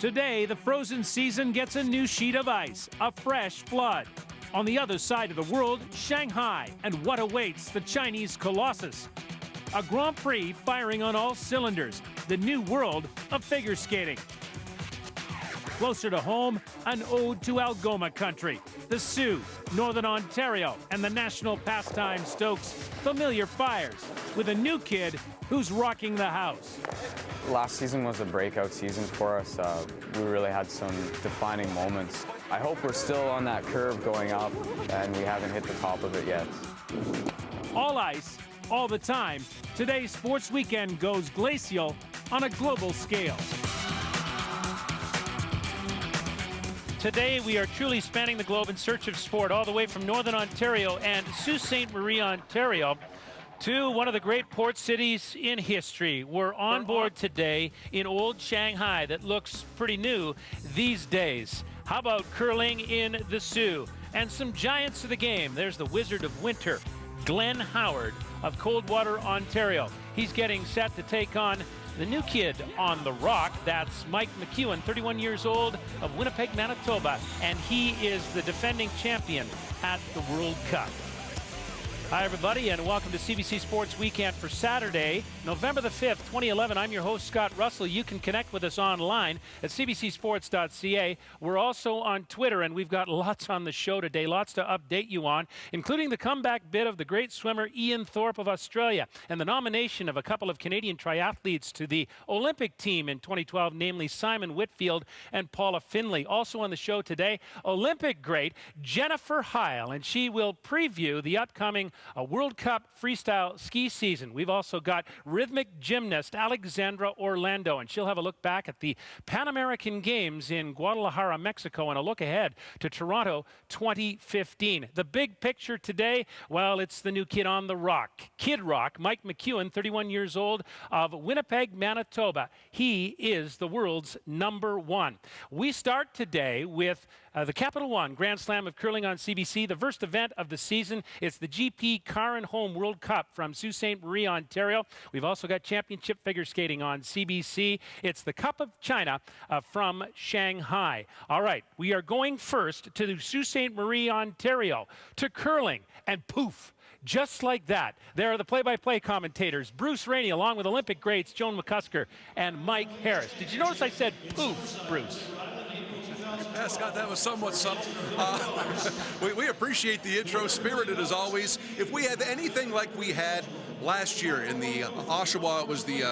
Today, the frozen season gets a new sheet of ice, a fresh flood. On the other side of the world, Shanghai, and what awaits the Chinese Colossus. A Grand Prix firing on all cylinders, the new world of figure skating. Closer to home, an ode to Algoma country, the Sioux, Northern Ontario, and the national pastime Stokes familiar fires, with a new kid who's rocking the house. Last season was a breakout season for us. We really had some defining moments. I hope we're still on that curve going up, and we haven't hit the top of it yet. All ice, all the time. Today's sports weekend goes glacial on a global scale. Today, we are truly spanning the globe in search of sport, all the way from Northern Ontario and Sault Ste. Marie, Ontario, to one of the great port cities in history. We're on board today in old Shanghai that looks pretty new these days. How about curling in the Sioux? And some giants of the game. There's the Wizard of Winter, G.Howard of Coldwater, Ontario. He's getting set to take on the new kid on the rock. That's McEwen, 31 years old, of Winnipeg, Manitoba, and he is the defending champion at the World Cup. Hi, everybody, and welcome to CBC Sports Weekend for Saturday, November the 5th, 2011. I'm your host, Scott Russell. You can connect with us online at cbcsports.ca. We're also on Twitter, and we've got lots on the show today, lots to update you on, including the comeback bid of the great swimmer Ian Thorpe of Australia, and the nomination of a couple of Canadian triathletes to the Olympic team in 2012, namely Simon Whitfield and Paula Findlay. Also on the show today, Olympic great Jennifer Heil, and she will preview the upcoming World Cup freestyle ski season. We've also got rhythmic gymnast Alexandra Orlando, and she'll have a look back at the Pan American Games in Guadalajara, Mexico, and a look ahead to Toronto 2015. The big picture today, well, it's the new kid on the rock, Kid Rock, McEwen, 31 years old, of Winnipeg, Manitoba. He is the world's #1. We start today with the Capital One Grand Slam of Curling on CBC, the first event of the season. It's the GP Car and Home World Cup from Sault Ste. Marie, Ontario. We've also got championship figure skating on CBC. It's the Cup of China from Shanghai. All right, we are going first to Sault Ste. Marie, Ontario, to curling, and poof, just like that, there are the play-by-play commentators, Bruce Rainey, along with Olympic greats Joan McCusker and Mike Harris. Did you notice I said poof, Bruce? Yeah, Scott, that was somewhat subtle. We appreciate the intro, spirited as always. If we have anything like we had last year in the Oshawa, it was the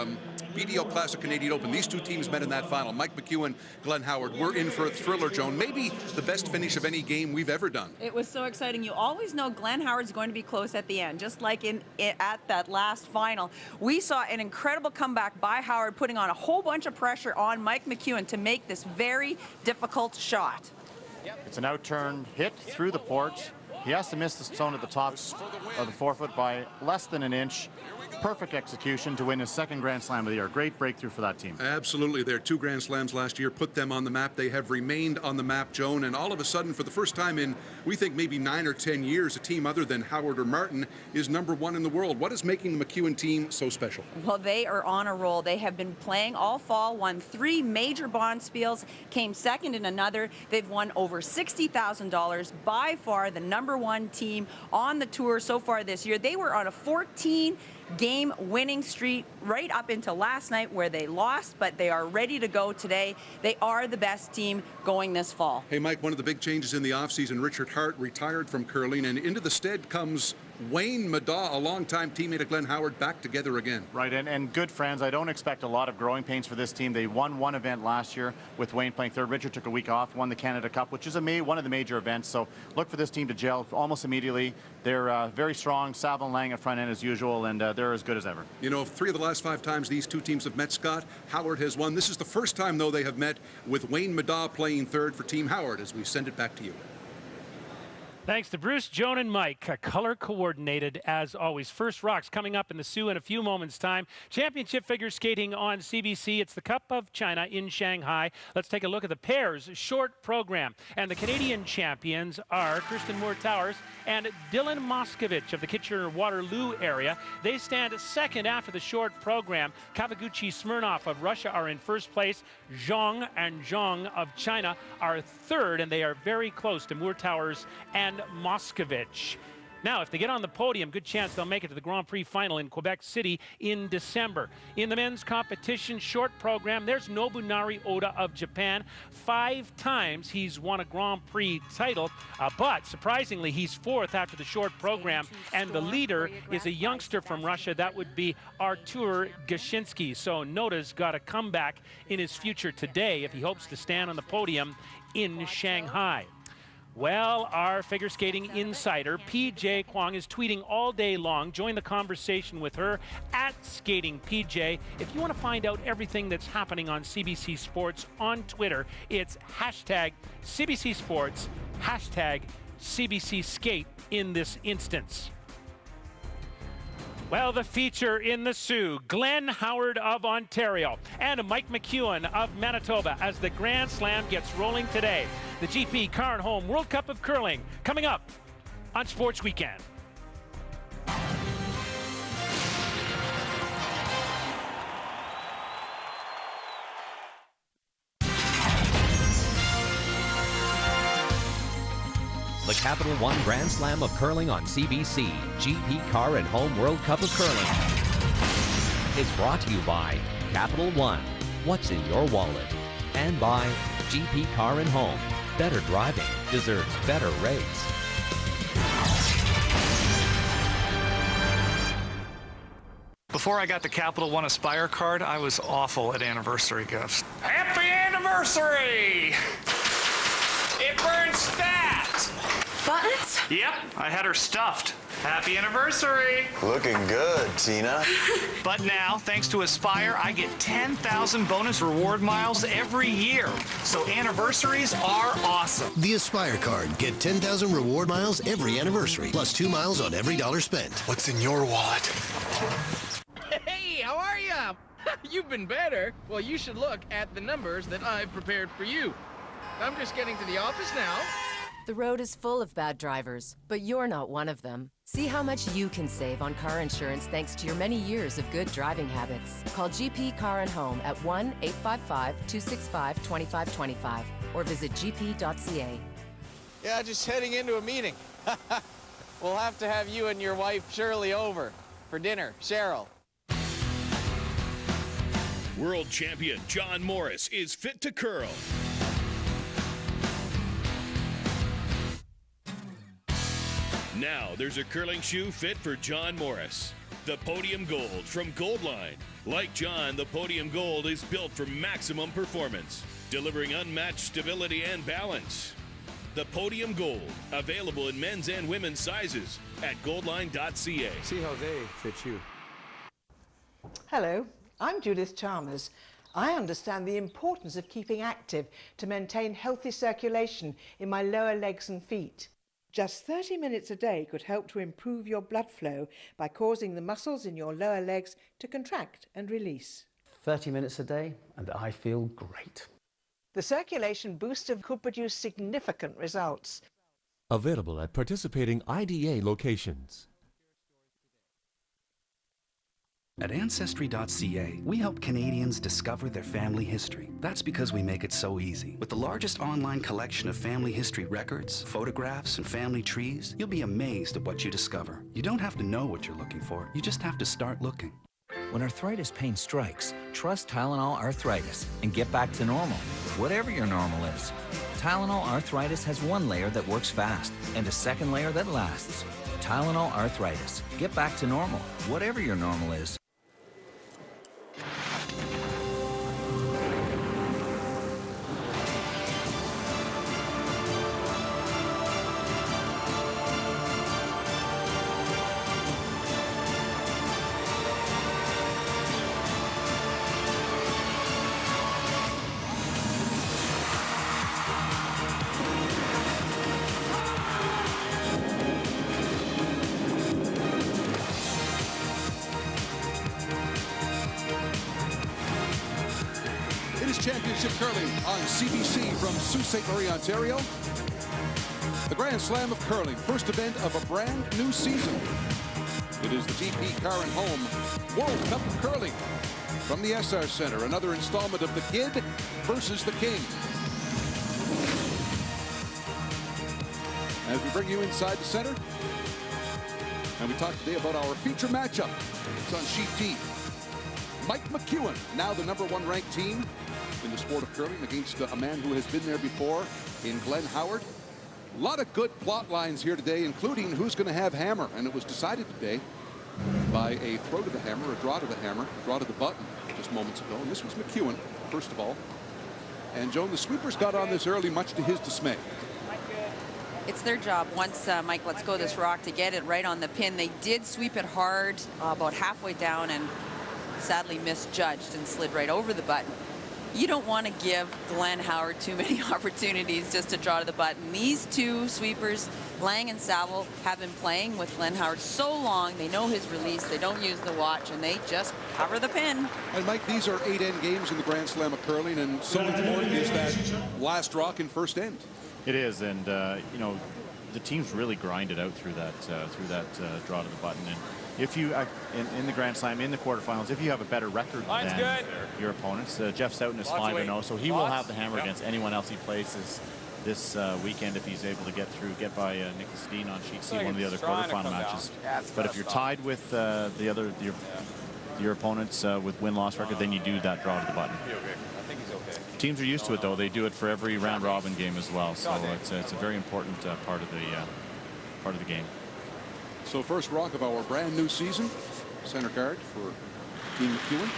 BDO Classic Canadian Open. These two teams met in that final. McEwen, G.Howard. We're in for a thriller, Joan. Maybe the best finish of any game we've ever done. It was so exciting. You always know G.Howard's going to be close at the end, just like at that last final. We saw an incredible comeback by Howard, putting on a whole bunch of pressure on McEwen to make this very difficult shot. It's an out-turn hit through the port. He has to miss the stone at the top of the forefoot by less than an inch. Perfect execution to win his second Grand Slam of the year. Great breakthrough for that team. Absolutely. Their 2 Grand Slams last year put them on the map. They have remained on the map, Joan, and all of a sudden, for the first time in, we think, maybe 9 or 10 years, a team other than Howard or Martin is #1 in the world. What is making the McEwen team so special? Well, they are on a roll. They have been playing all fall, won 3 major bonspiels, came second in another. They've won over $60,000, by far the #1 team on the tour so far this year. They were on a 14-game winning streak right up until last night, where they lost, but they are ready to go today. They are the best team going this fall. Hey, Mike, one of the big changes in the offseason, Richard Hart retired from curling, and into the stead comes Wayne Middaugh, a longtime teammate of G.Howard, back together again. Right, and good friends. I don't expect a lot of growing pains for this team. They won one event last year with Wayne playing third. Richard took a week off, won the Canada Cup, which is one of the major events. So look for this team to gel almost immediately. They're very strong. Savin Lang at front end as usual, and they're as good as ever. You know, 3 of the last 5 times these two teams have met, Scott, Howard has won. This is the first time, though, they have met with Wayne Middaugh playing third for Team Howard, as we send it back to you. Thanks to Bruce, Joan, and Mike. Color coordinated as always. First rocks coming up in the Sioux in a few moments' time. Championship figure skating on CBC. It's the Cup of China in Shanghai. Let's take a look at the pairs short program. And the Canadian champions are Kirsten Moore-Towers and Dylan Moskovich of the Kitchener-Waterloo area. They stand second after the short program. Kawaguchi Smirnov of Russia are in first place. Zhang and Zhang of China are third, and they are very close to Moore-Towers and Moskovich. Now, if they get on the podium, good chance they'll make it to the Grand Prix final in Quebec City in December. In the men's competition short program, there's Nobunari Oda of Japan. 5 times he's won a Grand Prix title, but surprisingly, he's fourth after the short program, and the leader is a youngster from Russia. That would be Artur Gashinsky. So Noda's got a comeback in his future today if he hopes to stand on the podium in Shanghai. Well, our figure skating insider, PJ Kwong, is tweeting all day long. Join the conversation with her at SkatingPJ. If you want to find out everything that's happening on CBC Sports on Twitter, it's hashtag CBC Sports, hashtag CBC Skate in this instance. Well, the feature in the Sioux, G.Howard of Ontario and Mike McEwen of Manitoba as the Grand Slam gets rolling today. The GP Car and Home World Cup of Curling coming up on Sports Weekend. The Capital One Grand Slam of Curling on CBC, GP Car and Home World Cup of Curling, is brought to you by Capital One, what's in your wallet, and by GP Car and Home. Better driving deserves better rates. Before I got the Capital One Aspire card, I was awful at anniversary gifts. Happy anniversary! It burns fat! Buttons? Yep, I had her stuffed. Happy anniversary! Looking good, Tina. But now, thanks to Aspire, I get 10,000 bonus reward miles every year. So anniversaries are awesome. The Aspire card. Get 10,000 reward miles every anniversary, plus 2 miles on every dollar spent. What's in your wallet? Hey, how are ya? You've been better. Well, you should look at the numbers that I've prepared for you. I'm just getting to the office now. The road is full of bad drivers, but you're not one of them. See how much you can save on car insurance thanks to your many years of good driving habits. Call GP Car and Home at 1-855-265-2525 or visit gp.ca. Yeah, just heading into a meeting. We'll have to have you and your wife Shirley over for dinner. Cheryl. World champion John Morris is fit to curl. Now there's a curling shoe fit for John Morris. The Podium Gold from Goldline. Like John, the Podium Gold is built for maximum performance, delivering unmatched stability and balance. The Podium Gold, available in men's and women's sizes at goldline.ca. See how they fit you. Hello, I'm Judith Chalmers. I understand the importance of keeping active to maintain healthy circulation in my lower legs and feet. Just 30 minutes a day could help to improve your blood flow by causing the muscles in your lower legs to contract and release. 30 minutes a day, and I feel great. The circulation booster could produce significant results. Available at participating IDA locations. At Ancestry.ca, we help Canadians discover their family history. That's because we make it so easy. With the largest online collection of family history records, photographs, and family trees, you'll be amazed at what you discover. You don't have to know what you're looking for. You just have to start looking. When arthritis pain strikes, trust Tylenol Arthritis and get back to normal, whatever your normal is. Tylenol Arthritis has one layer that works fast and a second layer that lasts. Tylenol Arthritis. Get back to normal, whatever your normal is. Championship Curling on CBC from Sault Ste. Marie, Ontario. The Grand Slam of Curling, first event of a brand new season. It is the GP Car and Home World Cup of Curling from the Essar Center. Another installment of the Kid versus the King. As we bring you inside the center, and we talk today about our feature matchup. It's on Sheet D. Mike McEwen, now the #1 ranked team in the sport of curling, against a man who has been there before in Glenn Howard. A lot of good plot lines here today, including who's going to have hammer. And it was decided today by a throw to the hammer, a draw to the hammer, a draw to the button just moments ago. And this was McEwen, first of all. And Joan, the sweepers got on this early, much to his dismay. It's their job. Once Mike lets go this rock to get it right on the pin. They did sweep it hard about halfway down and sadly misjudged and slid right over the button. You don't want to give Glenn Howard too many opportunities just to draw to the button. These two sweepers, Lang and Saville, have been playing with Glenn Howard so long. They know his release. They don't use the watch, and they just cover the pin. And Mike, these are 8-end games in the Grand Slam of curling, and so important is that last rock in first end. It is, and you know, the teams really grinded out through that draw to the button. And if you in the Grand Slam, in the quarterfinals, if you have a better record than your opponents, Jeff Stoughton is 5-0, so he will have the hammer against anyone else he places this weekend if he's able to get by Nicholas Dean on Sheet C, one of the other quarterfinal matches. But if you're tied with your opponents with win-loss record, then you do that draw to the button. Teams are used to it, though. They do it for every round-robin game as well, so it's a very important part of the game. So first rock of our brand new season, center guard for Team McEwen.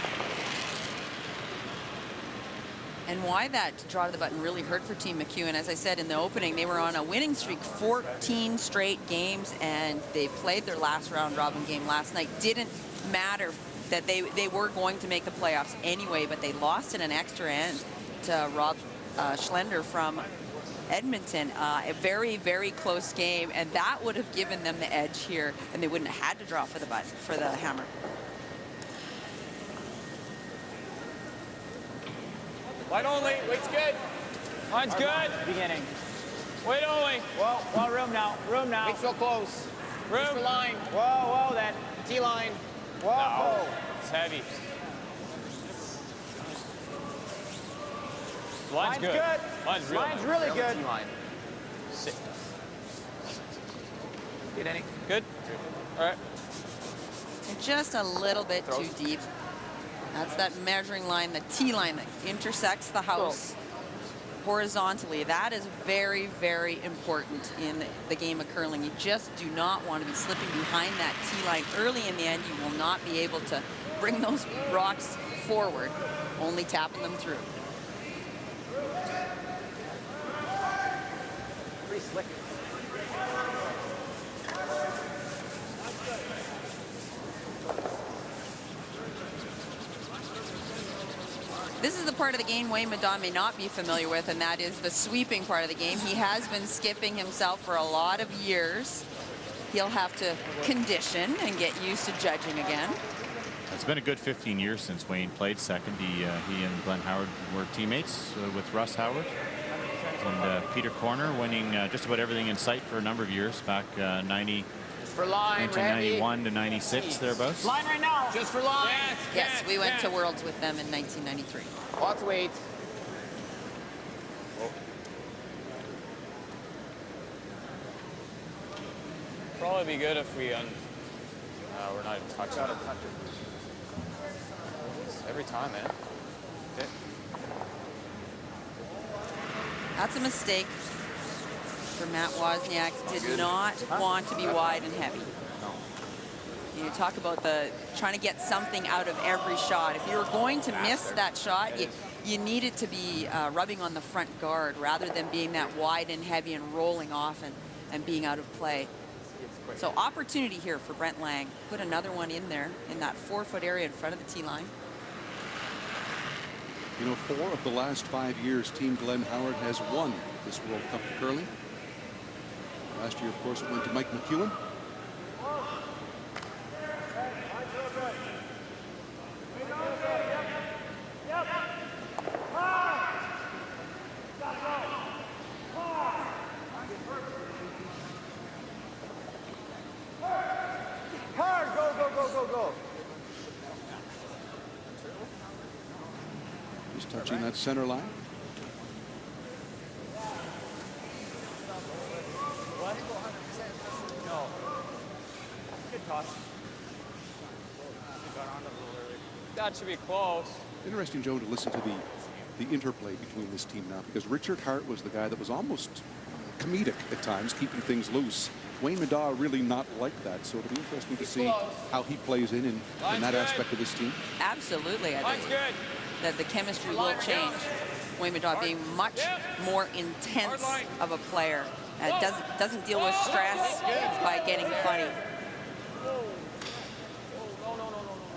And why that draw to the button really hurt for Team McEwen, as I said in the opening, they were on a winning streak, 14 straight games, and they played their last round-robin game last night. Didn't matter that they were going to make the playoffs anyway, but they lost in an extra end to Rob Schlender from Edmonton. A very, very close game, and that would have given them the edge here, and they wouldn't have had to draw for the button, for the hammer. Wide only. Wait's good. Line's good. Beginning. Wait only. Whoa, room now. Room now. Wait's so close. Room. Just for line. Whoa, then. T-line. Whoa. No. It's heavy. Line's good. Line's really good. T-line. Sit. Get any? Good? All right. Just a little bit too deep. That's that measuring line, the T-line that intersects the house horizontally. That is very, very important in the game of curling. You just do not want to be slipping behind that T-line early in the end. You will not be able to bring those rocks forward, only tapping them through. Pretty slick. This is the part of the game Wayne Madon may not be familiar with, and that is the sweeping part of the game. He has been skipping himself for a lot of years. He'll have to condition and get used to judging again. It's been a good 15 years since Wayne played second. He and Glenn Howard were teammates with Russ Howard. And Peter Corner winning just about everything in sight for a number of years, back 1991 to 96, thereabouts. Line right now. Just for line. Yes, we went to Worlds with them in 1993. Lots of weight. Probably be good if we we're not even touching it. Every time, man. Okay. That's a mistake for Matt Wozniak. Did not want to be wide and heavy. You talk about trying to get something out of every shot. If you were going to miss that shot, you needed to be rubbing on the front guard rather than being that wide and heavy and rolling off and being out of play. So opportunity here for Brent Lang. Put another one in there in that 4-foot area in front of the T-line. You know, 4 of the last 5 years, Team Glenn Howard has won this World Cup of Curling. Last year, of course, it went to Mike McEwen. Just touching that center line. No. Good toss. That should be close. Interesting, Joe, to listen to the interplay between this team now, because Richard Hart was the guy that was almost comedic at times, keeping things loose. Wayne Middaugh really not like that, so it'll be interesting to see how he plays in that aspect of this team. Absolutely. I think that the chemistry will change. Wayne Middaugh being much more intense of a player. Doesn't deal with stress by getting funny.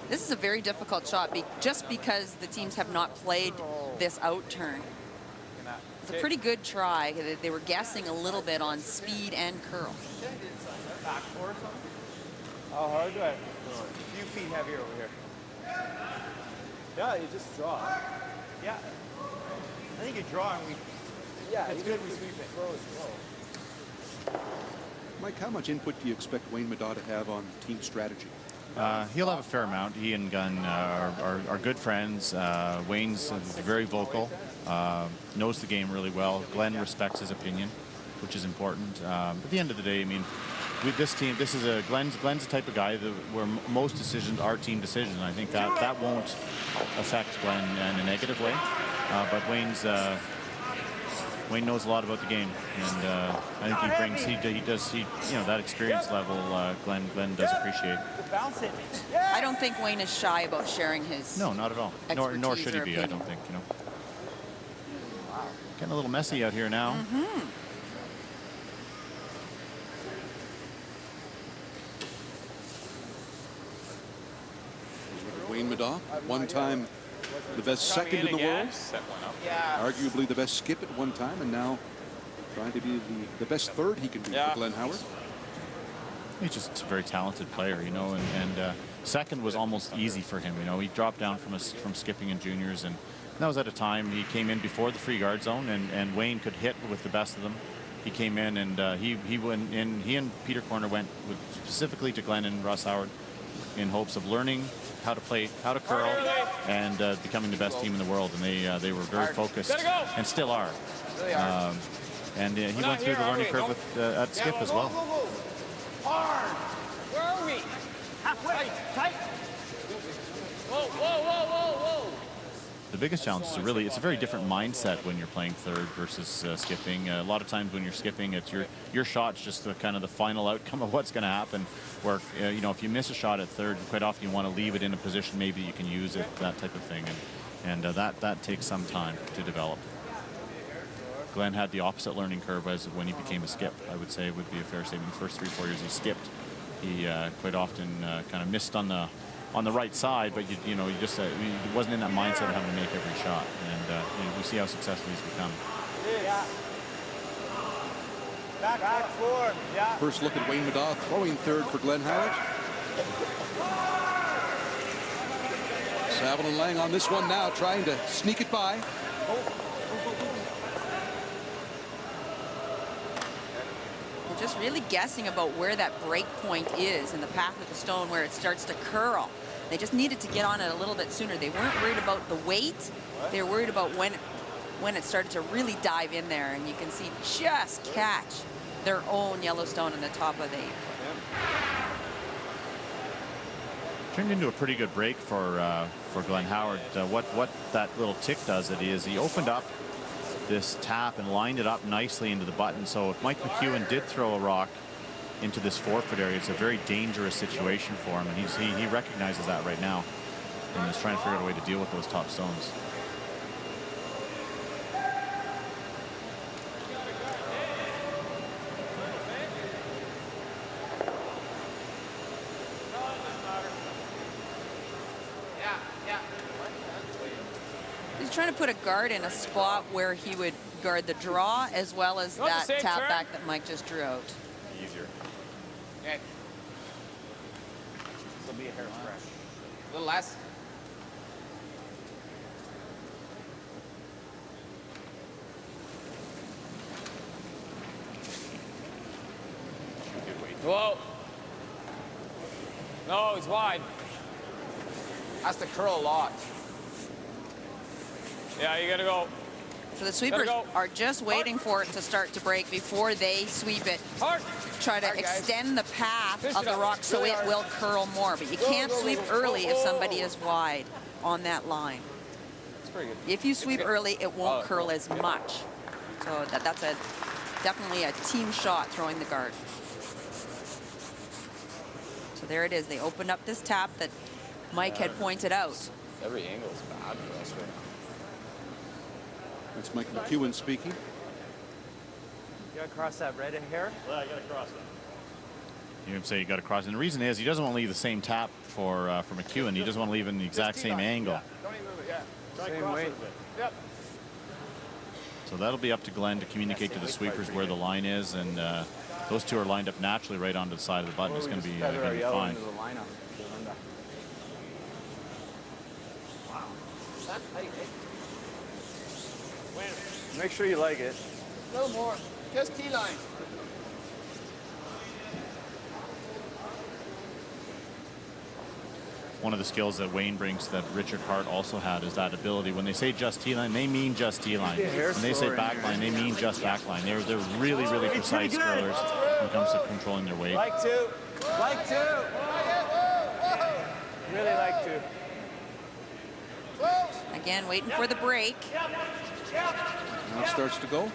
This is a very difficult shot just because the teams have not played this out turn. It's a pretty good try. They were guessing a little bit on speed and curl. Back four or something? How hard do I have to throw it? A few feet heavier over here. Yeah, you just draw. Yeah. I think you draw and we... Yeah, it's good we sweep it. Throw it slow. Mike, how much input do you expect Wayne Middaugh to have on team strategy? He'll have a fair amount. He and Gunn are good friends. Wayne's very vocal, knows the game really well. Glenn respects his opinion, which is important. At the end of the day, I mean, with this team, Glenn's the type of guy where most decisions are team decisions. I think that won't affect Glenn in a negative way. But Wayne knows a lot about the game, and I think he brings that experience level. Glenn does appreciate. I don't think Wayne is shy about sharing his. No, not at all. Nor should he be. Opinion. I don't think. Getting a little messy out here now. Wayne Middaugh, one time the best second in the world, arguably the best skip at one time, and now trying to be the best third he can be for Glenn Howard. He's just a very talented player, and second was almost easy for him. He dropped down from skipping in juniors, and that was at a time he came in before the free guard zone, and Wayne could hit with the best of them. He came in, and he went in. He and Peter Corner went specifically to Glenn and Russ Howard in hopes of learning how to play, how to curl, and becoming the best team in the world. And they were very focused, and still are. And he went through the learning curve at skip as well. Hard. Where are we? Halfway. Tight. Whoa, whoa, whoa, whoa, whoa. The biggest challenge is it's a very different mindset when you're playing third versus skipping. A lot of times when you're skipping, it's your shot's just the kind of the final outcome of what's going to happen. Where if you miss a shot at third, quite often you want to leave it in a position maybe you can use it, that type of thing, and that takes some time to develop. Glenn had the opposite learning curve as when he became a skip. I would say would be a fair statement. The first 3-4 years he skipped, he quite often kind of missed on the right side, but he wasn't in that mindset of having to make every shot, and we see how successful he's become. Yeah. Back forward. Yeah. First look at Wayne Middaugh throwing third for Glenn Howard. Saville and Lang on this one now, trying to sneak it by. We're just really guessing about where that break point is in the path of the stone where it starts to curl. They just needed to get on it a little bit sooner. They weren't worried about the weight. They were worried about when it started to really dive in there, and you can see just catch their own Yellowstone on the top of the 8 foot. Turned into a pretty good break for Glenn Howard. What that little tick does is he opened up this tap and lined it up nicely into the button. So if Mike McEwen did throw a rock into this 4-foot area, it's a very dangerous situation for him, and he recognizes that right now, and is trying to figure out a way to deal with those top stones. He's trying to put a guard in a spot where he would guard the draw as well as that tap back that Mike just drew out. Easier. Okay. This will be a hair fresh. A little less. Whoa. No, he's wide. Has to curl a lot. Yeah, you gotta go. So the sweepers are just waiting for it to start to break before they sweep it. Try to extend the path of the rock so it will curl more. But you can't sweep early if somebody is wide on that line. That's pretty good. If you sweep early, it won't curl as much. So that's definitely a team shot, throwing the guard. So there it is. They opened up this tap that Mike had pointed out. Every angle is bad for us right now. That's Mike McEwen speaking. You gotta cross that red hair? Well, I gotta cross that. You can say you got to cross, and the reason is he doesn't want to leave the same tap for McEwen. He doesn't want to leave in the exact same angle. Yeah. Don't even move it. Yeah. Same weight. Yep. So that'll be up to Glenn to communicate to the sweepers where the line is, and those two are lined up naturally right onto the side of the button. It's going to be fine. Wow. That's tight, eh? Make sure you like it. A little more. Just T-line. One of the skills that Wayne brings that Richard Hart also had is that ability. When they say just T-line, they mean just T-line. When they say backline, they mean just backline. They're really, really precise curlers when it comes to controlling their weight. Like to. Like to. Really like to. Again, waiting for the break. Now it starts to go.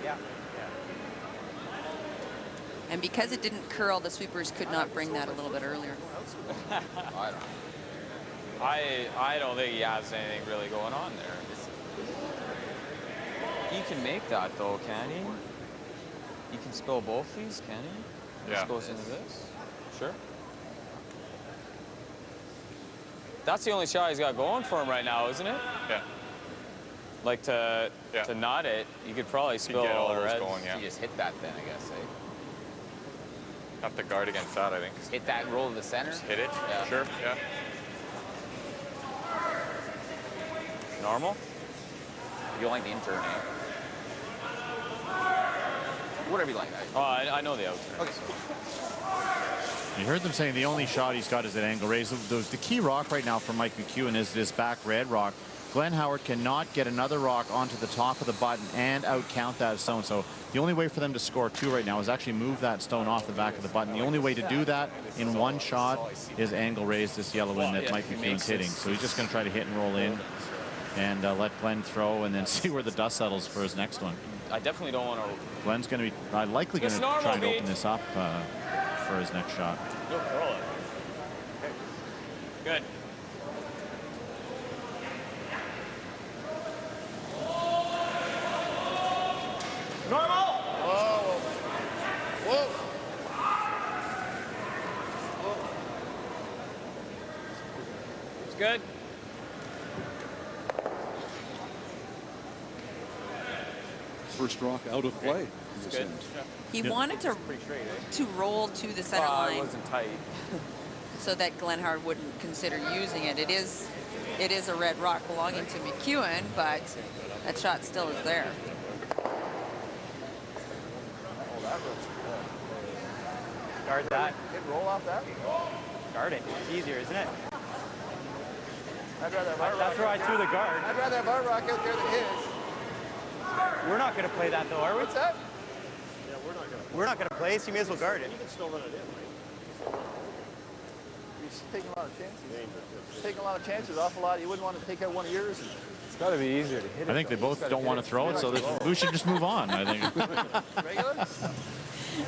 Yeah. And because it didn't curl, the sweepers could not bring that a little bit earlier. I don't think he has anything really going on there. He can make that though, can he? He can spill both these, can he? Yeah. This goes into this. Sure. That's the only shot he's got going for him right now, isn't it? Yeah. Like to knot it, you could probably spill all the reds. going, yeah. You just hit that then, I guess, eh? Have to guard against that, I think. Hit that, roll to the center. Just hit it. Yeah. Sure. Yeah. Normal? You don't like the intern, eh? Whatever you like. Oh, I know the outturn. Okay. You heard them saying the only shot he's got is at angle raise. The key rock right now for Mike McEwen is this back red rock. Glenn Howard cannot get another rock onto the top of the button and out-count that stone. So the only way for them to score 2 right now is actually move that stone off the back of the button. The only way to do that in one shot is angle raise this yellow in that Mike McEwen's hitting. So he's just going to try to hit and roll in and let Glenn throw and then see where the dust settles for his next one. I definitely don't want to. Glenn's going to be likely going to try and open this up for his next shot. You'll curl it. Okay. Good. Normal. Whoa. Whoa. Whoa. It's good. First rock out of play. Good. He wanted to roll to the center line. It wasn't tight. So that Glenn Howard wouldn't consider using it. It is a red rock belonging to McEwen, but that shot still is there. Guard that. Hit roll off that. Guard it. It's easier, isn't it? I'd rather have our rock. That's where I threw the guard. I'd rather have our rock out there than his. We're not going to play that though, are we? What's that? Yeah, we're not going to play, so you may as well guard it. You can still run it in, right? He's taking a lot of chances. Taking a lot of chances, awful lot. You wouldn't want to take out one of yours. It's got to be easier to hit it. I think they both don't want to throw it, so we should just move on, I think. Regular?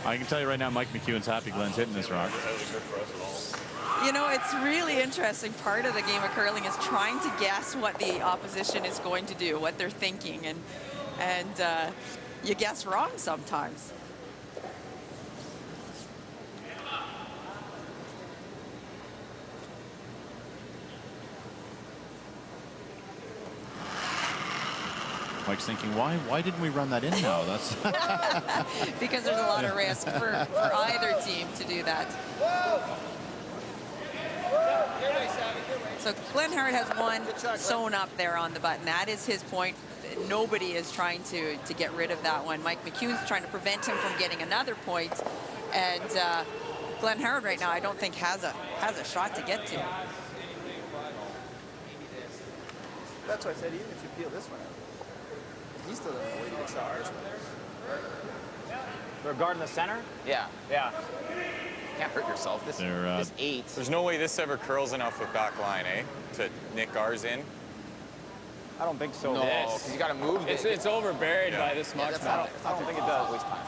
I can tell you right now, Mike McEwen's happy Glenn's hitting this rock. You know, it's really interesting. Part of the game of curling is trying to guess what the opposition is going to do, what they're thinking, and you guess wrong sometimes. Mike's thinking, why didn't we run that in now? That's because there's a lot of risk for either team to do that. So Glenn Howard has one sewn up there on the button. That is his point. Nobody is trying to get rid of that one. Mike McEwen's trying to prevent him from getting another point. And Glenn Howard right now, I don't think has a shot to get to. That's why I said even if you peel this one out, he still doesn't know where to get shot this one. They're guarding the center? Yeah. Yeah. Can't hurt yourself. This is 8. There's no way this ever curls enough with back line, eh? To nick ours in. I don't think so. No, because you got to move it. It's overburied by this much. I don't think it does. Waste time.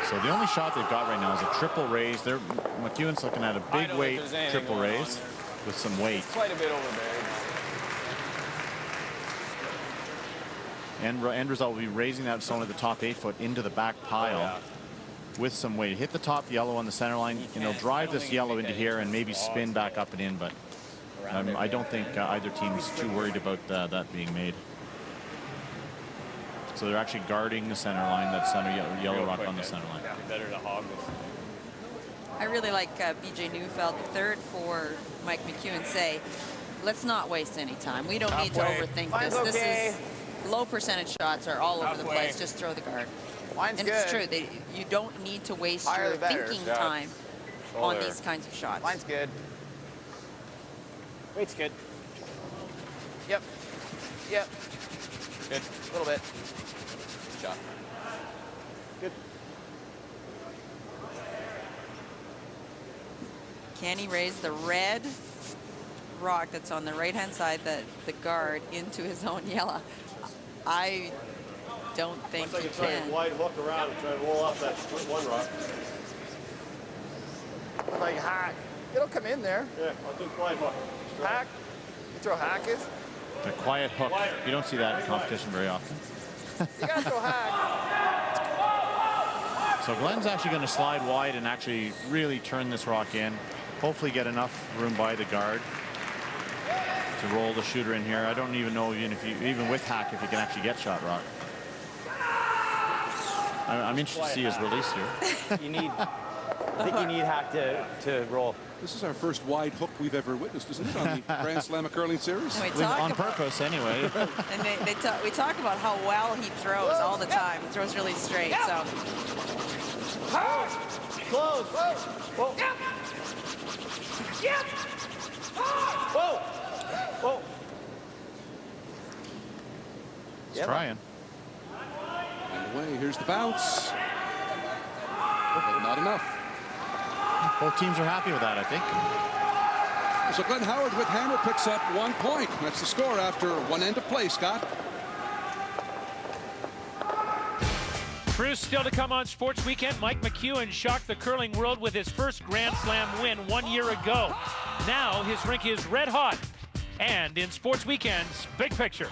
So the only shot they've got right now is a triple raise. McEwen's looking at a big weight triple raise with some weight. It's quite a bit overburied. End result will be raising that zone at the top 8 foot into the back pile with some weight. Hit the top yellow on the center line, and they'll drive this yellow into here and maybe spin back up and in, but I don't think either team's too worried about that being made. So they're actually guarding the center line, that center yellow rock on the center line. Better to hog this. I really like BJ Neufeld, the third for Mike McEwen, say, let's not waste any time. We don't need to overthink this. Okay. This is low percentage shots are all over the place. Just throw the guard. Mine's and good. It's true. You don't need to waste Higher your the better. thinking time on these kinds of shots. Mine's good. Weight's good. Yep. Yep. Good. A little bit. Good shot. Good. Can he raise the red rock that's on the right-hand side, the guard, into his own yellow? I don't think he can. Wide hook around and try to roll off that one rock. Like hack. It'll come in there. Yeah, I'll do wide hook. Hack. You throw hack is? A quiet hook. You don't see that in competition very often. You gotta throw hack. So Glenn's actually going to slide wide and actually really turn this rock in. Hopefully get enough room by the guard to roll the shooter in here. I don't even know even with hack if you can actually get shot rock. I'm interested to see his release here. I think you need hack to roll. This is our first wide hook we've ever witnessed, isn't it, on the Grand Slam of Curling Series? On purpose, anyway. And we talk about how well he throws all the time. He throws really straight. So. Close. Whoa. Yep. Yep. Whoa. Whoa. He's trying. And away, here's the bounce. But not enough. Both teams are happy with that, I think. So Glenn Howard with hammer picks up 1 point. That's the score after one end of play, Scott. Crews still to come on Sports Weekend. Mike McEwen shocked the curling world with his first Grand Slam win 1 year ago. Now his rink is red hot. And in Sports Weekend's Big Picture.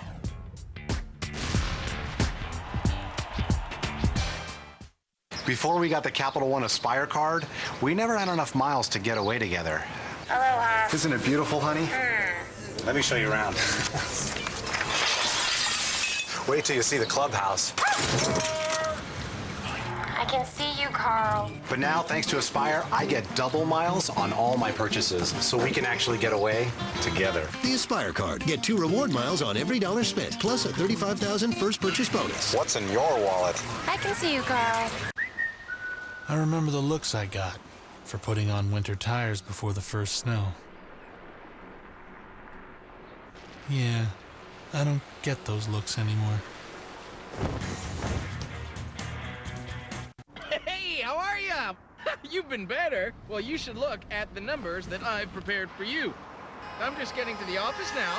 Before we got the Capital One Aspire card, we never had enough miles to get away together. Aloha. Isn't it beautiful, honey? Let me show you around. Wait till you see the clubhouse. I can see you, Carl. But now, thanks to Aspire, I get double miles on all my purchases, so we can actually get away together. The Aspire card. Get 2 reward miles on every dollar spent, plus a $35,000 first purchase bonus. What's in your wallet? I can see you, Carl. I remember the looks I got for putting on winter tires before the first snow. Yeah, I don't get those looks anymore. Hey, how are ya? You've been better. Well, you should look at the numbers that I've prepared for you. I'm just getting to the office now.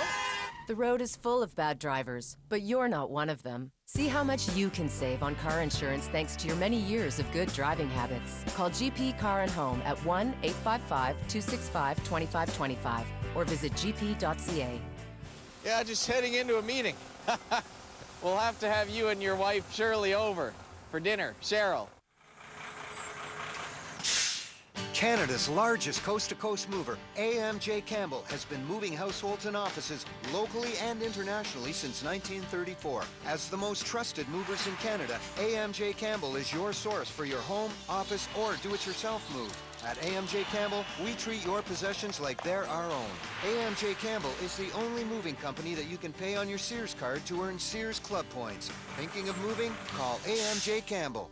The road is full of bad drivers, but you're not one of them. See how much you can save on car insurance thanks to your many years of good driving habits. Call GP Car and Home at 1-855-265-2525 or visit gp.ca. Yeah, just heading into a meeting. We'll have to have you and your wife Shirley over for dinner. Cheryl. Canada's largest coast-to-coast mover, AMJ Campbell, has been moving households and offices locally and internationally since 1934. As the most trusted movers in Canada, AMJ Campbell is your source for your home, office, or do-it-yourself move. At AMJ Campbell, we treat your possessions like they're our own. AMJ Campbell is the only moving company that you can pay on your Sears card to earn Sears Club points. Thinking of moving? Call AMJ Campbell.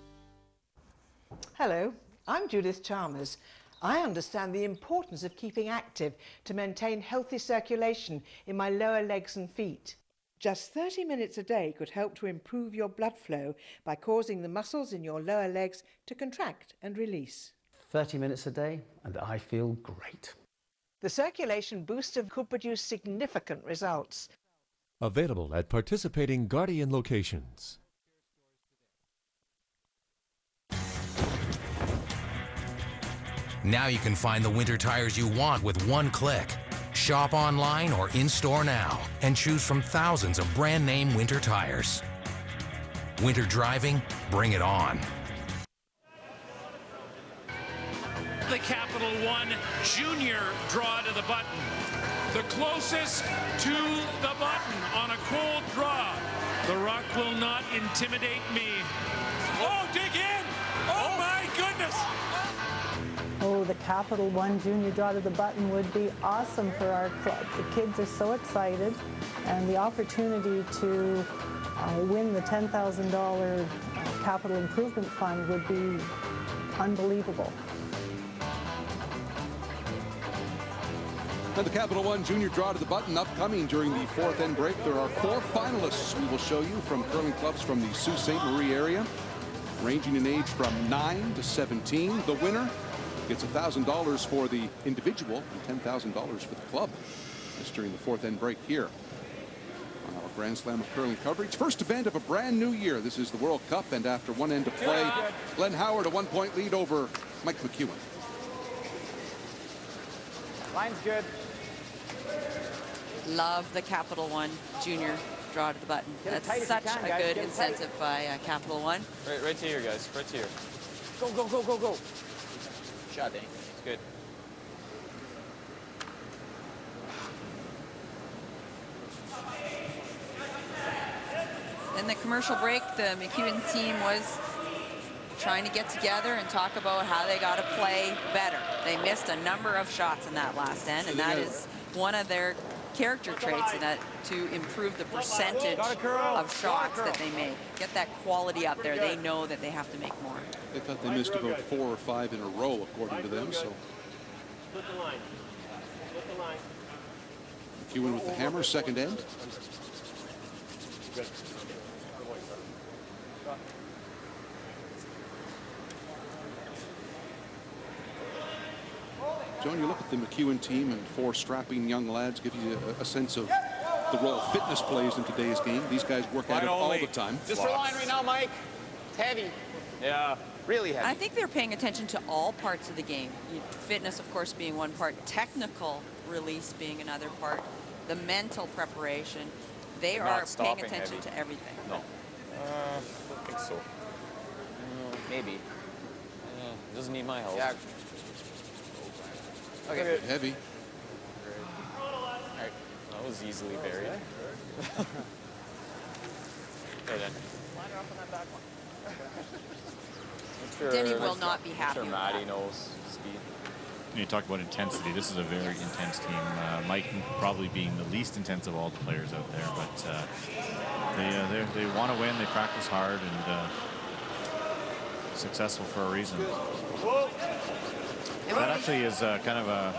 Hello, I'm Judith Chalmers. I understand the importance of keeping active to maintain healthy circulation in my lower legs and feet. Just 30 minutes a day could help to improve your blood flow by causing the muscles in your lower legs to contract and release. 30 minutes a day, and I feel great. The circulation booster could produce significant results. Available at participating Guardian locations. Now you can find the winter tires you want with one click. Shop online or in-store now and choose from thousands of brand-name winter tires. Winter driving, bring it on. The Capital One Junior draw to the button. The closest to the button on a cold draw. The rock will not intimidate me. Oh, dig in! Oh my goodness! Oh, the Capital One Junior draw to the button would be awesome for our club. The kids are so excited, and the opportunity to win the $10,000 Capital Improvement Fund would be unbelievable. And the Capital One Junior draw to the button upcoming during the fourth end break. There are 4 finalists we will show you from curling clubs from the Sault Ste. Marie area, ranging in age from 9 to 17. The winner gets $1,000 for the individual and $10,000 for the club. That's during the fourth end break here on our Grand Slam of Curling coverage. First event of a brand new year. This is the World Cup, and after one end of play, G.Howard a 1-point lead over Mike McEwen. Line's good. Love the Capital One Junior draw to the button. That's such a good incentive by Capital One. Right to here, guys. Right to here. Go, go, go, go, go. Shot, Danny. It's good. In the commercial break, the McEwen team was trying to get together and talk about how they got to play better. They missed a number of shots in that last end, and that is one of their character traits, in that to improve the percentage of shots that they make. Get that quality up there. They know that they have to make more. They thought they missed about 4 or 5 in a row, according to them. So Split the line. Split the line. McEwen with the hammer, second end. Good. John, you look at the McEwen team and 4 strapping young lads, give you a sense of the role fitness plays in today's game. These guys work at it all the time. Just for line right now, Mike. It's heavy. Yeah. Really heavy. I think they're paying attention to all parts of the game. Fitness, of course, being one part, technical release being another part, the mental preparation. They are paying attention to everything. No. I don't think so. Maybe. Doesn't need my help. Yeah. Okay. Heavy. Alright. That was easily buried. Okay then. Line her up on that back one. Denny will not be happy with Maddie that. knows speed. You talk about intensity. This is a very intense team. Mike probably being the least intense of all the players out there, but they want to win. They practice hard and successful for a reason. That actually is kind of a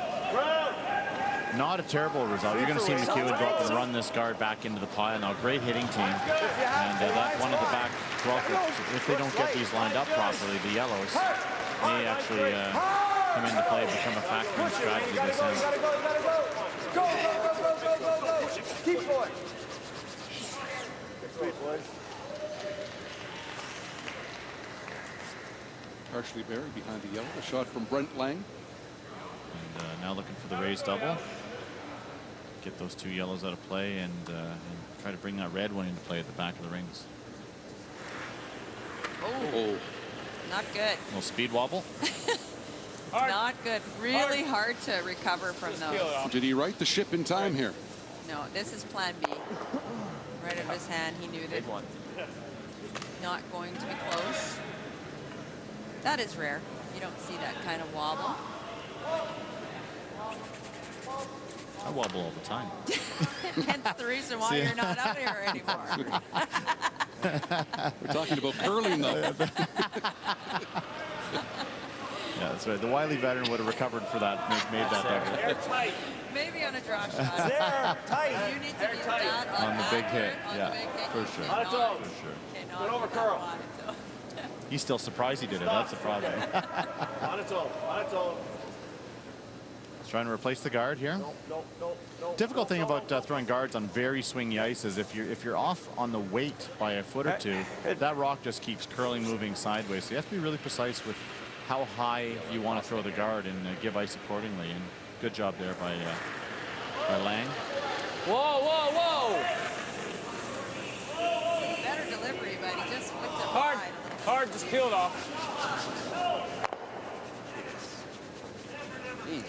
not a terrible result. You're going to see McEwen go up and run this guard back into the pile. Now, great hitting team, and that one of the back 12, if they don't get these lined up properly, the yellows may actually come into play, become a factor in strategy this end. Go, go, go, go, go, go, go. Keep going. Good boys. Partially buried behind the yellow. A shot from Brent Lang. And now looking for the raised double. Get those 2 yellows out of play and try to bring that red one into play at the back of the rings. Oh. Not good. A little speed wobble. Not good. Really hard to recover from those. Did he right the ship in time here? No, this is plan B. Right out of his hand, he knew that not going to be close. That is rare. You don't see that kind of wobble. I wobble all the time. Hence the reason why you're not out here anymore. We're talking about curling, though. Yeah, that's right. The wily veteran would have recovered for that, made that double. Maybe on a drop shot. There, tight. You need to be that On the big hit, yeah, for sure. For sure. Get over, Carl. He's still surprised he did it. That's the problem. On its own. On its own. He's trying to replace the guard here. Difficult thing about throwing guards on very swingy ice is if you're off on the weight by a foot or two, that rock just keeps curling, moving sideways. So you have to be really precise with how high you want to throw the guard and give ice accordingly. And good job there by Lang. Whoa, whoa, whoa! Better delivery, but he just flicked it Hard, wide. hard, just peeled off. Jeez.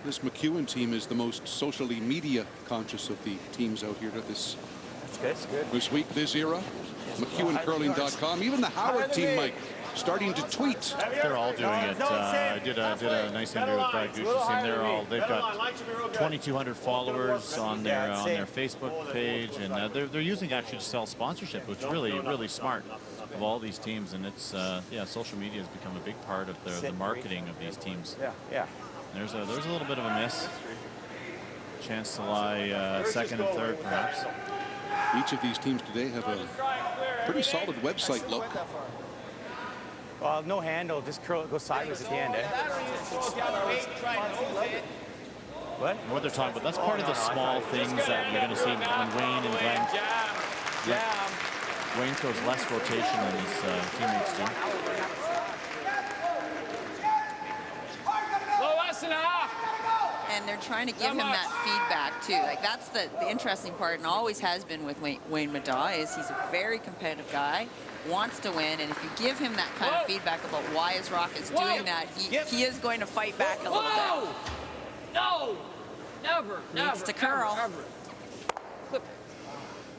This McEwen team is the most socially media conscious of the teams out here this week, this era. McEwenCurling.com. Even the Howard team, Mike, starting to tweet. They're all doing it. I did a nice interview with Brad Gush's team. They've got 2,200 followers on their Facebook page, and they're using actually to sell sponsorship, which is really smart of all these teams. And it's yeah, social media has become a big part of the marketing of these teams. Yeah. There's a little bit of a miss. Chance to lie second and third, perhaps. Each of these teams today have a pretty solid website look. Well, no handle, just curl it, go sideways at the end, eh? What they're talking about, that's part of the small things that you're going to see when Wayne and Glenn. Wayne throws less rotation than his teammates do. And they're trying to give him that feedback too. Like that's the interesting part, and always has been with Wayne Middaugh, is he's a very competitive guy, wants to win, and if you give him that kind of feedback about why his rock is doing that, he is going to fight back a little bit. No, never. Needs to curl. Clip.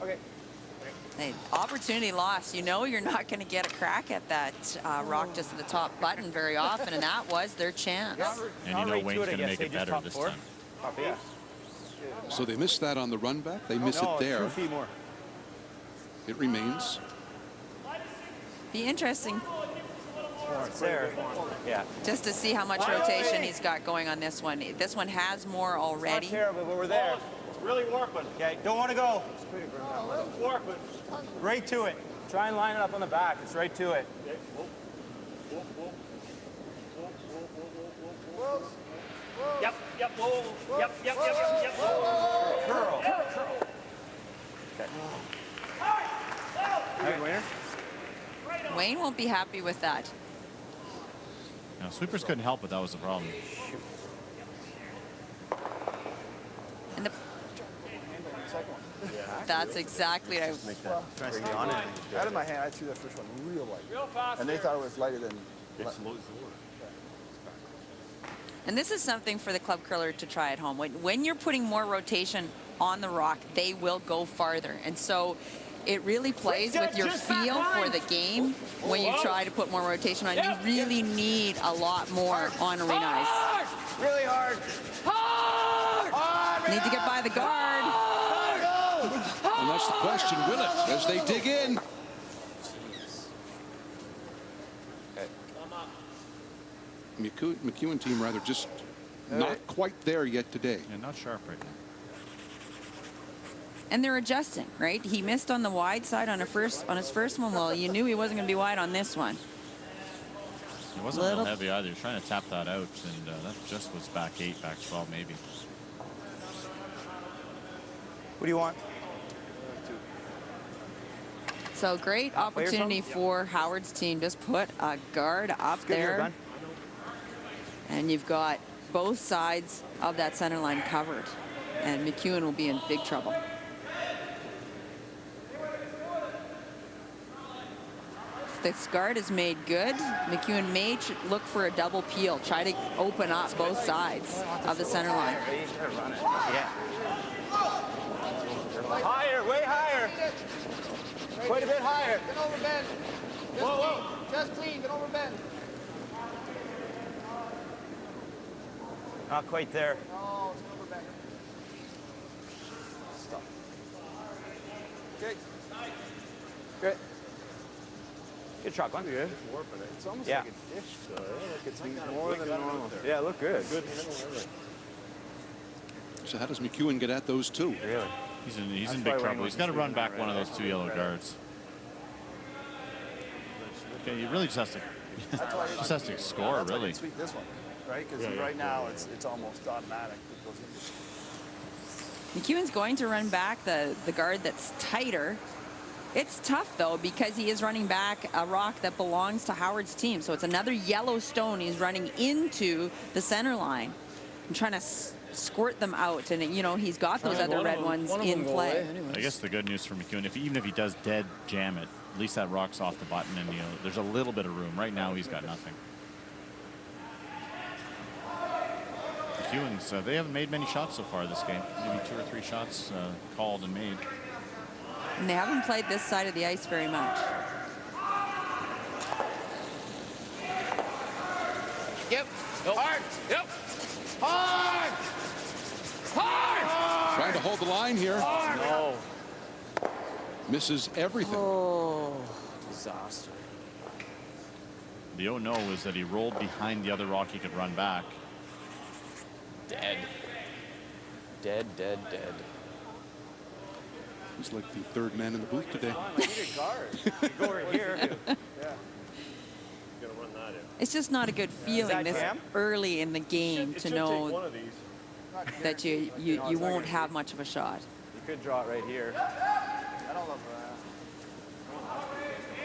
Okay. Hey, opportunity lost. You know you're not going to get a crack at that rock just at the top button very often, and that was their chance. And you know Wayne's going to make it better this time. So they missed that on the run back. They miss it there. 2 feet more. It remains. Be interesting. It's there. Yeah. Just to see how much rotation he's got going on this one. This one has more already. Not terrible, but we're there. It's really warping. Okay, don't want to go. It's warping. Right to it. Try and line it up on the back. It's right to it. Yep. Whoa. Yep. Curl. Okay. All right, winner. Wayne won't be happy with that. No, sweepers couldn't help it. That was the problem. And that's exactly what I was. Out of my hand, I threw that first one real light. And they thought it was lighter than. And this is something for the club curler to try at home. When you're putting more rotation on the rock, they will go farther. And so it really plays with your feel for the game when you try to put more rotation on. You really need a lot more on arena ice. Really hard. Need to get by the guard. And that's the question, will it, as they dig in? McEwen team rather just not quite there yet today. Yeah, not sharp right now. And they're adjusting, right? He missed on the wide side on his first one. Well, you knew he wasn't going to be wide on this one. It wasn't real heavy either. He was trying to tap that out, and that just was back 8, back 12 maybe. What do you want? So great opportunity for Howard's team. Just put a guard up there. And you've got both sides of that center line covered. And McEwen will be in big trouble. This guard is made good. McEwen may look for a double peel. Try to open up both sides of the center line. Yeah. Higher, way higher. Quite a bit higher. Get over bend. Just clean. Just clean. Get over bend. Not quite there. No, it's over back. Stop. Okay. Good. Good shot, Glenn. Good. Warping it. It's almost Yeah. like a dish, though. Like it's more than normal. Yeah, look good. Good handle, everything. So how does McEwen get at those two? Really? He's in big trouble. He's got to run back one of those 2 yellow guards. Okay, he really just has to score, really. Sweep this one, right? Because right now it's almost automatic. It goes in. McEwen's going to run back the guard that's tighter. It's tough, though, because he is running back a rock that belongs to Howard's team. So it's another yellow stone he's running into the center line. I'm trying to squirt them out, and you know he's got those other red ones in play. I guess the good news for McEwen, even if he does dead jam it, at least that rock's off the button, and there's a little bit of room. Right now he's got nothing. McEwen's they haven't made many shots so far this game. Maybe 2 or 3 shots called and made. And they haven't played this side of the ice very much. Yep. Hard. Yep. Hard. Hard. Trying to hold the line here. Hard. No. Misses everything. Oh, disaster. The oh no is that he rolled behind the other rock he could run back. Dead. Dead, dead, dead. He's like the third man in the booth today. Go over here. It's just not a good feeling this early in the game to know that you won't have much of a shot. You could draw it right here. I don't love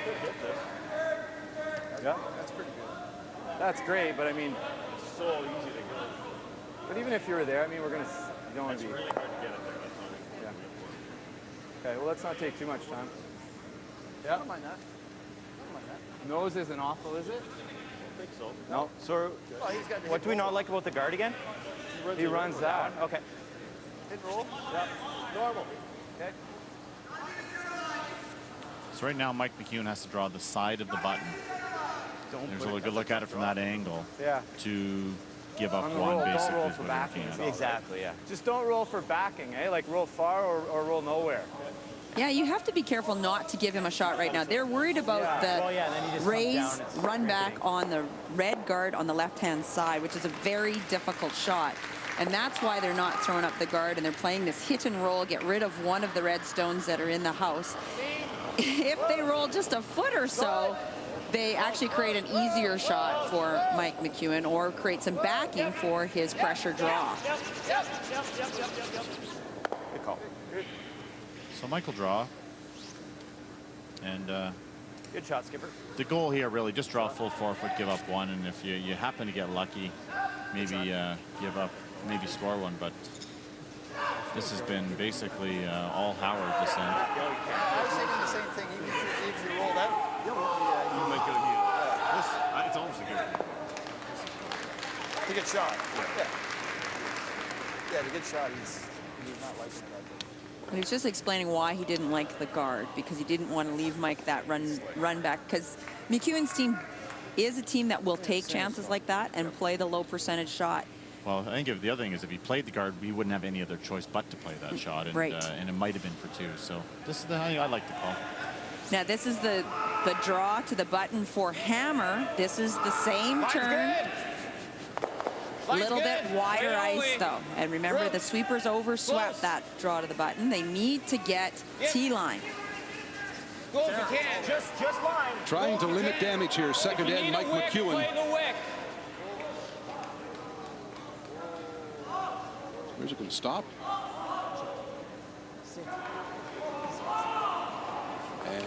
that. Yeah. That's pretty good. That's great, but I mean, It's so easy to go. but even if you were there, I mean, we're gonna. You don't want to be. Really hard to get it there. That's all. Yeah. Okay. Well, let's not take too much time. Yeah. I don't mind that. I don't mind that. Nose isn't awful, is it? I think so. No. So, Oh, he's got what do we not like about the guard again? He runs that. Okay. hit and roll. Yep. Normal. Okay. So right now Mike McEwen has to draw the side of the button. There's a good look at it from that angle. Yeah. To give up On the one, roll, basically. don't roll is for what backing. you're looking at. Exactly. Yeah. Just don't roll for backing, eh? Like roll far or roll nowhere. Yeah, you have to be careful not to give him a shot right now. They're worried about Then he just comes raise, down, it's run back on the red guard on the left-hand side, which is a very difficult shot. And that's why they're not throwing up the guard, and they're playing this hit and roll, get rid of one of the red stones that are in the house. If they roll just a foot or so, they actually create an easier shot for Mike McEwen or create some backing for his pressure draw. Good call. So Michael draw. And Good shot, skipper. the goal here really just draw full 4-foot, give up one, and if you happen to get lucky, maybe give up, maybe score one, but this has been basically all Howard this end. I was thinking the same thing. Even if you rolled out, You might get a heel. It's almost a good. to get shot. Yeah, to get shot, he's not liking it. He was just explaining why he didn't like the guard, because he didn't want to leave Mike that run back, because McEwen's team is a team that will take chances like that and play the low percentage shot. Well, I think the other thing is if he played the guard, we wouldn't have any other choice but to play that shot, and, Right. And it might have been for 2. So this is I like the call. Now this is the draw to the button for Hammer. This is the same turn. A little bit wider ice though. And remember, the sweepers overswept that draw to the button. They need to get T-line. Go if you can. Just line. Trying to limit damage here. Second end, Mike McEwen. Play the wick. Where's it going to stop?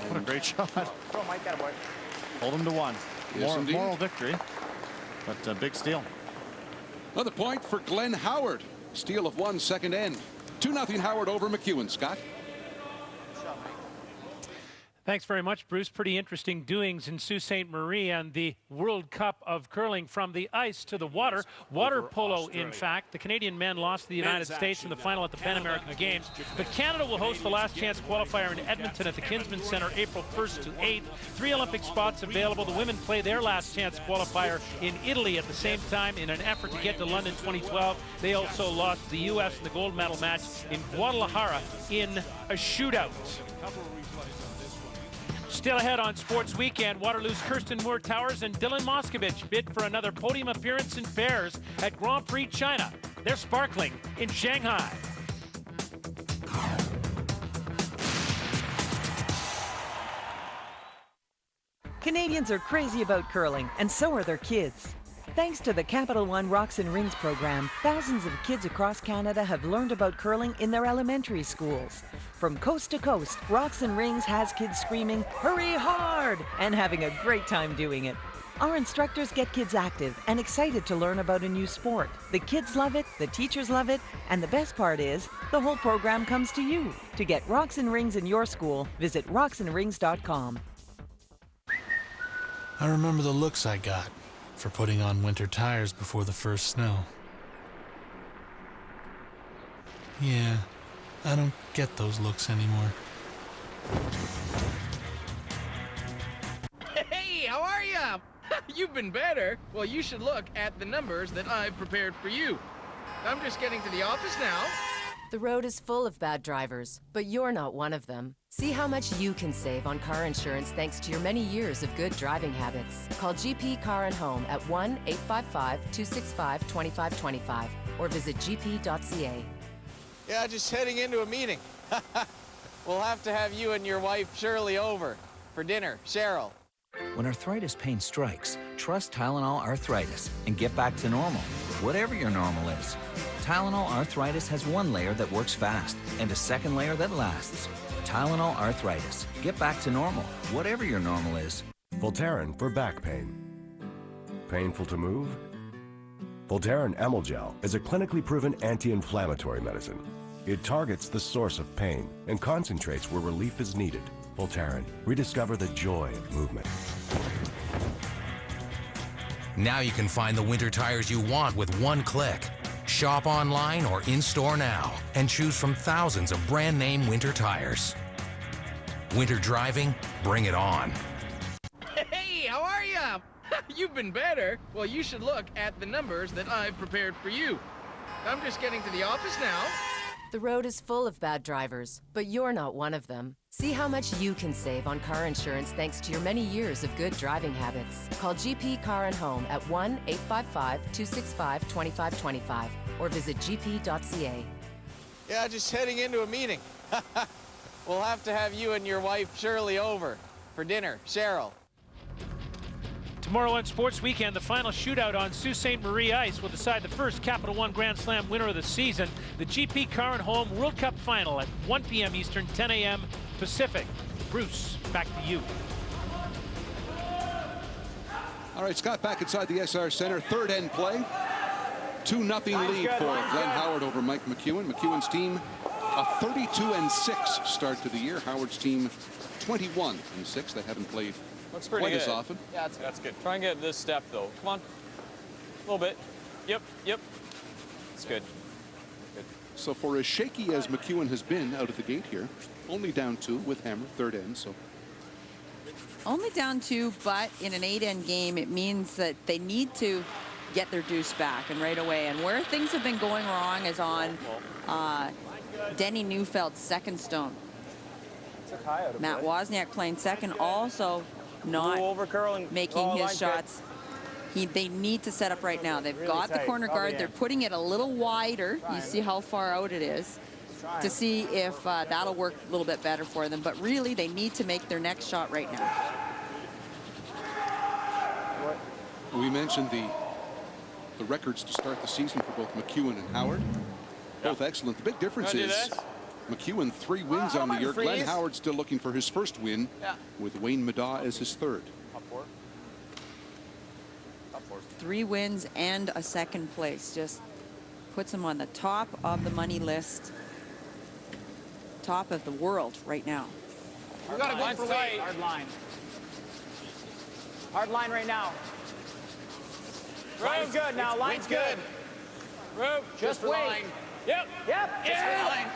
What a great shot. Throw Mike out, boy. Hold him to 1. Yes, indeed. Moral victory, but a big steal. Another point for Glenn Howard. Steal of 1, second end. 2-0 Howard over McEwen. Scott? Thanks very much, Bruce. Pretty interesting doings in Sault Ste. Marie and the World Cup of curling from the ice to the water. Water polo, in fact. The Canadian men lost to the United States in the final at the Pan American Games. But Canada will host the last chance qualifier in Edmonton at the Kinsman Centre April 1st to 8th. 3 Olympic spots available. The women play their last chance qualifier in Italy at the same time in an effort to get to London 2012. They also lost to the U.S. in the gold medal match in Guadalajara in a shootout. Still ahead on Sports Weekend, Waterloo's Kirsten Moore-Towers and Dylan Moskovich bid for another podium appearance in pairs at Grand Prix China. They're sparkling in Shanghai. Canadians are crazy about curling, and so are their kids. Thanks to the Capital One Rocks and Rings program, thousands of kids across Canada have learned about curling in their elementary schools. From coast to coast, Rocks and Rings has kids screaming, "Hurry hard!" and having a great time doing it. Our instructors get kids active and excited to learn about a new sport. The kids love it, the teachers love it, and the best part is, the whole program comes to you. To get Rocks and Rings in your school, visit rocksandrings.com. I remember the looks I got for putting on winter tires before the first snow. Yeah, I don't get those looks anymore. Hey, how are ya? You've been better. Well, you should look at the numbers that I've prepared for you. I'm just getting to the office now. The road is full of bad drivers, but you're not one of them. See how much you can save on car insurance thanks to your many years of good driving habits. Call GP Car and Home at 1-855-265-2525 or visit gp.ca. Yeah, just heading into a meeting. We'll have to have you and your wife Shirley over for dinner. Cheryl. When arthritis pain strikes, trust Tylenol Arthritis and get back to normal, whatever your normal is. Tylenol Arthritis has one layer that works fast and a second layer that lasts. Tylenol Arthritis. Get back to normal, whatever your normal is. Voltaren for back pain. Painful to move? Voltaren Amyl Gel is a clinically proven anti-inflammatory medicine. It targets the source of pain and concentrates where relief is needed. Voltaren. Rediscover the joy of movement. Now you can find the winter tires you want with one click. Shop online or in-store now and choose from thousands of brand name winter tires. Winter driving? Bring it on. Hey, how are ya? You've been better. Well, you should look at the numbers that I've prepared for you. I'm just getting to the office now. The road is full of bad drivers, but you're not one of them. See how much you can save on car insurance thanks to your many years of good driving habits. Call GP Car and Home at 1-855-265-2525 or visit gp.ca. Yeah, just heading into a meeting. We'll have to have you and your wife Shirley over for dinner. Cheryl. Tomorrow on Sports Weekend, the final shootout on Sault Ste. Marie ice will decide the first Capital One Grand Slam winner of the season. The GP Car and Home World Cup Final at 1 p.m. Eastern, 10 a.m. Pacific. Bruce, back to you. All right, Scott, back inside the Essar Center. Third end play. 2-0 lead for Glenn Howard over Mike McEwen. McEwen's team a 32-6 start to the year. Howard's team 21-6. They haven't played Looks pretty quite good. as often. Yeah, that's good. Try and get this step, though. Come on. A little bit. Yep. It's good. So for as shaky as McEwen has been out of the gate here, only down 2 with Hammer, third end. So only down 2, but in an 8-end game, it means that they need to get their deuce back and right away. And where things have been going wrong is on Denny Neufeld's second stone. Matt Wozniak playing second, also not making his shots. They need to set up right now. They've got the corner guard. They're putting it a little wider. You see how far out it is to see if that'll work a little bit better for them. But really, they need to make their next shot right now. we mentioned the records to start the season for both McEwen and Howard. Both excellent. The big difference is McEwen 3 wins on the year. Glenn Howard still looking for his first win with Wayne Middaugh as his third. 3 wins and a second place. Just puts him on the top of the money list. Top of the world right now. We gotta go for weight. Hard line. Hard line right now. Line's good now. Line's good. Rope. Just wait. line. Yep. Yeah.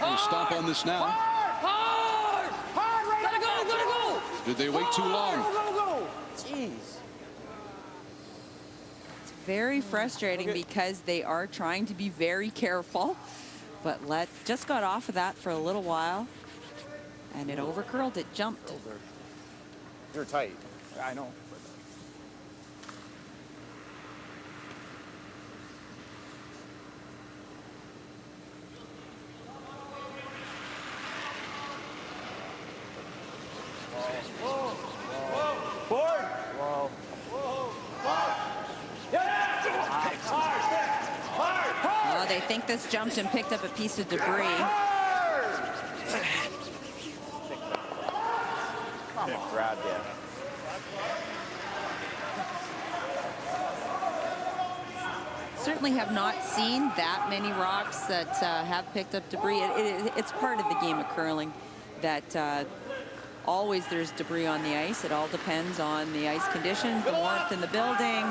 We'll stomp on this now. Hard. Right Gotta go. Gotta go. Did they wait too long? Go. Jeez. It's very frustrating because they are trying to be very careful. But just got off of that for a little while. And it overcurled. It jumped. They're tight. I know. Forward. Whoa. Oh, they think this jumped and picked up a piece of debris. Grab it. Certainly have not seen that many rocks that have picked up debris. It's part of the game of curling that always there's debris on the ice. It all depends on the ice conditions, the warmth in the building,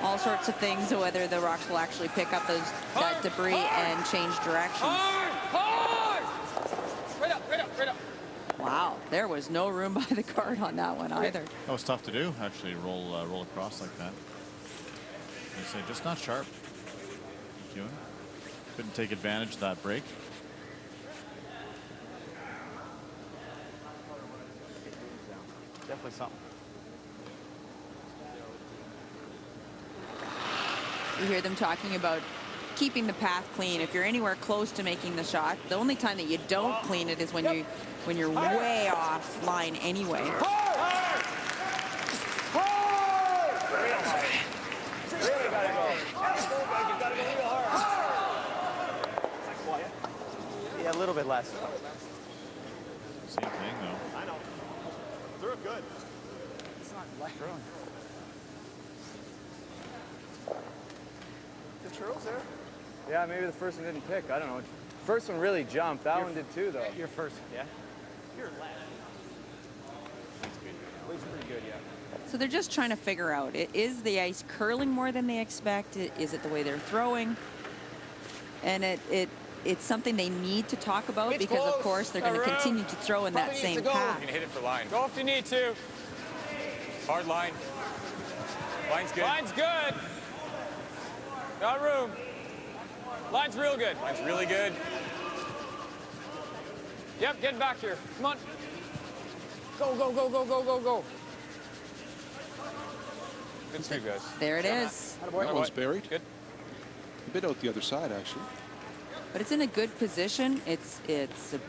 all sorts of things, whether the rocks will actually pick up that debris and change direction. Right up. Wow, there was no room by the guard on that one either. That was tough to do, actually, roll across like that. I say, just not sharp. McEwen couldn't take advantage of that break. Definitely something. You hear them talking about keeping the path clean. If you're anywhere close to making the shot, the only time that you don't clean it is when you're way off line anyway. Really gotta go. You gotta go real hard. Yeah, a little bit less. Same thing, though. I know. They're good. It's not light throwing. The churros there? Yeah, maybe the first one didn't pick. I don't know. First one really jumped. That one did too, though. Your first, yeah. You're left. Looks pretty good, yeah. So they're just trying to figure out, is the ice curling more than they expect? Is it the way they're throwing? And it's something they need to talk about because, of course, they're going to continue to throw in that same path. You can hit it for line. Go if you need to. Hard line. Line's good. Line's good. Got room. Line's real good. Line's really good. Yep, getting back here. Come on. Go, go, go, go, go, go, go. Good sweep, guys. There it is. That one's buried. Good. A bit out the other side, actually. But it's in a good position. It's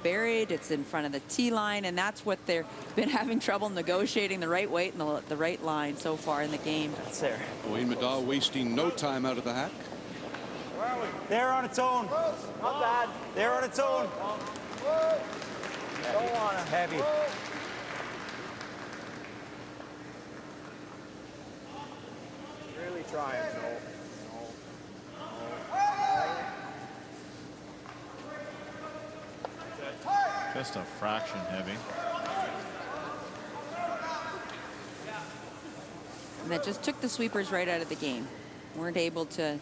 buried. It's in front of the tee line, and that's what they've been having trouble negotiating, the right weight and the right line so far in the game. That's there. Wayne Middaugh wasting no time out of the hack. They're on its own. Not bad. They're on its own. Don't want to. Heavy. Really trying. Just a fraction heavy. And that just took the sweepers right out of the game. Weren't able to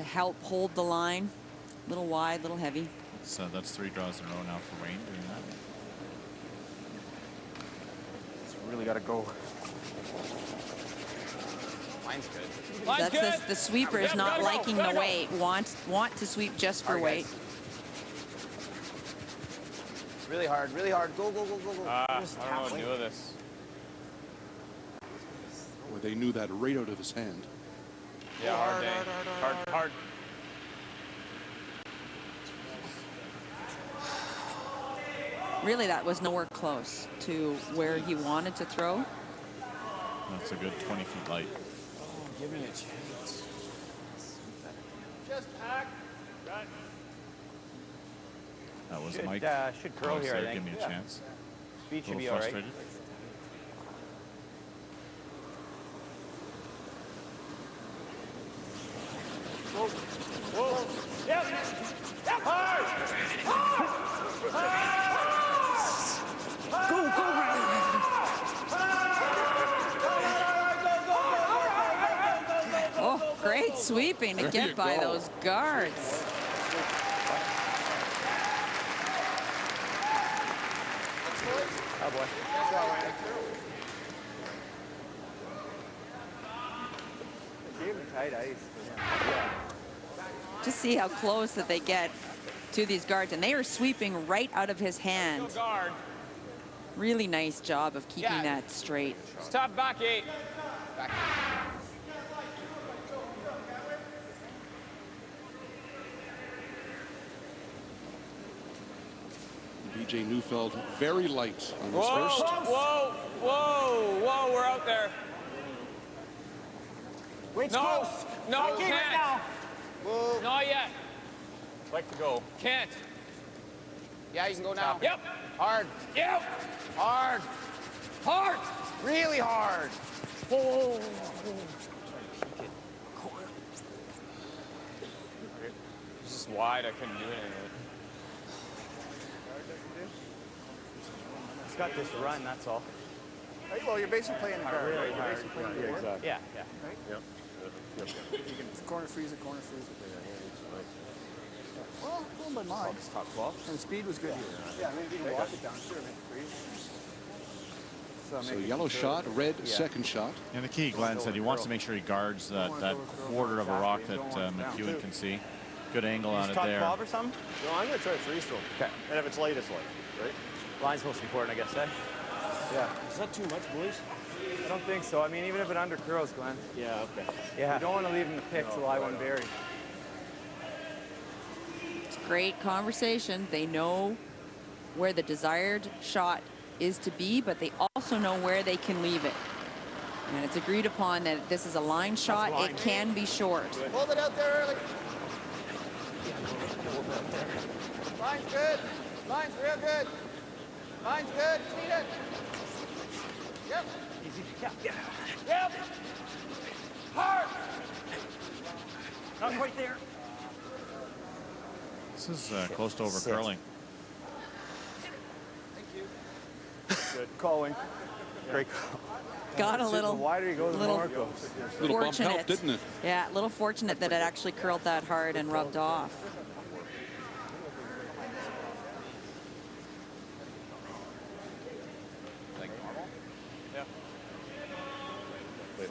help hold the line. A little wide, a little heavy. So that's 3 draws in a row now for Wayne doing that. It's really got to go. Line's good. That's the sweepers not liking the weight. Want to sweep just for weight. Really hard, really hard. Go, go, go, go, go. I don't know what to do with this. Or they knew that right out of his hand. Yeah, hard day. Hard. Really, that was nowhere close to where he wanted to throw. That's a good 20 feet light. Oh, give me a chance. Just hack. Right. That was Should, Mike. should curl here, I think. Give me a chance. Speed should A be little all right. frustrated. Whoa. Whoa. Yep. Yep. Hard. Great sweeping to get by those guards. Oh boy. Tight ice. Just see how close that they get to these guards, and they are sweeping right out of his hand. Really nice job of keeping that straight. Stop back 8. Back. BJ Neufeld very light on his Whoa, first. whoa, whoa, whoa, we're out there. Wait, no, close. No, can't. Right now. Whoa. Not yet. Like to go. Can't. Yeah, you can go now. Yep. Hard. Yep. Hard. Hard. Really hard. Whoa. It's just wide. I couldn't do anything. It's got this run, that's all. Right, well, you're basically playing the guard, Really right? You're hard. basically playing the Yeah, board. exactly. Yeah, yeah. Right? Yep. You can corner freeze it, corner freeze it. Well, going by mine. Top 12. And the speed was good here. Yeah, I mean, you can walk it down, sure, make it freeze. So yellow shot, red second shot. And the key, Glenn said he wants to make sure he guards that quarter of a rock that McEwen can see. Good angle on it there. Top 12 or something? No, I'm going to try to freeze throw. Okay. And if it's late, it's late, right? Line's most important, I guess, eh? Yeah. Is that too much, boys? I don't think so. I mean, even if it under curls, Glenn. Yeah, okay. Yeah. You don't want to leave him to pick till I one buried. It's a great conversation. They know where the desired shot is to be, but they also know where they can leave it. And it's agreed upon that this is a line shot. It can be short. Hold it out there early. Line's good. Line's real good. Line's good. Clean it. Yep. Easy. Yeah. Yep. Hard. Not quite there. This is close to over curling. Thank you. Good calling. Great call. Got a little, The wider you go, the more it goes. Little bump help, didn't it? Yeah, a little fortunate that it actually curled that hard and rubbed off. Like normal? Yeah. Good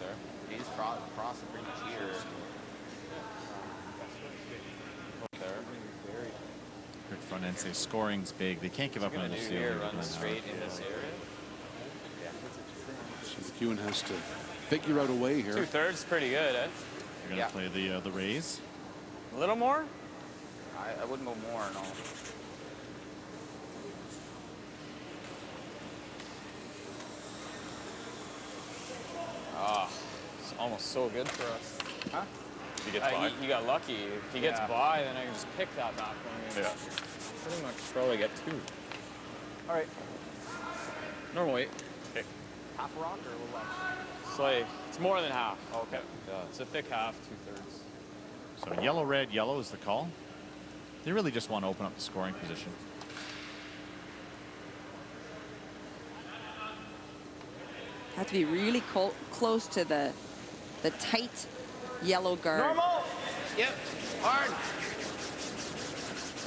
there. He just crossed pretty much here. Good front end say scoring's big. They can't give up on the Here, run straight in this area. So McEwen has to figure out a way here. 2/3 pretty good, eh? You're going to play the raise. A little more? I wouldn't go more, no. Ah, it's almost so good for us. Huh? If he gets by. He got lucky. If he gets by, then I can just pick that back from him. Yeah. Pretty much probably get 2. All right. Normal weight. Okay. Half rock or a little less? It's like, it's more than half. Okay. Yeah, it's a thick half, 2/3. So yellow, red, yellow is the call. They really just want to open up the scoring position. Have to be really close to the tight yellow guard. Normal. Yep. Hard.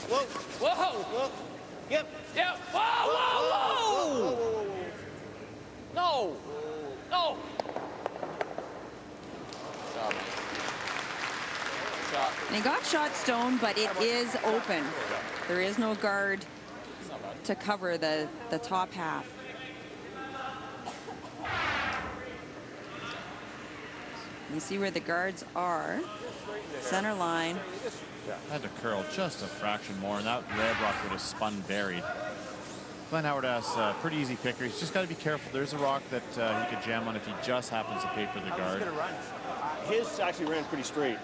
Whoa. Whoa. Whoa. Yep. Yep. Whoa, whoa, whoa. No. No. Shot. And he got shot stone, but it is open. There is no guard to cover the top half. You see where the guards are. Center line. Had to curl just a fraction more, and that red rock would have spun buried. G.Howard has a pretty easy picker. He's just got to be careful. There's a rock that he could jam on if he just happens to paper the guard. His actually ran pretty straight.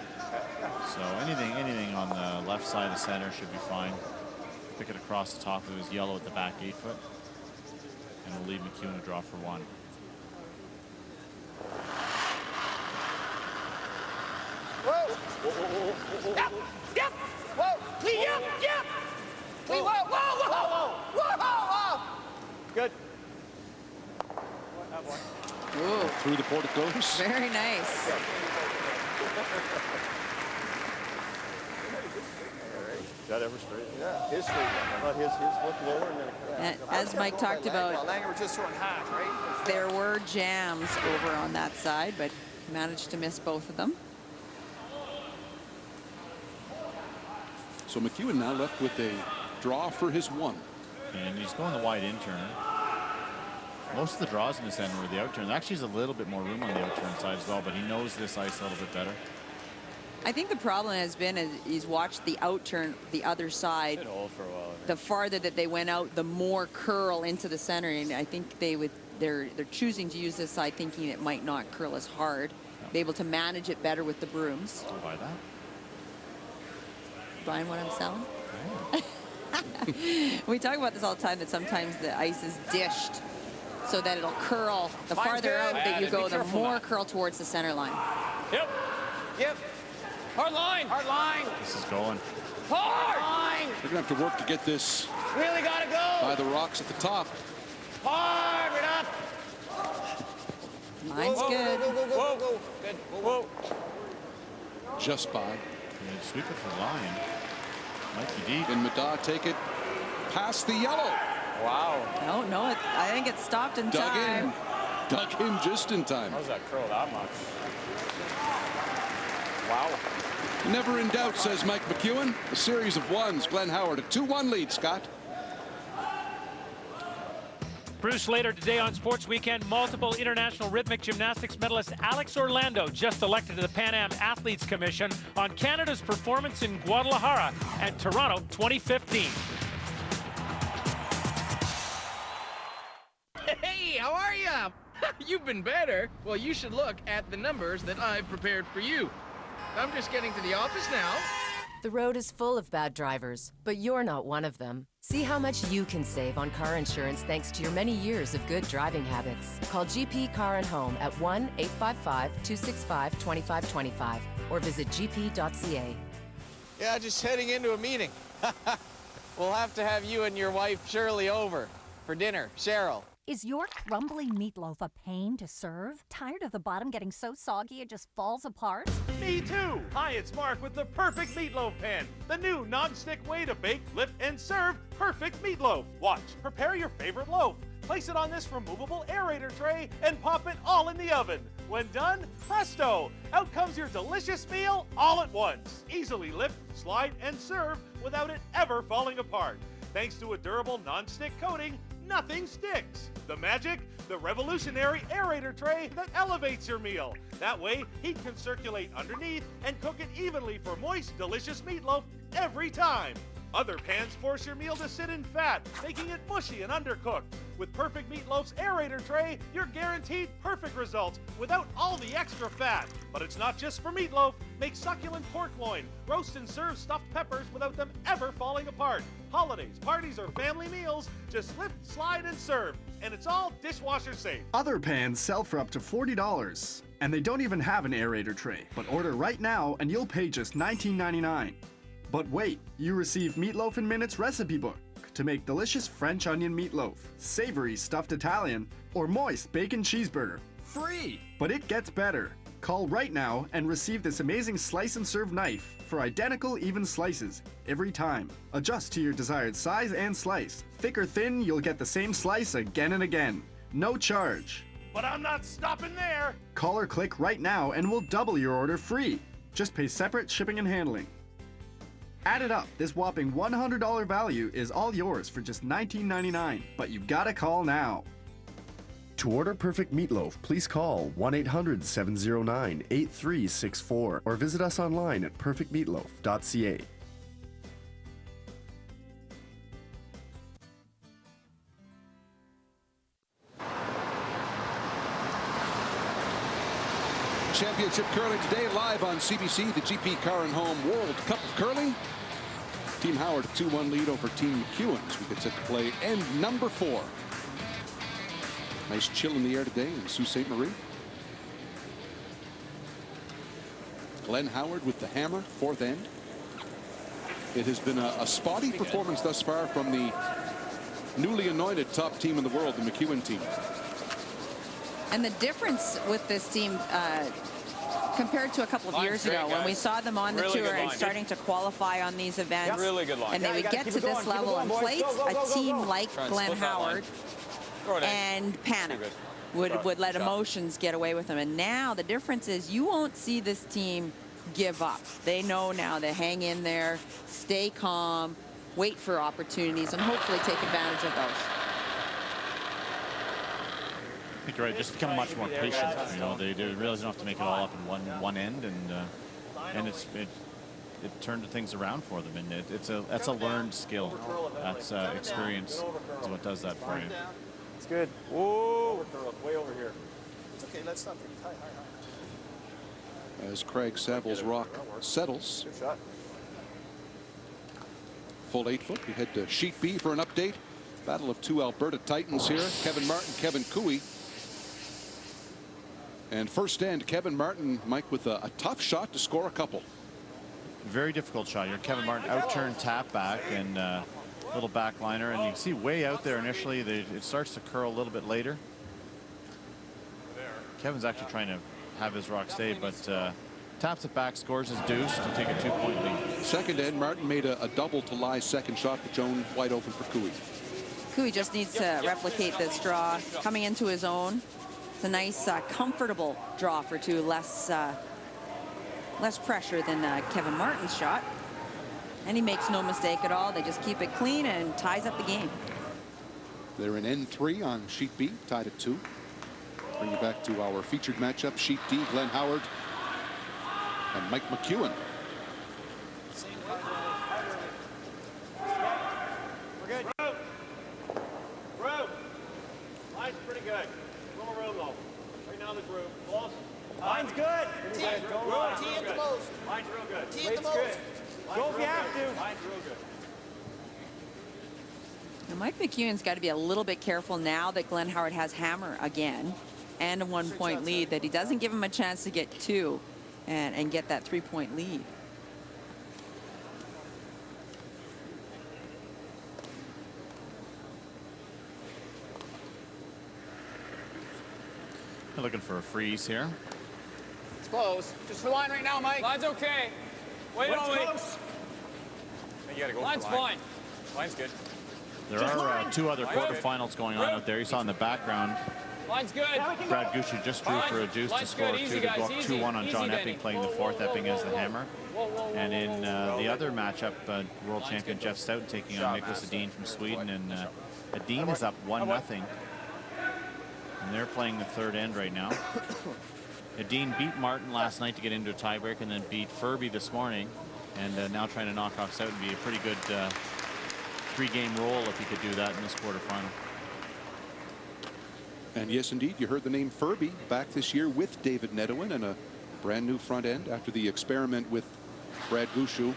So anything on the left side of the center should be fine. Pick it across the top of his yellow at the back 8 foot. And we'll leave McEwen to draw for 1. Whoa. Yep. Yep. Whoa. Clean. Yep. Yep. Clean. Whoa. Whoa. Whoa. Whoa. Whoa. Good. Ooh. Through the port it goes. Very nice. That ever straight? Yeah, his straight. I thought his looked lower and then it As Mike talked about, Langer was just throwing half, right? there were jams over on that side, but managed to miss both of them. So McEwen now left with a draw for his one. And he's going the wide in turn. Most of the draws in this end were the out turn. Actually, there's a little bit more room on the out turn side as well, but he knows this ice a little bit better. I think the problem has been he's watched the out turn the other side. Been old for a while. The farther that they went out, the more curl into the center, and I think they're choosing to use this side, thinking it might not curl as hard, be able to manage it better with the brooms. I'll buy that. Buying what I'm selling. We talk about this all the time, that sometimes the ice is dished so that it'll curl. The farther out that you go, the more curl towards the center line. Yep. Yep. Hard line. Hard line. This is going. Hard line. They're going to have to work to get this Really got to go. by the rocks at the top. Hard it up. Mine's good. Go, go, go, go, go. Good. Whoa. Just by. Good sweeper for line. Might be deep. And Madad take it past the yellow. Wow. No, I think it stopped in time. Dug in just in time. How does that curl that much? Wow. Never in doubt, says Mike McEwen. A series of ones. Glenn Howard, a 2-1 lead, Scott. Bruce, later today on Sports Weekend, multiple international rhythmic gymnastics medalist Alex Orlando just elected to the Pan Am Athletes Commission on Canada's performance in Guadalajara and Toronto 2015. Hey, how are ya? You've been better. Well, you should look at the numbers that I've prepared for you. I'm just getting to the office now. The road is full of bad drivers, but you're not one of them. See how much you can save on car insurance thanks to your many years of good driving habits. Call GP Car and Home at 1-855-265-2525 or visit gp.ca. Yeah, just heading into a meeting. We'll have to have you and your wife Shirley over for dinner. Cheryl. Is your crumbly meatloaf a pain to serve? Tired of the bottom getting so soggy it just falls apart? Me too! Hi, it's Mark with the Perfect Meatloaf Pan. The new non-stick way to bake, lift, and serve perfect meatloaf. Watch, prepare your favorite loaf. Place it on this removable aerator tray and pop it all in the oven. When done, presto! Out comes your delicious meal all at once. Easily lift, slide, and serve without it ever falling apart. Thanks to a durable non-stick coating, nothing sticks. The magic? The revolutionary aerator tray that elevates your meal. That way, heat can circulate underneath and cook it evenly for moist, delicious meatloaf every time. Other pans force your meal to sit in fat, making it mushy and undercooked. With Perfect Meatloaf's aerator tray, you're guaranteed perfect results without all the extra fat. But it's not just for meatloaf. Make succulent pork loin, roast and serve stuffed peppers without them ever falling apart. Holidays, parties, or family meals, just lift, slide, and serve. And it's all dishwasher safe. Other pans sell for up to $40, and they don't even have an aerator tray. But order right now and you'll pay just $19.99. But wait, you receive Meatloaf in Minutes recipe book to make delicious French onion meatloaf, savory stuffed Italian, or moist bacon cheeseburger. Free! But it gets better. Call right now and receive this amazing slice and serve knife for identical even slices every time. Adjust to your desired size and slice. Thick or thin, you'll get the same slice again and again. No charge. But I'm not stopping there. Call or click right now and we'll double your order free. Just pay separate shipping and handling. Add it up, this whopping $100 value is all yours for just $19.99, but you gotta call now. To order Perfect Meatloaf, please call 1-800-709-8364 or visit us online at perfectmeatloaf.ca. Championship Curling today live on CBC, the GP Car and Home World Cup of Curling. Team Howard 2-1 lead over Team McEwen as we get set to play end number 4. Nice chill in the air today in Sault Ste. Marie. Glenn Howard with the hammer, 4th end. It has been a spotty performance thus far from the newly anointed top team in the world, the McEwen team. And the difference with this team, compared to a couple of years ago when we saw them on the Really tour good and line. starting to qualify on these events. Really good line. And they Yeah, would you get gotta to keep it this going, keep it level going, and boys. place Go, go, a go, go, team go. like Try and Glenn split that line. Howard Throw it in. and panic. Too good. Would let Shot. emotions get away with them. And now the difference is you won't see this team give up. They know now to hang in there, stay calm, wait for opportunities, and hopefully take advantage of those. I think you're right. Just become much more patient. You know, they realize they don't have to make it all up in one end, and it turned things around for them. And that's a learned skill. That's experience is what does that for you. It's good. Whoa, way over here. It's okay. Let's stop. High, high, high. As Craig Saville's rock settles. Good shot. Full 8 foot. We head to Sheet B for an update. Battle of two Alberta Titans here. Kevin Martin, Kevin Cooey. And first end, Kevin Martin, Mike, with a tough shot to score a couple. Very difficult shot here. Kevin Martin out-turn tap back and little backliner, and you can see way out there initially. It starts to curl a little bit later. Kevin's actually trying to have his rock stay, but taps it back, scores his deuce to take a 2-point lead. Second end, Martin made a double to Lai's second shot, but Joan wide open for Cooey. Cooey just needs to replicate this draw coming into his own. It's a nice, comfortable draw for two, less pressure than Kevin Martin's shot. And he makes no mistake at all. They just keep it clean and ties up the game. They're in N3 on Sheet B, tied at 2. Bring you back to our featured matchup, Sheet D, Glenn Howard and Mike McEwen. We're good. Room. Line's pretty good. A little room though. Right now there's room. Close. Line's good. Tee at the most. Line's real good. Tee at the Weight's good. most. Go if you have to. Line's real good. Now, Mike McEwen's got to be a little bit careful now that Glenn Howard has hammer again and a 1-point lead, that he doesn't give him a chance to get 2 and get that 3-point lead. They're looking for a freeze here. It's close. Just for line right now, Mike. Line's okay. Wait, Line's wait. close. You gotta go Line's for line. fine. Line's good. There are two other quarterfinals going on out there. You saw in the background, Line's good. Brad Goucher just drew for a deuce to Line's score good. 2 Easy, to guys. go up Easy. 2-1 on Easy, John Denny. Epping, playing the fourth, Epping as the hammer. And in the other matchup, world champion Jeff Stout taking on Nicholas Edin from Sweden, and Edin is up 1-0. And they're playing the third end right now. Edin beat Martin last night to get into a tiebreak, and then beat Furby this morning, and now trying to knock off Stout and be a pretty good 3-game roll if he could do that in this quarterfinal. And yes, indeed, you heard the name Furby back this year with David Nedowin and a brand new front end after the experiment with Brad Goucher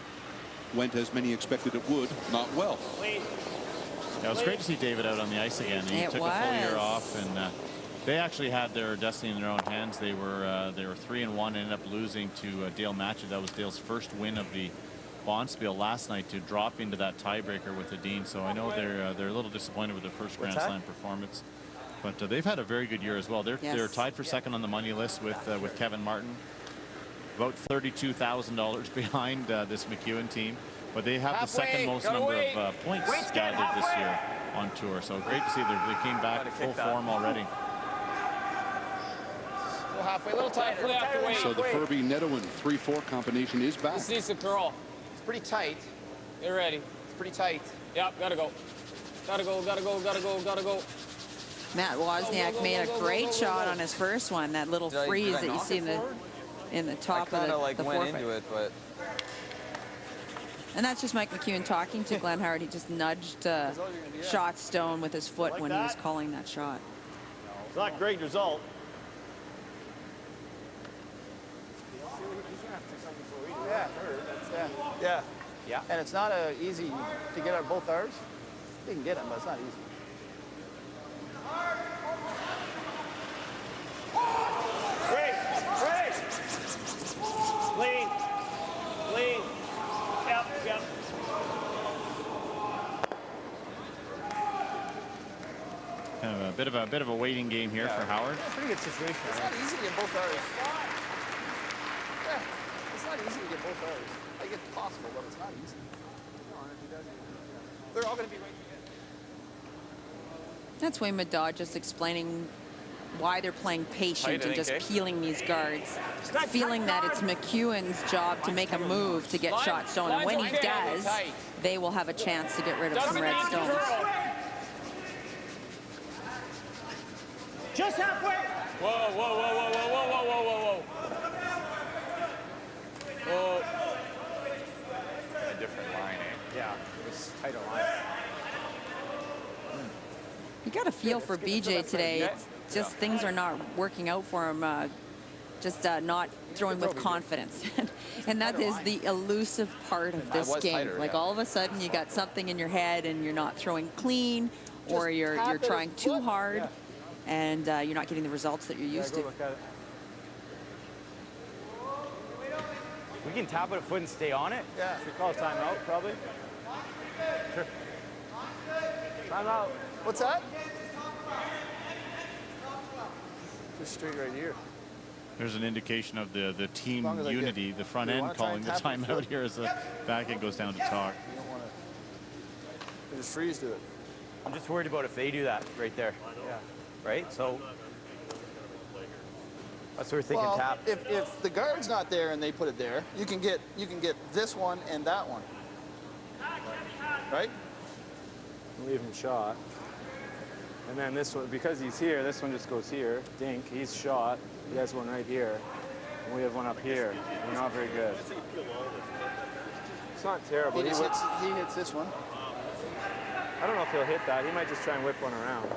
went as many expected it would, not well. Yeah, it was great to see David out on the ice again. He took a full year off, and they actually had their destiny in their own hands. They were 3-1, ended up losing to Dale Matchett. That was Dale's first win of the Bonspiel last night, to drop into that tiebreaker with Edin. So I know they're a little disappointed with their first Grand Slam performance. But they've had a very good year as well. They're tied for second on the money list with Kevin Martin, about $32,000 behind this McEwen team. But they have the second most number of points gathered this year on tour. So great to see they came back full form already. Go halfway, a little tighter. So the Furby Nedowin 3-4 combination is back. This needs to curl. It's pretty tight. Get ready. It's pretty tight. Yep, gotta go. Gotta go, gotta go, gotta go, gotta go. Matt Wozniak made a great shot on his first one, that little freeze that you see in the top of the went forefoot. into it, but And that's just Mike McEwen talking to Glenn Howard. He just nudged shot Stone with his foot when he was calling that shot. It's not a great result. Yeah. Yeah. And it's not easy to get out both ours. You can get them, but it's not easy. Great. Lean. Yep. Kind of a bit of a waiting game here for Howard. Pretty good situation. It's not easy to get both ours. not easy to get both arrows. Like, it's possible, but it's not easy. They're all going to be right here. That's Wayne Maddaw just explaining why they're playing patient and just peeling these guards, feeling that it's McEwen's job to make a move to get shot stone. And when he does, they will have a chance to get rid of some red stones. Just halfway. Whoa, whoa, whoa, whoa, whoa, whoa, whoa, whoa, whoa. Whoa. A different line, eh? Yeah, it's tighter line. You got a feel for BJ today. It's just things are not working out for him. Just not throwing with confidence. And that is the elusive part of this game. Like all of a sudden you got something in your head and you're not throwing clean, or you're trying too hard, and you're not getting the results that you're used to. We can tap it a foot and stay on it. Yeah. Should we call a timeout, probably? Sure. Timeout. What's that? Just straight right here. There's an indication of the team long as unity, the front end calling the timeout here as the back end goes down to talk. You don't want to just freeze to it. I'm just worried about if they do that right there. Yeah. Right? So that's what we're thinking. Well, tap. If the guard's not there and they put it there, you can get this one and that one. Right? Leave him shot. And then this one, because he's here, this one just goes here. Dink, he's shot. He has one right here. And we have one up here. We're not very good. It's not terrible. He hits this one. I don't know if he'll hit that. He might just try and whip one around.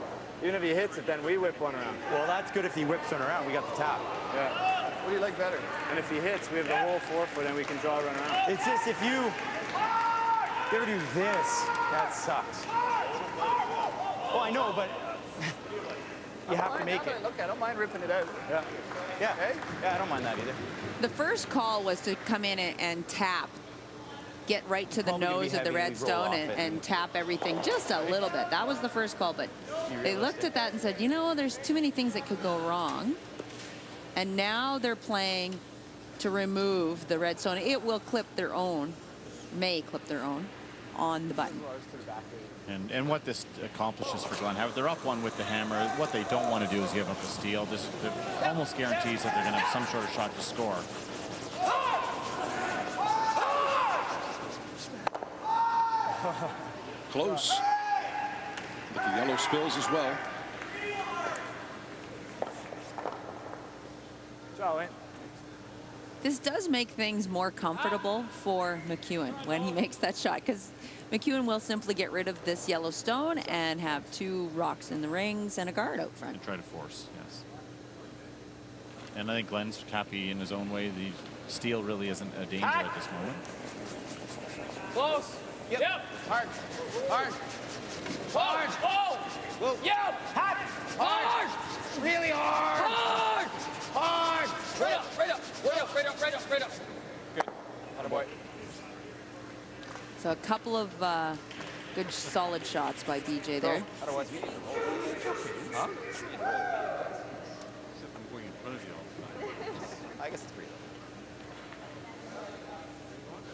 Even if he hits it, then we whip one around. Well, that's good if he whips one around. We got the tap. Yeah. What do you like better? And if he hits, we have the whole forefoot and we can draw a run around. It's just if you ever do this, that sucks. Oh, I know, but you have to make it. Look, I don't mind ripping it out. Yeah. Yeah. Okay? Yeah, I don't mind that either. The first call was to come in and tap, get right to the nose of the red stone and tap everything just a little bit. That was the first call, but they looked at that and said, you know, there's too many things that could go wrong. And now they're playing to remove the red stone. It will clip their own, may clip their own on the button. And what this accomplishes for Glenn Howard, they're up one with the hammer. What they don't want to do is give up a steal. This almost guarantees that they're going to have some sort of shot to score. Close. But the yellow spills as well. This does make things more comfortable for McEwen when he makes that shot, because McEwen will simply get rid of this yellow stone and have two rocks in the rings and a guard out front. And try to force, yes. And I think Glenn's happy in his own way. The steal really isn't a danger at this moment. Close. Yep. Hard. Hard. Hard. Oh. Whoa. Yep. Hot. Hard. Really hard. Hard. Hard. Right up. Right up. Right up. Right up. Right up. Right up. Good. Attaboy. So a couple of good solid shots by BJ there. Huh? I'm going in front of you all the time. I guess it's pretty.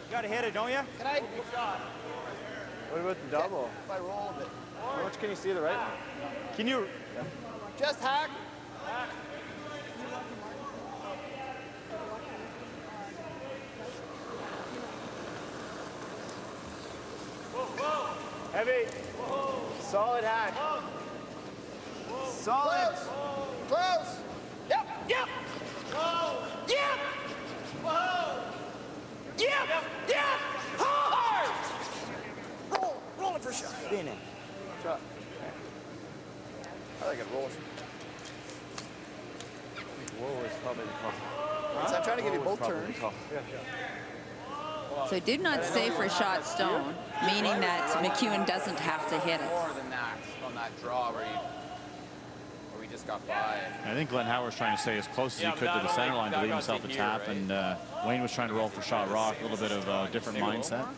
You got to hit it, don't you? Can I? What about the double? If I roll a bit. How much can you see the right one? Can you? Just hack. Heavy. Solid hack. Solid. Close. Close. Yep. Yep. Yep. Yep. Yep. Hard. Roll. Roll it for shot. Spin it. Shot. I like it rolling. Whoa is probably the call. So I'm trying to give you both turns. So he did not say for shot stone, meaning that McEwen doesn't have to hit it. More than that on that draw where we just got by. I think Glenn Howard's trying to stay as close as he could to the center line to leave himself a tap, and Wayne was trying to roll for shot rock, a little bit of a different mindset.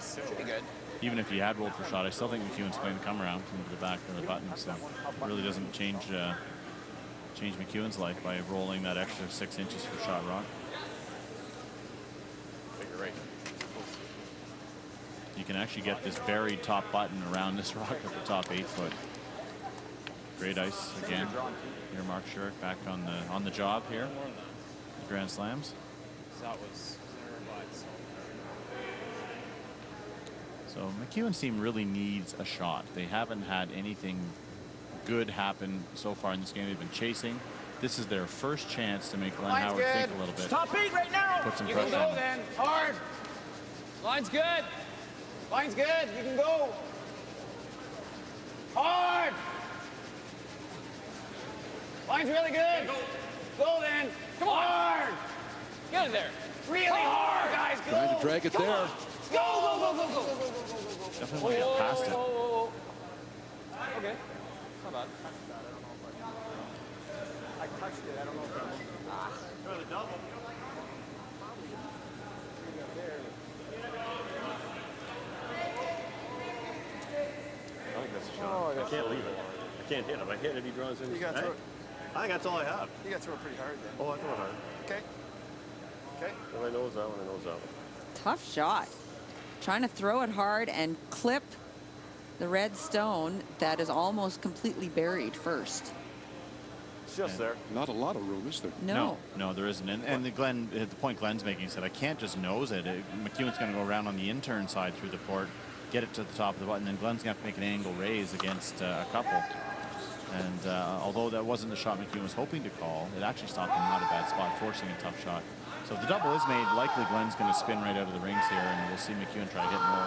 Should be good. Even if he had rolled for shot, I still think McEwen's playing the come around into the back of the button, so it really doesn't change McEwen's life by rolling that extra 6 inches for shot rock. you can actually get this buried top button around this rock at the top 8 foot. Great ice again. Here, Mark Schurig back on the job here. The Grand Slams. So McEwen's team really needs a shot. They haven't had anything good happen so far in this game. They've been chasing. This is their first chance to make Glenn Howard think a little bit. Top 8 right now. Put some You pressure can go on them. then. Hard. Line's good. Line's good. You can go. Hard. Line's really good. Go then. Come on. Hard. Get in there. Really hard, guys. Go. Trying to drag it Come there. on. Go. Definitely want to get past it. Okay. Not bad. I touched it. I don't know if it was the double. I think that's a shot. I can't leave it. I can't hit him. I hit it, he draws in. You got to throw it. I think that's all I have. You got to throw it pretty hard then. Oh, I throw it hard. Okay. Okay. Well, I knows that one. I knows that one. Tough shot. Trying to throw it hard and clip the red stone that is almost completely buried first. It's just there. Not a lot of room, is there? No. No, there isn't. And the point Glenn's making, he said, I can't just nose it. McEwen's going to go around on the intern side through the port, get it to the top of the button, and Glenn's going to have to make an angle raise against a couple. And although that wasn't the shot McEwen was hoping to call, it actually stopped him in not a bad spot, forcing a tough shot. So if the double is made, likely Glenn's going to spin right out of the rings here, and we'll see McEwen try to hit more.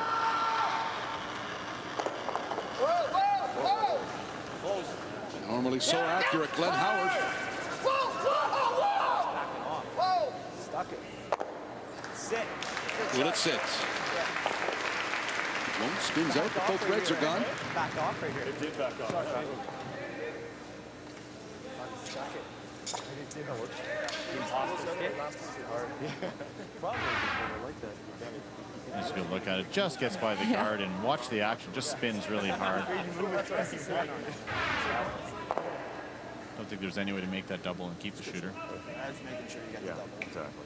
Normally so accurate, Glenn Howard. Whoa! Stuck it. Sit. Well, it sits. One spins out, but both reds are gone. Back off right here. It did back off. Stuck it. That's a good look at it. Just gets by the guard and watch the action. Just spins really hard. Don't think there's any way to make that double and keep the shooter. That's making sure you get the double. Exactly.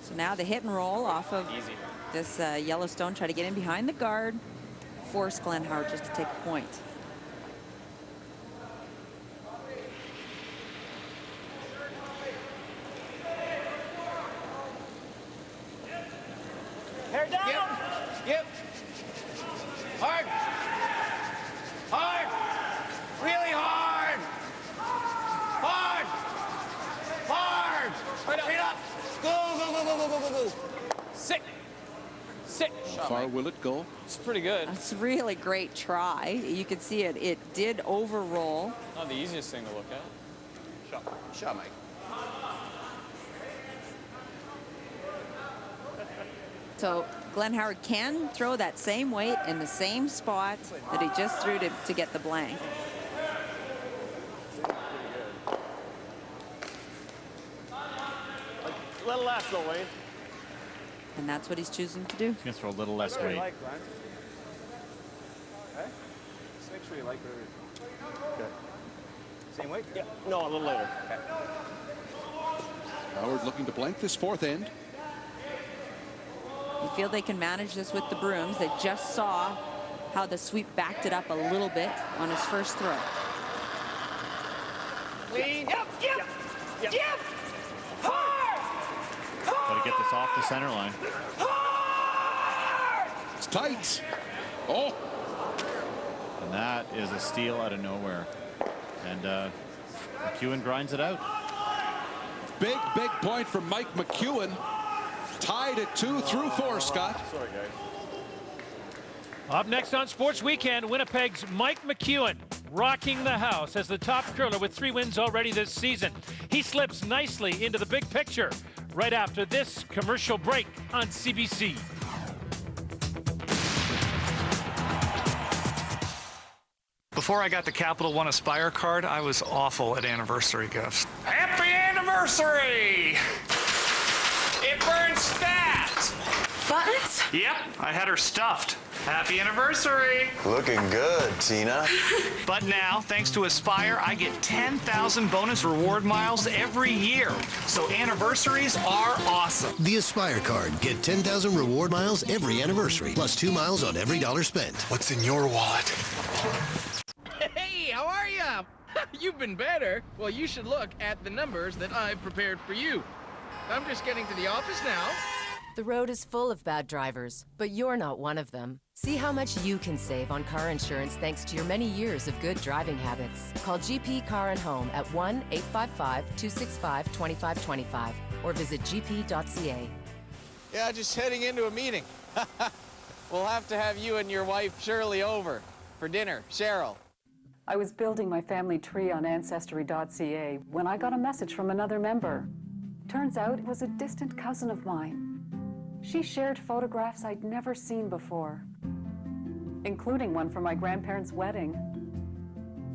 So now the hit and roll off of this Yellowstone. Try to get in behind the guard. Force Glenn Howard just to take a point. Hair down. Yep. Hard. Hard. Really hard. Hard. Hard. Straight up. Go. Sit. Sit. How far will it go? It's pretty good. That's a really great try. You can see it. It did overroll. Not the easiest thing to look at. Shot, Mike. So Glenn Howard can throw that same weight in the same spot that he just threw to get the blank. A little less though, Wayne. And that's what he's choosing to do. He's going to throw a little less weight. Okay? Just make sure you like where Okay. Same weight? Yeah. No, a little later. Okay. Howard looking to blank this fourth end. You feel they can manage this with the brooms. They just saw how the sweep backed it up a little bit on his first throw. Clean. Yep. Hard. Got to get this off the center line. It's tight. Oh. And that is a steal out of nowhere. And McEwen grinds it out. Big point from Mike McEwen. Tied at 2 through 4, Scott. Sorry, guys. Up next on Sports Weekend, Winnipeg's Mike McEwen rocking the house as the top curler with 3 wins already this season. He slips nicely into the big picture right after this commercial break on CBC. Before I got the Capital One Aspire card, I was awful at anniversary gifts. Happy anniversary! It burns fast! Buttons? Yep, I had her stuffed. Happy anniversary! Looking good, Tina. But now, thanks to Aspire, I get 10,000 bonus reward miles every year. So anniversaries are awesome. The Aspire card. Get 10,000 reward miles every anniversary, plus 2 miles on every dollar spent. What's in your wallet? Hey, how are ya? You've been better. Well, you should look at the numbers that I've prepared for you. I'm just getting to the office now. The road is full of bad drivers, but you're not one of them. See how much you can save on car insurance thanks to your many years of good driving habits. Call GP Car and Home at 1-855-265-2525 or visit gp.ca. Yeah, just heading into a meeting. We'll have to have you and your wife Shirley over for dinner. Cheryl. I was building my family tree on Ancestry.ca when I got a message from another member. Turns out it was a distant cousin of mine. She shared photographs I'd never seen before, including one from my grandparents' wedding.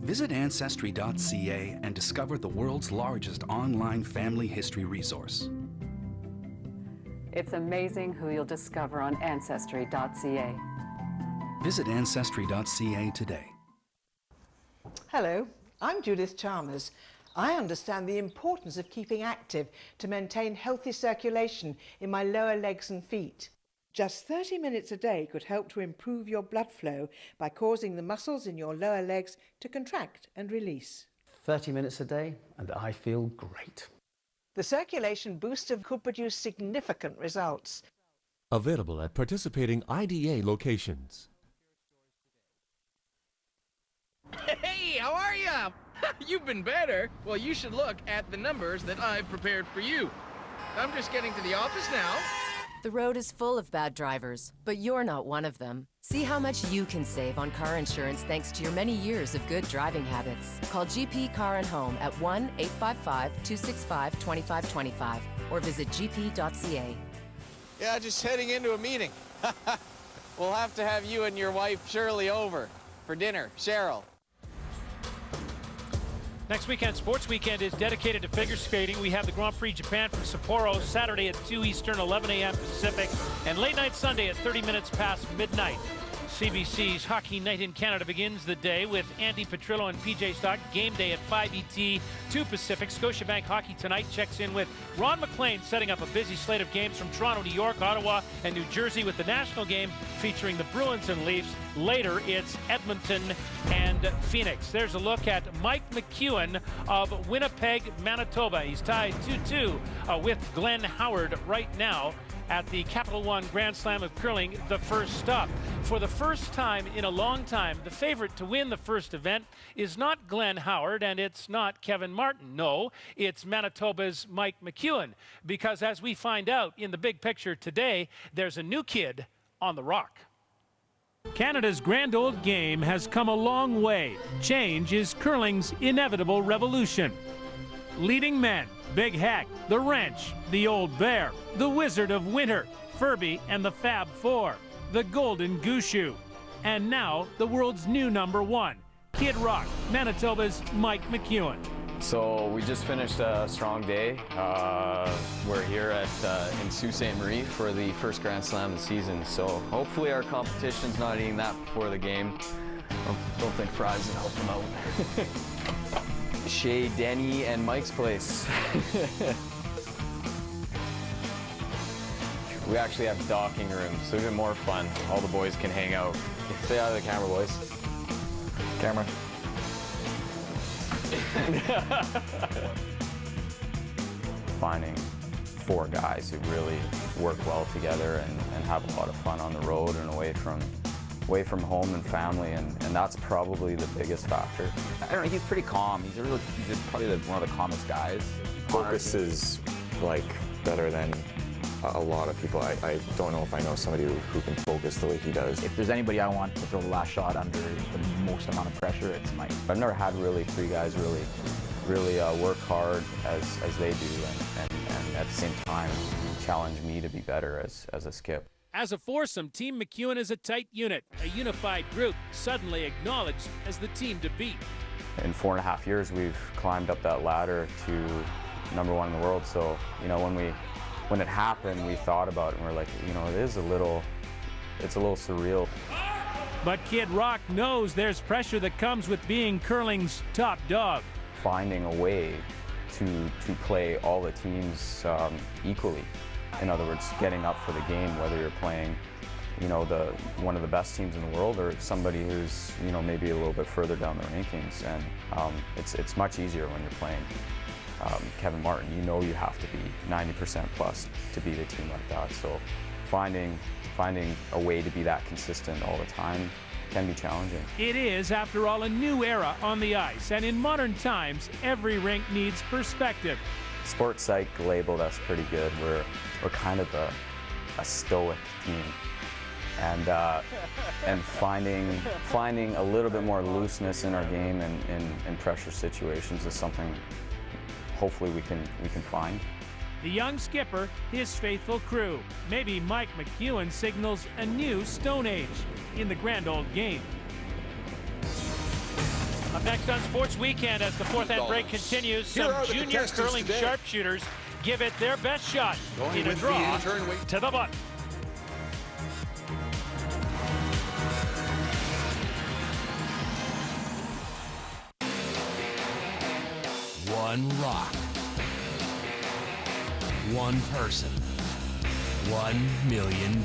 Visit Ancestry.ca and discover the world's largest online family history resource. It's amazing who you'll discover on Ancestry.ca. Visit Ancestry.ca today. Hello, I'm Judith Chalmers. I understand the importance of keeping active to maintain healthy circulation in my lower legs and feet. Just 30 minutes a day could help to improve your blood flow by causing the muscles in your lower legs to contract and release. 30 minutes a day and I feel great. The circulation booster could produce significant results. Available at participating IDA locations. Hey, how are ya? You've been better. Well, you should look at the numbers that I've prepared for you. I'm just getting to the office now. The road is full of bad drivers, but you're not one of them. See how much you can save on car insurance thanks to your many years of good driving habits. Call GP Car and Home at 1-855-265-2525 or visit gp.ca. Yeah, just heading into a meeting. We'll have to have you and your wife Shirley over for dinner. Cheryl. Next weekend, Sports Weekend, is dedicated to figure skating. We have the Grand Prix Japan from Sapporo Saturday at 2 Eastern, 11 a.m. Pacific, and late night Sunday at 30 minutes past midnight. CBC's Hockey Night in Canada begins the day with Andy Petrillo and PJ Stock. Game day at 5 ET, 2 Pacific. Scotiabank Hockey Tonight checks in with Ron McLean, setting up a busy slate of games from Toronto, New York, Ottawa, and New Jersey, with the national game featuring the Bruins and Leafs. Later, it's Edmonton and Phoenix. There's a look at Mike McEwen of Winnipeg, Manitoba. He's tied 2-2 with G.Howard right now at the Capital One Grand Slam of Curling, the first stop. For the first time in a long time, the favorite to win the first event is not G.Howard and it's not Kevin Martin. No, it's Manitoba's Mike McEwen, because as we find out in the big picture today, there's a new kid on the rock. Canada's grand old game has come a long way. Change is curling's inevitable revolution. Leading men: Big Hack, the Wrench, the Old Bear, the Wizard of Winter, Furby and the Fab Four, the Golden Goose Shoe, and now the world's new #1, Kid Rock, Manitoba's Mike McEwen. So we just finished a strong day. We're here in Sault Ste. Marie for the first Grand Slam of the season. So hopefully our competition's not eating that before the game. Don't think fries will help them out. Shay, Denny, and Mike's place. We actually have docking rooms, so even more fun. All the boys can hang out. Stay out of the camera, boys. Camera. Finding 4 guys who really work well together and have a lot of fun on the road and away from home and family, and that's probably the biggest factor. I don't know, he's pretty calm. He's probably one of the calmest guys. Focus is like better than a lot of people. I don't know if I know somebody who can focus the way he does. If there's anybody I want to throw the last shot under the most amount of pressure, it's Mike. I've never had really 3 guys really work hard as they do, and at the same time challenge me to be better as a skip. As a foursome, Team McEwen is a tight unit, a unified group, suddenly acknowledged as the team to beat. In 4.5 years, we've climbed up that ladder to #1 in the world. So, you know, when it happened, we thought about it and we're like, you know, it's a little surreal. But Kid Rock knows there's pressure that comes with being curling's top dog. Finding a way to play all the teams equally. In other words, getting up for the game, whether you're playing, you know, one of the best teams in the world or somebody who's, you know, maybe a little bit further down the rankings. And it's much easier when you're playing Kevin Martin. You know you have to be 90% plus to beat a team like that. So finding a way to be that consistent all the time can be challenging. It is, after all, a new era on the ice, and in modern times, every rink needs perspective. Sports psych labeled us pretty good. We're kind of a stoic team, and finding a little bit more looseness in our game and in pressure situations is something hopefully we can find. The young skipper, his faithful crew. Maybe Mike McEwen signals a new Stone Age in the grand old game. Up next on Sports Weekend, as the fourth end break continues, some junior curling sharpshooters give it their best shot in a draw to the button. One rock. One person. $1 million.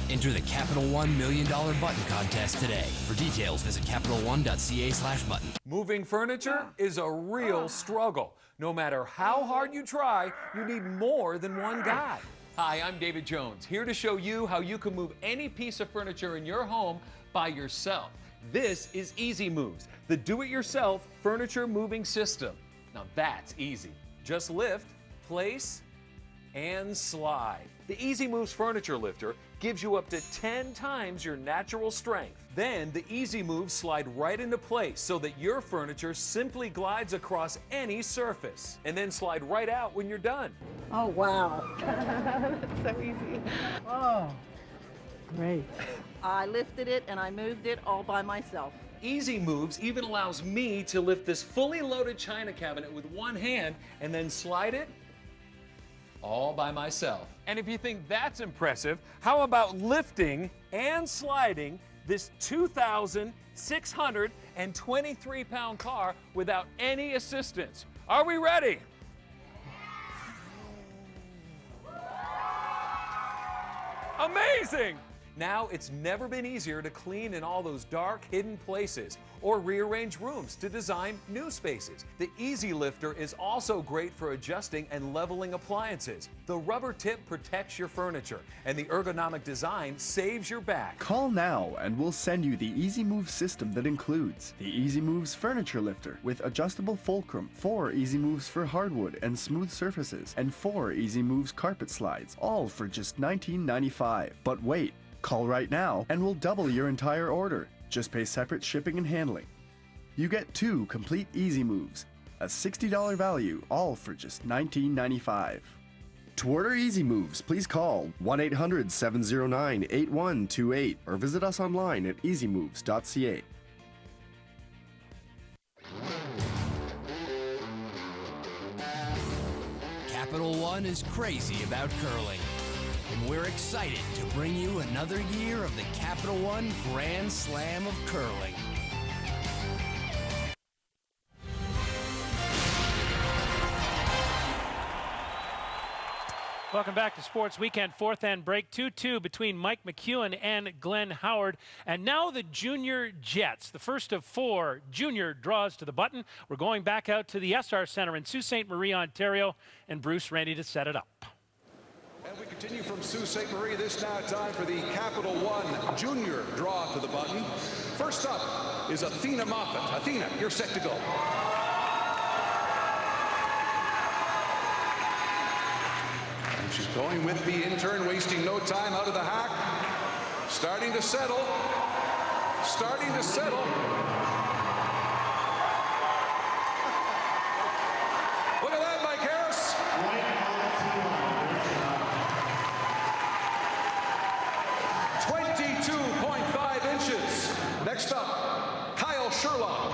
Enter the Capital One $1 Million Button Contest today. For details, visit CapitalOne.ca/button. Moving furniture is a real struggle. No matter how hard you try, you need more than one guy. Hi, I'm David Jones, here to show you how you can move any piece of furniture in your home by yourself. This is Easy Moves, the do-it-yourself furniture moving system. Now that's easy. Just lift, place, and slide. The Easy Moves furniture lifter gives you up to 10 times your natural strength. Then the Easy Moves slide right into place so that your furniture simply glides across any surface and then slide right out when you're done. Oh, wow. That's so easy. Oh, great. I lifted it and I moved it all by myself. Easy Moves even allows me to lift this fully loaded china cabinet with one hand and then slide it all by myself. And if you think that's impressive, how about lifting and sliding this 2,623-pound car without any assistance? Are we ready? Amazing! Now, it's never been easier to clean in all those dark, hidden places or rearrange rooms to design new spaces. The Easy Lifter is also great for adjusting and leveling appliances. The rubber tip protects your furniture, and the ergonomic design saves your back. Call now and we'll send you the Easy Moves system that includes the Easy Moves furniture lifter with adjustable fulcrum, 4 Easy Moves for hardwood and smooth surfaces, and 4 Easy Moves carpet slides, all for just $19.95. But wait, call right now and we'll double your entire order. Just pay separate shipping and handling. You get 2 complete Easy Moves, a $60 value, all for just $19.95. To order Easy Moves, please call 1-800-709-8128 or visit us online at easymoves.ca. Capital One is crazy about curling, and we're excited to bring you another year of the Capital One Grand Slam of Curling. Welcome back to Sports Weekend, fourth end break, 2-2 between Mike McEwen and G.Howard. And now the Junior Jets, the first of 4 junior draws to the button. We're going back out to the Essar Center in Sault Ste. Marie, Ontario, and Bruce ready to set it up. And we continue from Sault Ste. Marie. This now time for the Capital One Junior draw to the button. First up is Athena Moffat. Athena, you're set to go. And she's going with the intern, wasting no time out of the hack. Starting to settle. Starting to settle. Look at that, Mike Harris. 22.5 inches. Next up, Kyle Sherlock.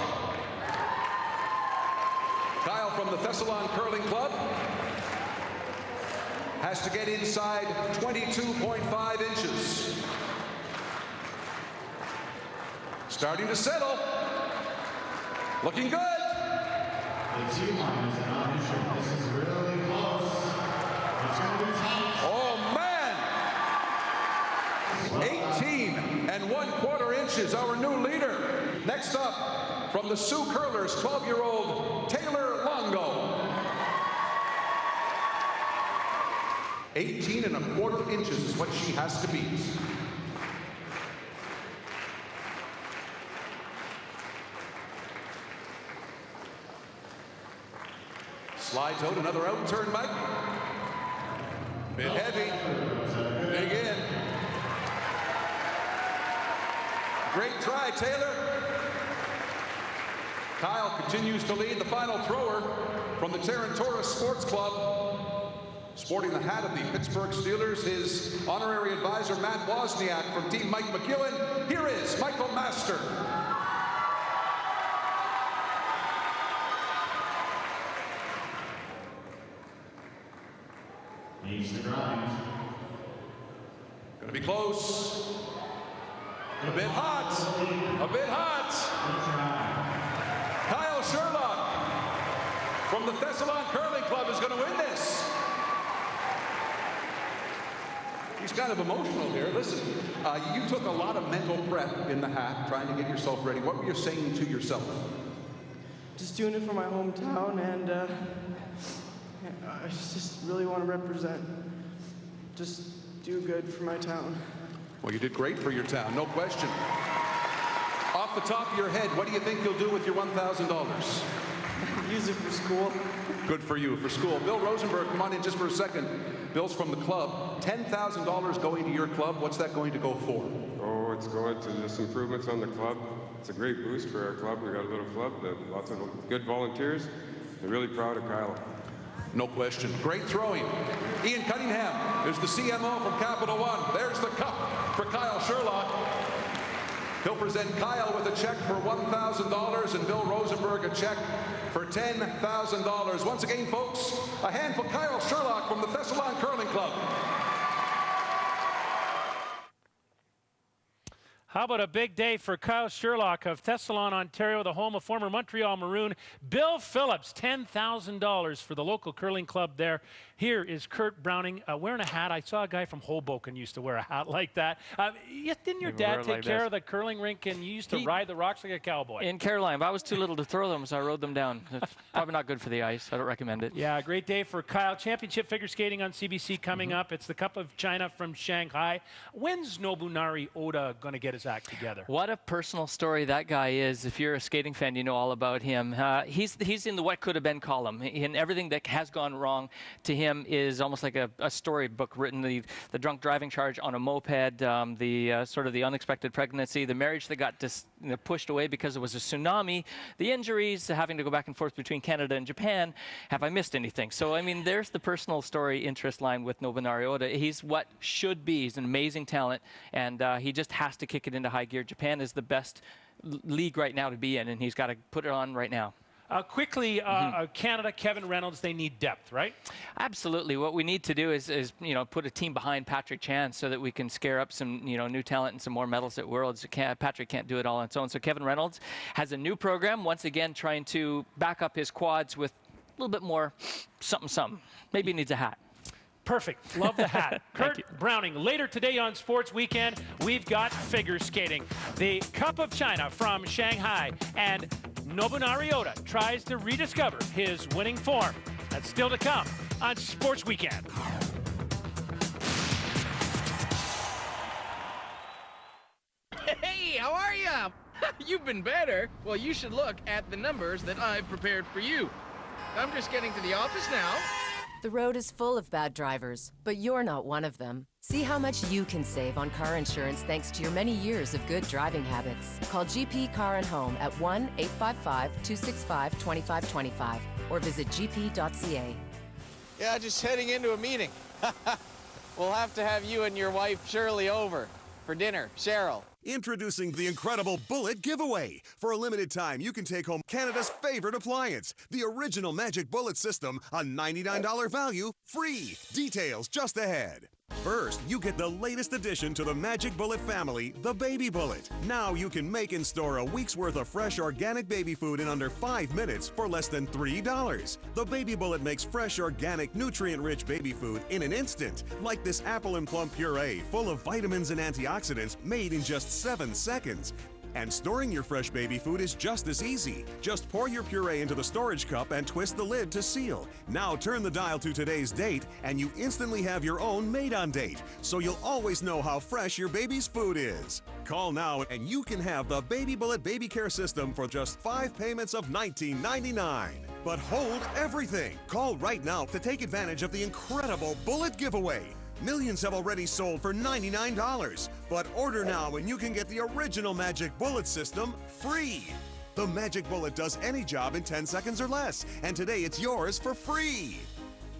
Kyle from the Thessalon Curling Club has to get inside 22.5 inches. Starting to settle. Looking good. The T-line is not sure. This is really close. It's going to be tight. Oh, man. 18 and 1/4 inches, our new leader. Next up, from the Sioux Curlers, 12-year-old Taylor Longo. 18 and 1/4 inches is what she has to beat. Slides out, another out turn, Mike. Bit heavy. Big in. Great try, Taylor. Kyle continues to lead, the final thrower from the Tarantora Sports Club. Sporting the hat of the Pittsburgh Steelers, his honorary advisor, Matt Wozniak, from Team Mike McEwen. Here is Michael Master. Needs to grind. Gonna be close. A bit hot. A bit hot. Kyle Sherlock from the Thessalon Curling Club is going to win this. He's kind of emotional here. Listen, you took a lot of mental prep in the hat, trying to get yourself ready. What were you saying to yourself? Just doing it for my hometown, and I just really want to represent. Just do good for my town. Well, you did great for your town, no question. Off the top of your head, what do you think you'll do with your $1,000? Use it for school. Good for you, for school. Bill Rosenberg, come on in just for a second. Bill's from the club. $10,000 going to your club. What's that going to go for? Oh, it's going to just improvements on the club. It's a great boost for our club. We got a little club, lots of good volunteers. I'm really proud of Kyle. No question. Great throwing. Ian Cunningham is the CMO from Capital One. There's the cup for Kyle Sherlock. He'll present Kyle with a check for $1,000 and Bill Rosenberg a check for $10,000. Once again, folks, a hand for Kyle Sherlock from the Thessalon Curling Club. How about a big day for Kyle Sherlock of Thessalon, Ontario, the home of former Montreal Maroon Bill Phillips, $10,000 for the local curling club there. Here is Kurt Browning wearing a hat. I saw a guy from Hoboken used to wear a hat like that. Didn't your dad take care of the curling rink and you used to ride the rocks like a cowboy? In Caroline, but I was too little to throw them, so I rode them down. It's probably not good for the ice. I don't recommend it. Yeah, great day for Kyle. Championship figure skating on CBC coming up. It's the Cup of China from Shanghai. When's Nobunari Oda going to get his act together? What a personal story that guy is. If you're a skating fan, you know all about him. He's in the what could have been column, and everything that has gone wrong to him is almost like a storybook written. The drunk driving charge on a moped, sort of the unexpected pregnancy, the marriage that got pushed away because it was a tsunami, the injuries, having to go back and forth between Canada and Japan. Have I missed anything? So, I mean, there's the personal story interest line with Nobunari Oda. He's what should be. He's an amazing talent, and he just has to kick it into high gear. Japan is the best league right now to be in, and he's got to put it on right now. Quickly, Canada, Kevin Reynolds, they need depth, right? Absolutely. What we need to do is put a team behind Patrick Chan so that we can scare up some new talent and some more medals at Worlds. Patrick can't do it all on its own. So Kevin Reynolds has a new program, once again trying to back up his quads with a little bit more something. Maybe he needs a hat. Perfect. Love the hat. Kurt Browning. Later today on Sports Weekend, we've got figure skating. The Cup of China from Shanghai. And Nobunari Oda tries to rediscover his winning form. That's still to come on Sports Weekend. Hey, how are ya? You've been better. Well, you should look at the numbers that I've prepared for you. I'm just getting to the office now. The road is full of bad drivers, but you're not one of them. See how much you can save on car insurance thanks to your many years of good driving habits. Call GP Car and Home at 1-855-265-2525 or visit gp.ca. Yeah, just heading into a meeting. We'll have to have you and your wife Shirley over for dinner. Cheryl. Introducing the incredible Bullet Giveaway. For a limited time, you can take home Canada's favorite appliance, the original Magic Bullet system, a $99 value, free. Details just ahead. First, you get the latest addition to the Magic Bullet family, the Baby Bullet. Now you can make and store a week's worth of fresh organic baby food in under 5 minutes for less than $3. The Baby Bullet makes fresh, organic, nutrient-rich baby food in an instant, like this apple and plum puree full of vitamins and antioxidants made in just 7 seconds. And storing your fresh baby food is just as easy. Just pour your puree into the storage cup and twist the lid to seal. Now turn the dial to today's date and you instantly have your own made-on date, so you'll always know how fresh your baby's food is. Call now and you can have the Baby Bullet Baby Care System for just 5 payments of $19.99. But hold everything. Call right now to take advantage of the incredible Bullet Giveaway. Millions have already sold for $99, but order now and you can get the original Magic Bullet system free. The Magic Bullet does any job in 10 seconds or less, and today it's yours for free.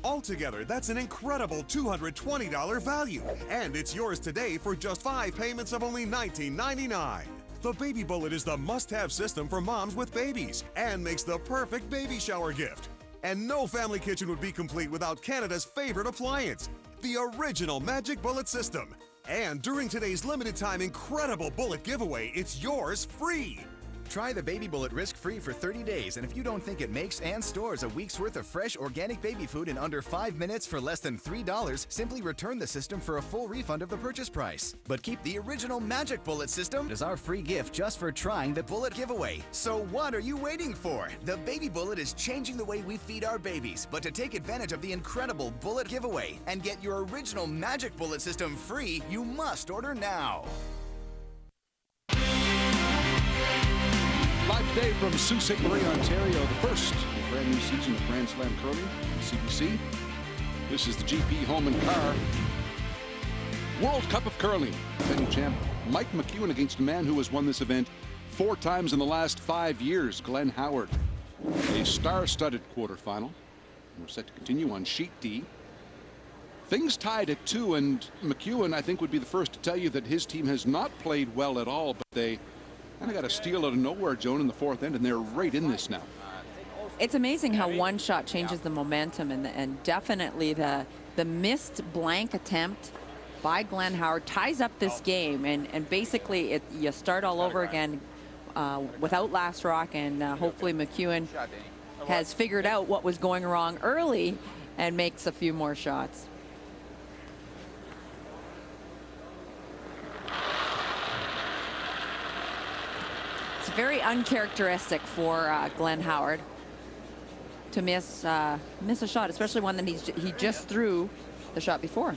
Altogether, that's an incredible $220 value, and it's yours today for just 5 payments of only $19.99. The Baby Bullet is the must-have system for moms with babies and makes the perfect baby shower gift. And no family kitchen would be complete without Canada's favorite appliance, the original Magic Bullet system. And during today's limited time incredible Bullet giveaway, it's yours free. Try the Baby Bullet risk-free for 30 days, and if you don't think it makes and stores a week's worth of fresh organic baby food in under 5 minutes for less than $3, simply return the system for a full refund of the purchase price. But keep the original Magic Bullet system as our free gift just for trying the Bullet giveaway. So what are you waiting for? The Baby Bullet is changing the way we feed our babies, but to take advantage of the incredible Bullet giveaway and get your original Magic Bullet system free, you must order now. Live today from Sault Ste. Marie, Ontario, the first brand new season of Grand Slam curling on CBC. This is the GP Home and Car World Cup of Curling. Defending champ Mike McEwen against a man who has won this event 4 times in the last 5 years, G.Howard. A star-studded quarterfinal. We're set to continue on Sheet D. Things tied at 2, and McEwen, I think, would be the first to tell you that his team has not played well at all, but they kind of got a steal out of nowhere, Joan, in the 4th end, and they're right in this now. It's amazing how one shot changes the momentum, and definitely the missed blank attempt by G.Howard ties up this game, and basically you start all over again without last rock, and hopefully McEwen has figured out what was going wrong early and makes a few more shots. It's very uncharacteristic for G.Howard to miss a shot, especially one that he just threw the shot before.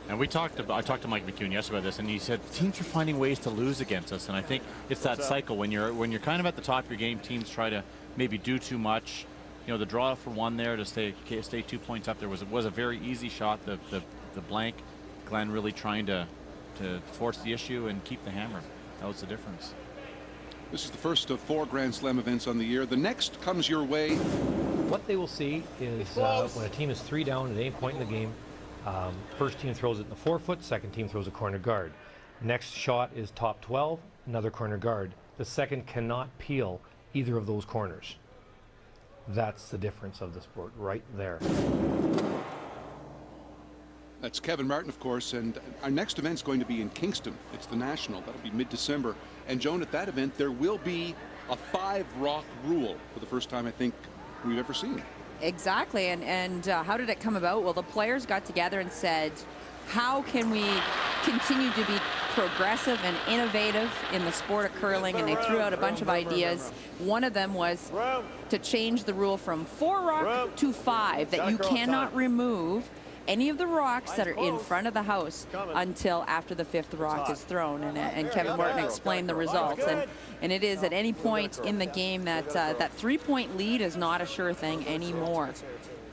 And I talked to Mike McEwen yesterday about this, and he said teams are finding ways to lose against us, and I think it's that cycle when you're kind of at the top of your game. Teams try to maybe do too much. You know, the draw for one there to stay 2 points up there was a very easy shot. The blank, Glenn really trying to force the issue and keep the hammer. That was the difference. This is the first of 4 Grand Slam events on the year. The next comes your way. What they will see is when a team is 3 down at any point in the game, first team throws it in the 4-foot, second team throws a corner guard. Next shot is top 12, another corner guard. The second cannot peel either of those corners. That's the difference of the sport right there. That's Kevin Martin, of course, and our next event's going to be in Kingston. It's the National. That'll be mid-December. And Joan, at that event, there will be a 5-rock rule for the first time I think we've ever seen. Exactly, and how did it come about? Well, the players got together and said, how can we continue to be progressive and innovative in the sport of curling? And they threw out a bunch of ideas. One of them was to change the rule from 4-rock to 5, that you cannot remove any of the rocks that are in front of the house until after the 5th rock is thrown. And Kevin Martin explained the results. And it is at any point in the game that that 3-point lead is not a sure thing anymore.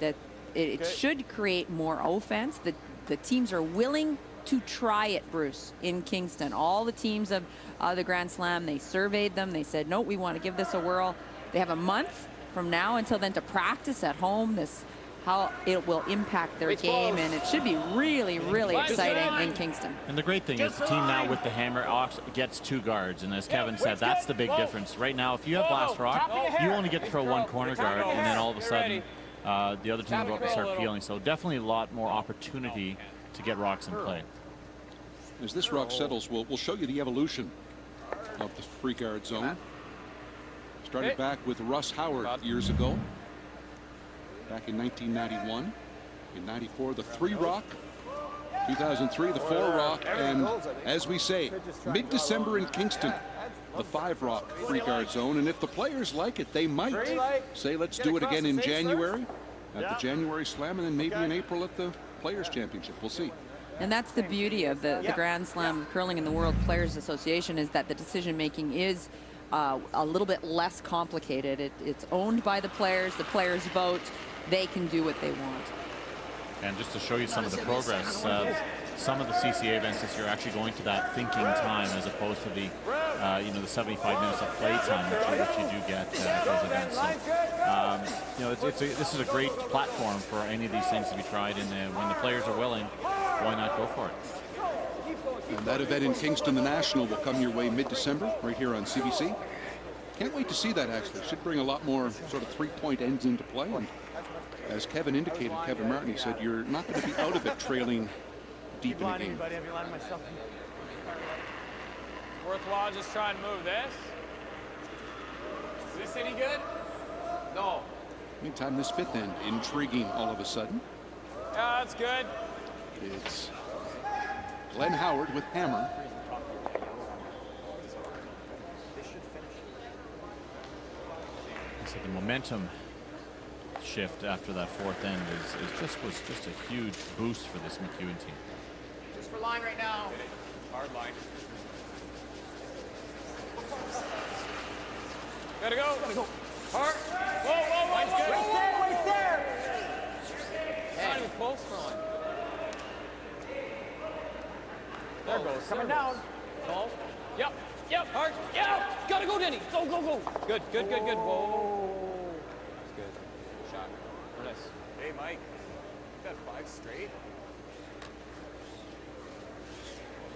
That it should create more offense. The teams are willing to try it, Bruce, in Kingston. All the teams of the Grand Slam, they surveyed them. They said, no, we want to give this a whirl. They have a month from now until then to practice at home how it will impact their game, and it should be really, really exciting in Kingston. And the great thing is the team now with the hammer gets 2 guards, and as Kevin said, that's the big difference. Right now, if you have last rock, you only get to throw 1 corner guard, and then all of a sudden, the other team will go up and start peeling. So definitely a lot more opportunity to get rocks in play. As this rock settles, we'll show you the evolution of the free guard zone. Started back with Russ Howard years ago, back in 1991. In 94, the 3 rock. 2003, the 4 rock. And as we say, mid-December in Kingston, the 5 rock free guard zone. And if the players like it, they might say, let's do it again in January at the January Slam, and then maybe in April at the Players Championship. We'll see. And that's the beauty of the Grand Slam of curling in the World Players Association, is that the decision making is a little bit less complicated. It's owned by the players vote. They can do what they want. And just to show you some of the progress, some of the CCA events this year are actually going to that thinking time as opposed to the the 75 minutes of play time which you do get at those events. So, this is a great platform for any of these things to be tried, and when the players are willing, why not go for it? And that event in Kingston, the National, will come your way mid-December right here on CBC. Can't wait to see that, actually. Should bring a lot more sort of three-point ends into play. And as Kevin indicated, Kevin Martin, he said, you're not going to be out of it trailing deep in the game. Worthwhile just try and move this. Is this any good? No. Meantime, this 5th end, intriguing all of a sudden. Yeah, that's good. It's Glenn Howard with hammer. So the momentum shift after that 4th end was just a huge boost for this McEwen team. Just for line right now. Hard line. Gotta go. Hard. Whoa. Wait there. Not even close for line. There goes. Coming down. No. Yep. Hard. Yep. Gotta go, Denny. Go. Good. Whoa. That's good. Shot. Nice. Hey, Mike. You got 5 straight.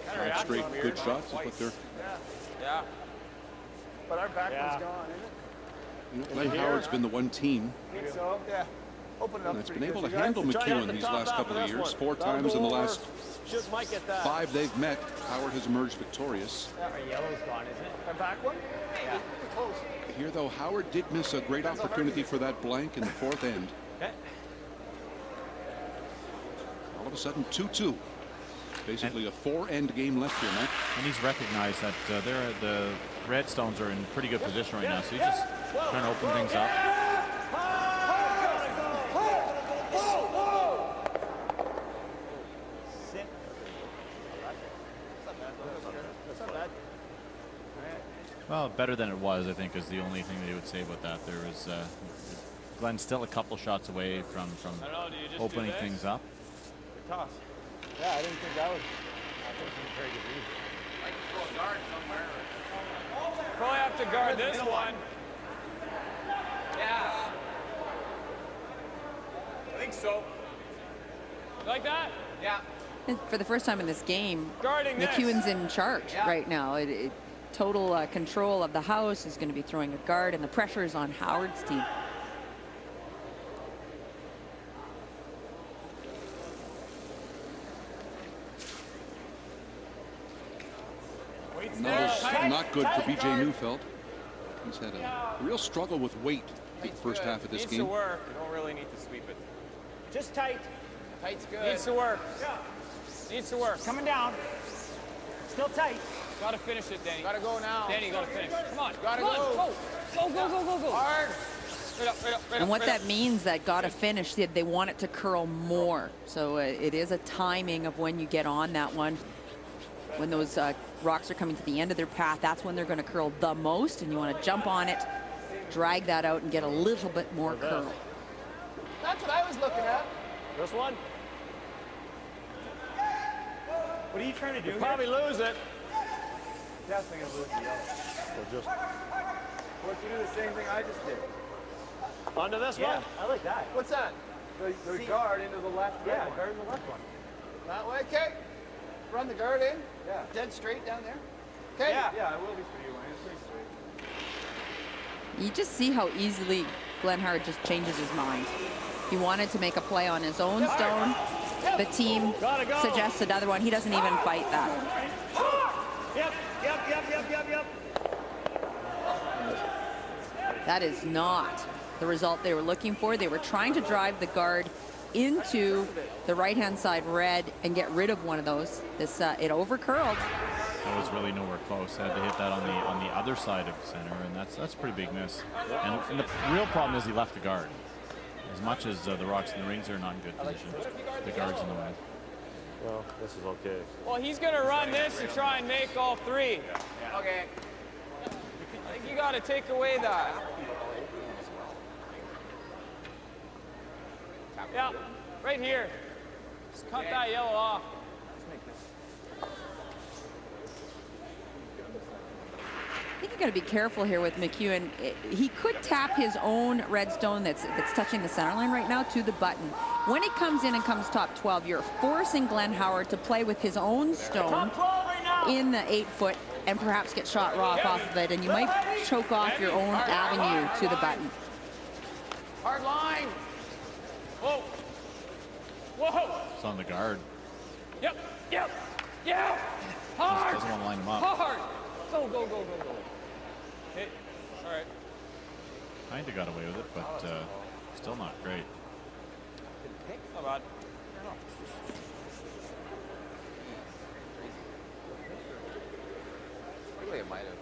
5 straight good shots is what they're... Yeah. But our back one's gone, isn't it? Glenn Howard's been the one team So, yeah. Open it up. that's been able to handle McEwen these last couple of years. 4 times in the last 5 they've met. Howard has emerged victorious. Our yellow's gone, isn't it? Our back one? Yeah. Close. Here, though, Howard did miss a great opportunity for that blank in the 4th end. Okay. All of a sudden, 2-2. Basically a 4-end game left here, Mike. And he's recognized that the Redstones are in pretty good position right now, so he's just trying to open things up. Well, better than it was, I think, is the only thing they would say about that. There was Glenn still a couple shots away from opening things up. Good toss. Yeah, I didn't think that was. I think it's a very good read. I can throw a guard somewhere. Probably have to guard this one. Yeah. I think so. You like that? Yeah. And for the first time in this game, Guarding McEwen's in charge right now. Total control of the house, is going to be throwing a guard, and the pressure is on Howard's team. Nuttles not good for BJ Neufeld. He's had a real struggle with weight in the first half of this game. Needs to work. You don't really need to sweep it. Just tight. Tight's good. Needs to work. Yeah. Needs to work. Coming down. Still tight. Gotta finish it, Danny. Gotta go now. Danny, you gotta finish. Come on. Gotta go. Go. Hard. Right up. And what that means, that gotta finish, they want it to curl more. So it is a timing of when you get on that one. When those rocks are coming to the end of their path, that's when they're going to curl the most, and you want to jump on it, drag that out, and get a little bit more curl. That's what I was looking at. This one. What are you trying to do? Probably lose it. Definitely going to lose the yellow. So just. Let's do the same thing I just did. Onto this one? I like that. What's that? The guard into the left. Yeah, guard in the left one. That way, okay. Run the guard in. Yeah. Dead straight down there. Okay. Yeah, it will be for you. It's pretty straight. You just see how easily Glenn Howard just changes his mind. He wanted to make a play on his own stone. the team suggests another one. He doesn't even fight that. Yep. That is not the result they were looking for. They were trying to drive the guard into the right-hand side red and get rid of one of those. It over-curled. That was really nowhere close. Had to hit that on the other side of center, and that's a pretty big miss. And the real problem is he left the guard. As much as the rocks and the rings are not in good position, the guard's in the way. Well, this is okay. Well, he's going to run this and try and make all three. Okay. I think you got to take away that. Yeah, right here. Just cut that yellow off. I think you got to be careful here with McEwen. He could tap his own red stone that's touching the center line right now to the button. When he comes in and comes top 12, you're forcing G.Howard to play with his own stone in the 8-foot and perhaps get shot off of it, and you might choke off your own avenue to the button. Hard line. Whoa. Whoa. It's on the guard. Yep. Hard. Just doesn't want to line him up. Hard. Go. Hit. All right. Kind of got away with it, but still not great. Not bad. It might have.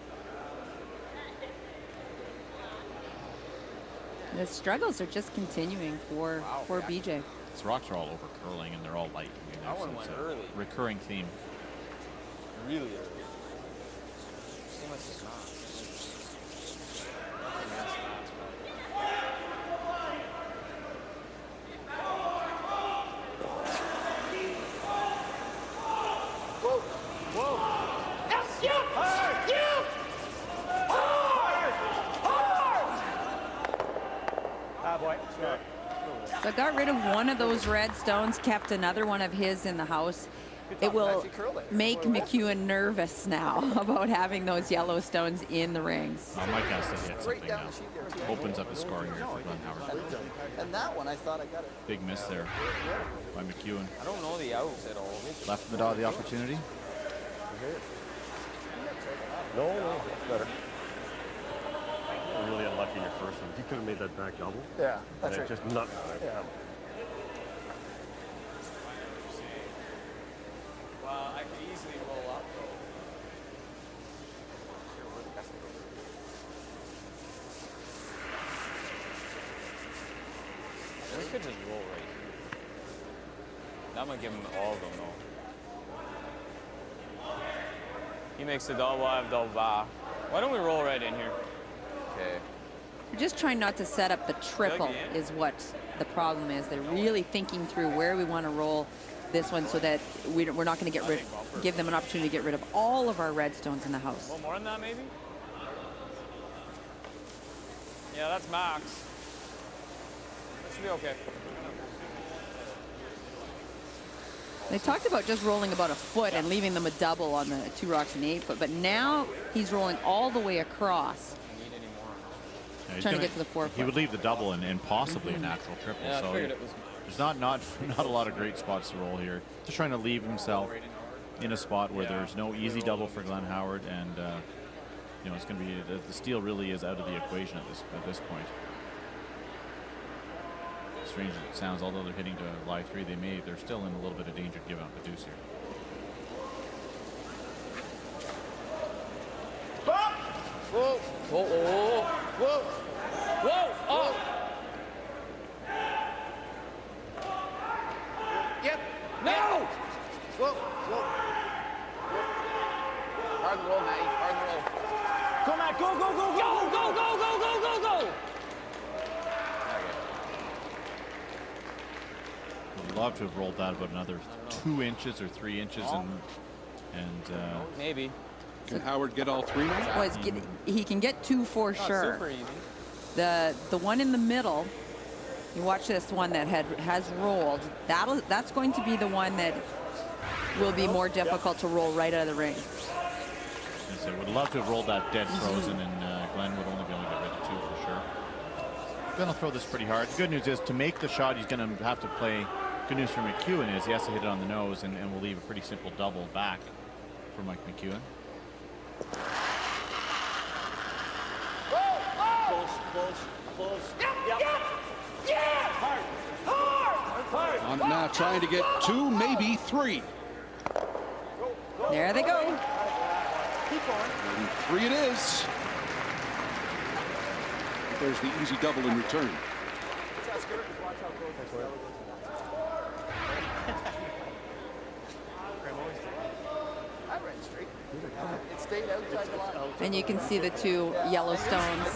The struggles are just continuing for BJ. These rocks are all over curling, and they're all light. That one went early. Recurring theme. Really early. Seamless is not. So got rid of one of those red stones, kept another one of his in the house. It will make McEwen nervous now about having those yellow stones in the rings. Mike has to hit something now. Opens up the scoring here for G.Howard. And that one, I thought I got it. Big miss there by McEwen. I don't know the outs at all. Left the opportunity. No, that's better. Really unlucky in your first one. He could have made that back double. Yeah, that's right. Just not. Yeah. Well, I could easily roll up. We could just roll right here. That might give him all of them though. He makes the double, I have double back. Why don't we roll right in here? Okay. We're just trying not to set up the triple is what the problem is. They're really thinking through where we want to roll this one so that we're not going to give them an opportunity to get rid of all of our red stones in the house. A little more than that, maybe? Yeah, that's max. That should be okay. They talked about just rolling about a foot and leaving them a double on the 2 rocks and 8 foot, but now he's rolling all the way across. Yeah, trying to get to the 4 foot. He would leave the double and possibly a natural triple. Yeah, so I figured it was. there's not a lot of great spots to roll here. Just trying to leave himself in a spot where there's no easy double for G.Howard, and you know, it's going to be the steal really is out of the equation at this point. Strange as it sounds, although they're hitting to lie 3, they're still in a little bit of danger to give out the deuce here. Whoa! Whoa! Whoa! Whoa! Whoa! Oh! Yep. No! Whoa! Whoa! Hard roll, Matty. Hard roll. Go, Matt! Go! Go! Go! Go! Go! Go! Go! Go! Go! Go! Would love to have rolled that about another 2 inches or 3 inches, and maybe. Can Howard get all 3 now? Well, he can get 2 for sure. Super easy. The one in the middle, you watch this one that has rolled. That's going to be the one that will be more difficult to roll right out of the ring. So would love to have rolled that dead frozen, and Glenn would only be able to get rid of 2 for sure. Gonna throw this pretty hard. The good news is to make the shot, he's gonna have to play Good news for McEwen is he has to hit it on the nose, and will leave a pretty simple double back for Mike McEwen. Close. Yeah! Hard! On now trying to get 2, maybe 3. There they go. Keep going. And 3 it is. There's the easy double in return. And you can see the 2 Yellowstones.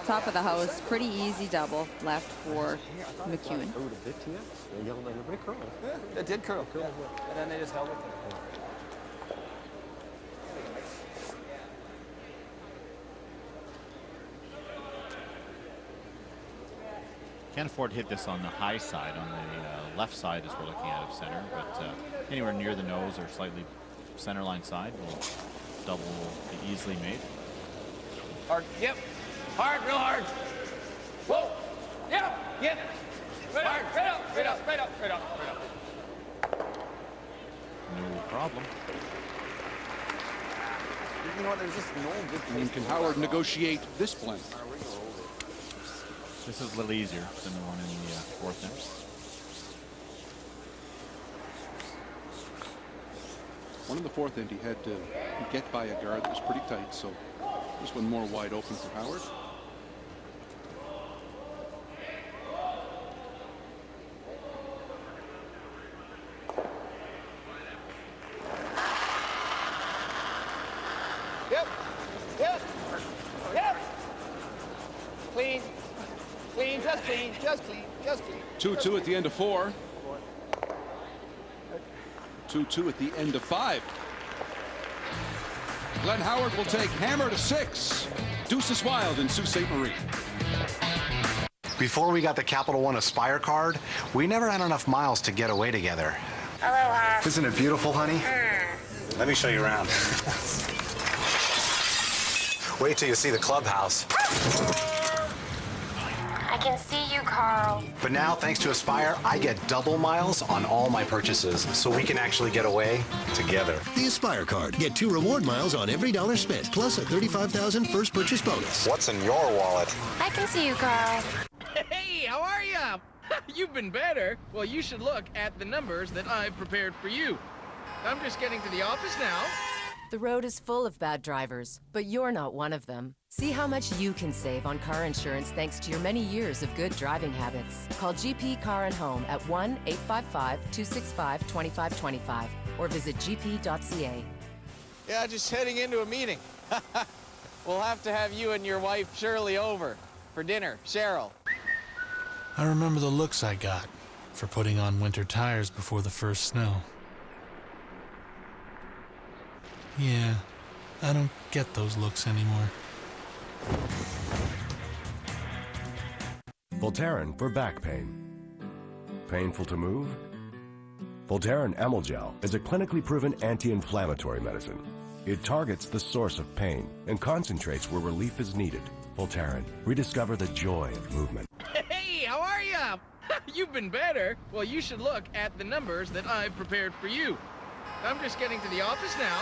Top of the house. Pretty easy double left for McEwen. It did curl. And then they just held it. Can't afford to hit this on the high side, on the left side as we're looking at of center, but anywhere near the nose or slightly center line side will double be easily made. Hard. Yep. Hard. Real hard. Whoa. Yep. Yep. Right hard. Right up. No problem. You know what? There's just no good. And can Howard negotiate this blend? This is a little easier than the one in the fourth inning. One in the fourth end, he had to get by a guard that was pretty tight, so this one more wide open for Howard. Yep. Clean. Just clean. 2-2 at the end of 4. 2-2 at the end of 5. Glenn Howard will take hammer to 6. Deuces Wild in Sault Ste. Marie. Before we got the Capital One Aspire card, we never had enough miles to get away together. Aloha. Isn't it beautiful, honey? Let me show you around. Wait till you see the clubhouse. I can see you, Carl. But now, thanks to Aspire, I get double miles on all my purchases, so we can actually get away together. The Aspire card. Get 2 reward miles on every dollar spent, plus a $35,000 first purchase bonus. What's in your wallet? I can see you, Carl. Hey, how are ya? You've been better. Well, you should look at the numbers that I've prepared for you. I'm just getting to the office now. The road is full of bad drivers, but you're not one of them. See how much you can save on car insurance thanks to your many years of good driving habits. Call GP Car and Home at 1-855-265-2525 or visit gp.ca. Yeah, just heading into a meeting. We'll have to have you and your wife Shirley over for dinner. Cheryl. I remember the looks I got for putting on winter tires before the first snow. Yeah, I don't get those looks anymore. Voltaren for back pain. Painful to move? Voltaren Emulgel is a clinically proven anti-inflammatory medicine. It targets the source of pain and concentrates where relief is needed. Voltaren, rediscover the joy of movement. Hey, how are ya? You've been better. Well, you should look at the numbers that I've prepared for you. I'm just getting to the office now.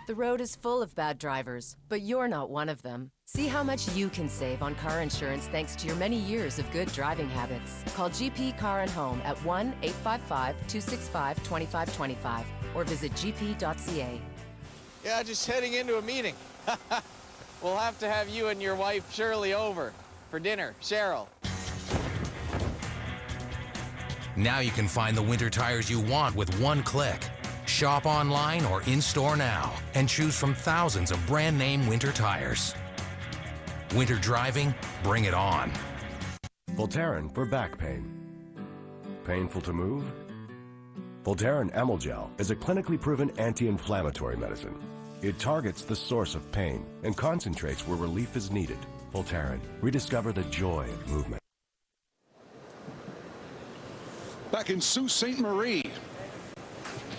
The road is full of bad drivers, but you're not one of them. See how much you can save on car insurance thanks to your many years of good driving habits. Call GP Car and Home at 1-855-265-2525 or visit gp.ca. Yeah, just heading into a meeting. We'll have to have you and your wife Shirley over for dinner. Cheryl. Now you can find the winter tires you want with one click. Shop online or in-store now and choose from thousands of brand-name winter tires. Winter driving, bring it on. Voltaren for back pain. Painful to move? Voltaren Emulgel is a clinically proven anti-inflammatory medicine. It targets the source of pain and concentrates where relief is needed. Voltaren, rediscover the joy of movement. Back in Sault Ste. Marie.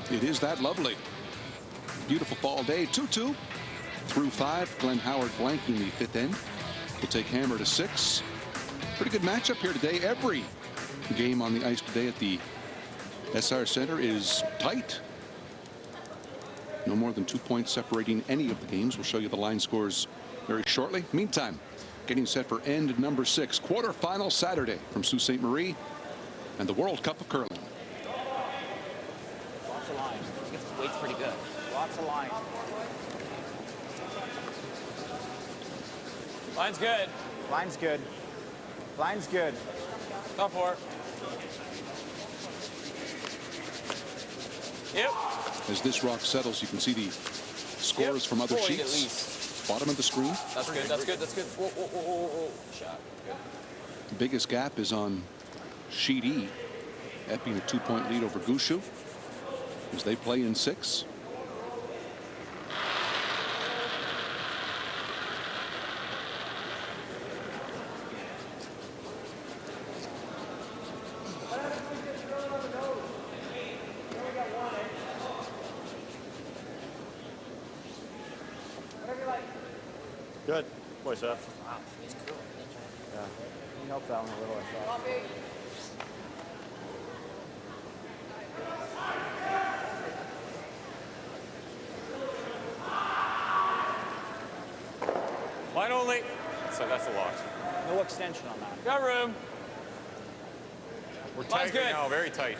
It is that lovely. Beautiful fall day. 2-2 through 5. Glenn Howard blanking the fifth end. Will take hammer to 6. Pretty good matchup here today. Every game on the ice today at the Essar Center is tight. No more than 2 points separating any of the games. We'll show you the line scores very shortly. Meantime, getting set for end number 6, quarterfinal Saturday from Sault Ste. Marie and the World Cup of Curling. Lots of lines. I guess the weight's pretty good. Lots of lines. Line's good. Line's good. Line's good. Go for it. Yep. As this rock settles, you can see the scores from other Point sheets. at least. Bottom of the screen. That's good. That's good. That's good. Whoa, whoa, whoa, whoa, whoa. Shot. Good. The biggest gap is on sheet E. That being a 2-point lead over Gushu as they play in 6. Good. Boy, Seth. Wow, he's cool. Yeah. He helped that one a little, I thought. Line only. So that's a lot. No extension on that. Got room. We're tight right now, very tight.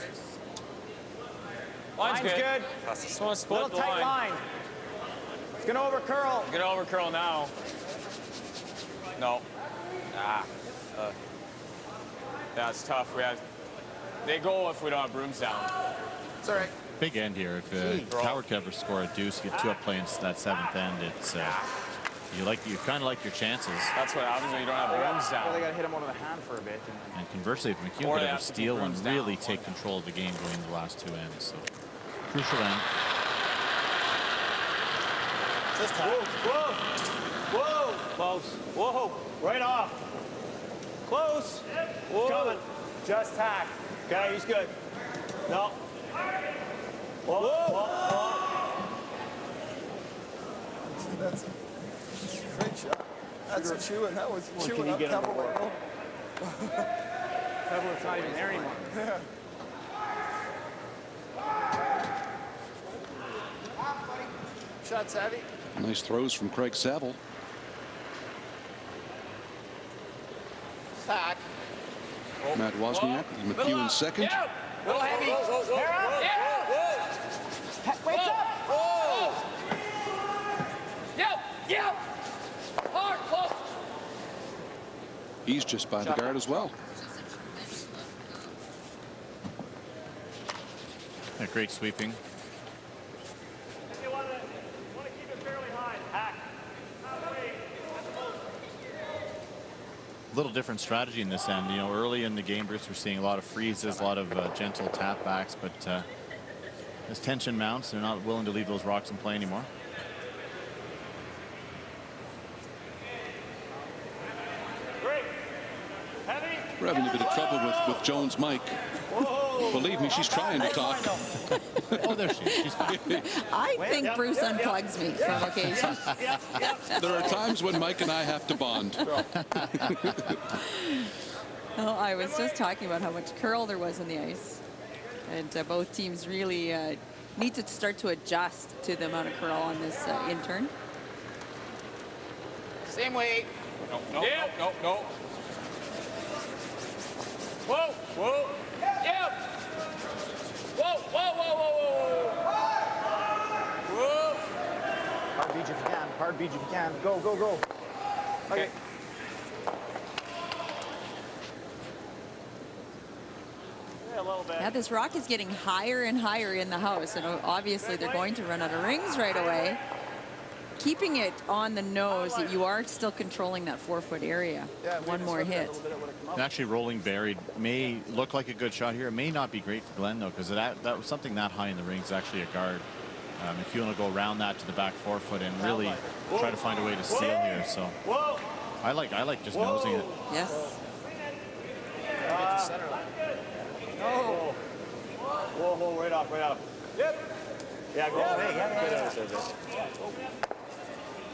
Line's good. Just want to split Little the tight line. It's gonna over curl. Gonna over curl now. No. Ah. That's tough. They go if we don't have brooms down. It's all right. Big end here. If Howard could ever score a deuce, get 2 up play into that 7th end, it's you kind of like your chances. That's what happens when you don't have brooms down. They gotta hit him over the hand for a bit. And conversely, if McEwen could ever steal and really take control of the game going into the last 2 ends, so crucial end. This time. Whoa, whoa, close. Whoa, right off. Close. Whoa. Coming. Just tack. Okay, he's good. No. Whoa, whoa, whoa. That's a great shot. That's a chew, and that was chewing up Pebble. Pebble's not even there anymore. Yeah. Shot savvy. Nice throws from Craig Saville. Tack. Matt Wozniak, McEwen second. Yeah. Little heavy. Yeah. Waits up. Whoa. Yep. Yep. Hard. Close. He's just by the guard as well. Yeah, great sweeping. You want to keep it fairly high. Hack. A little different strategy in this end. You know, early in the game, Bruce, we're seeing a lot of freezes, a lot of gentle tap backs, but as tension mounts, they're not willing to leave those rocks in play anymore. We're having a bit of trouble with Jones' mic. Believe me, she's trying to talk. Oh, there she is. She's back. I think Bruce unplugs me from occasion. There are times when Mike and I have to bond. Well, I was just talking about how much curl there was in the ice. And both teams really need to start to adjust to the amount of curl on this intern. Same way. No, no, no, no, no. Whoa, whoa. Yep. Whoa, whoa, whoa, whoa, whoa. Whoa. Hard beach if you can. Hard beach if you can. Go, go, go. Okay. Yeah, a little bit. Yeah, this rock is getting higher and higher in the house, and obviously they're going to run out of rings right away. Keeping it on the nose, that you are still controlling that 4-foot area. One more hit. Actually, rolling buried may look like a good shot here. It may not be great for Glenn, though, because that was something that high in the ring is actually a guard. McEwen will go around that to the back 4-foot and really try to find a way to steal here. So I like just nosing it. Yes. No. Whoa, whoa, right off, right off. Yep. Yeah, go. Hey,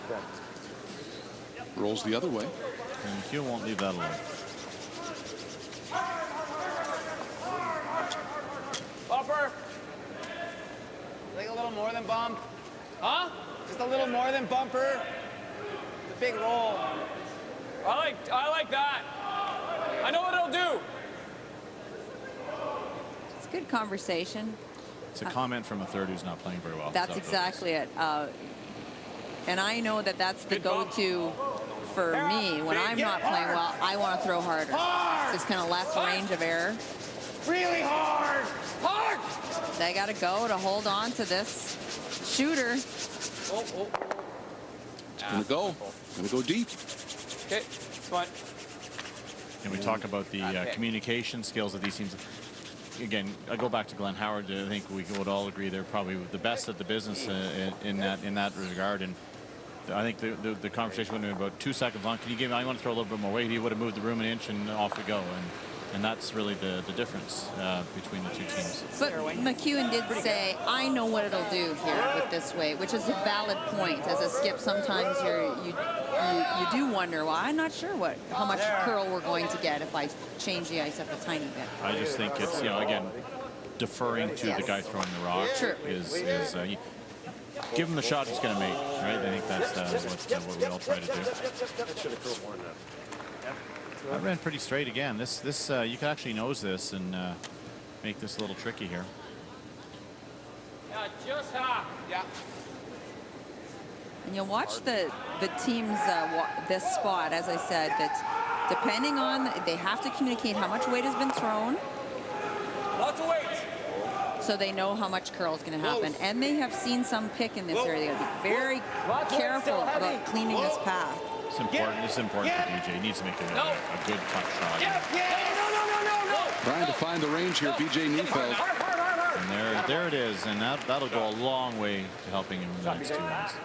yeah. Rolls the other way. And McEwen won't leave that alone. Upper. Huh? Just a little more than bumper. The big roll. I like that. I know what it'll do. It's good conversation. It's a comment from a third who's not playing very well. That's exactly it. And I know that that's the go-to for me. When I'm not playing well, I want to throw harder. It's kind of less range of error. Really hard. Hard. They got to go to hold on to this shooter. It's going to go. Going to go deep. Okay, it's fine. And we talk about the communication skills of these teams. Again, I go back to G.Howard. I think we would all agree they're probably the best at the business in that regard. And I think the conversation would have been about 2 seconds long. Can you give me? I want to throw a little bit more weight. He would have moved the room an inch, and off we go. And that's really the difference between the two teams. But McEwen did say, I know what it'll do here with this weight, which is a valid point. As a skip, sometimes you do wonder, well, I'm not sure how much curl we're going to get if I change the ice up a tiny bit. I just think it's, again, deferring to the guy throwing the rock is give him the shot he's going to make, right? I think that's what we all try to do. I ran pretty straight again. This you can actually nose this and make this a little tricky here. Yeah, just half. Yeah. And you'll watch the teams this spot, as I said, that depending on, they have to communicate how much weight has been thrown. Lots of weight. So they know how much curl is going to happen. And they have seen some pick in this area. They got to be very careful about cleaning this path. It's important. This is important for BJ. He needs to make a good tough shot. No. Trying to find the range here, BJ Neufeld. And there it is. And that'll go a long way to helping him in the next 2 rounds.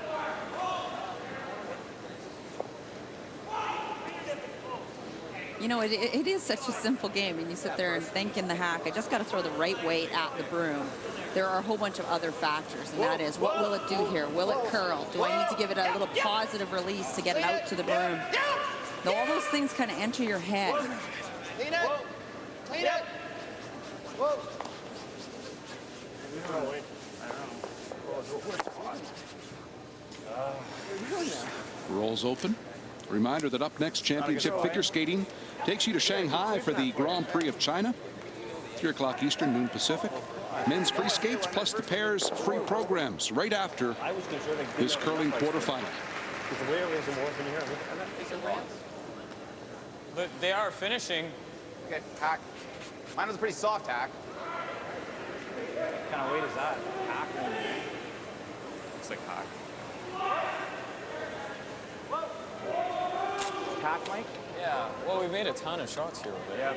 You know, it is such a simple game, and you sit there and think in the hack, I just got to throw the right weight at the broom. There are a whole bunch of other factors, and that is, what will it do here? Will it curl? Do I need to give it a little positive release to get it out to the broom? All those things kind of enter your head. Clean it. Clean it. Whoa. Rolls open. Reminder that up next, championship figure skating takes you to Shanghai for the Grand Prix of China. 3 o'clock Eastern, noon Pacific. Men's free skates plus the pairs free programs right after this curling quarterfinal. But they are finishing. Okay, hack. Mine was a pretty soft hack. What kind of weight is that? Hack? It's like hack. Hack, Mike? Yeah. Well, we made a ton of shots here with it. Yeah.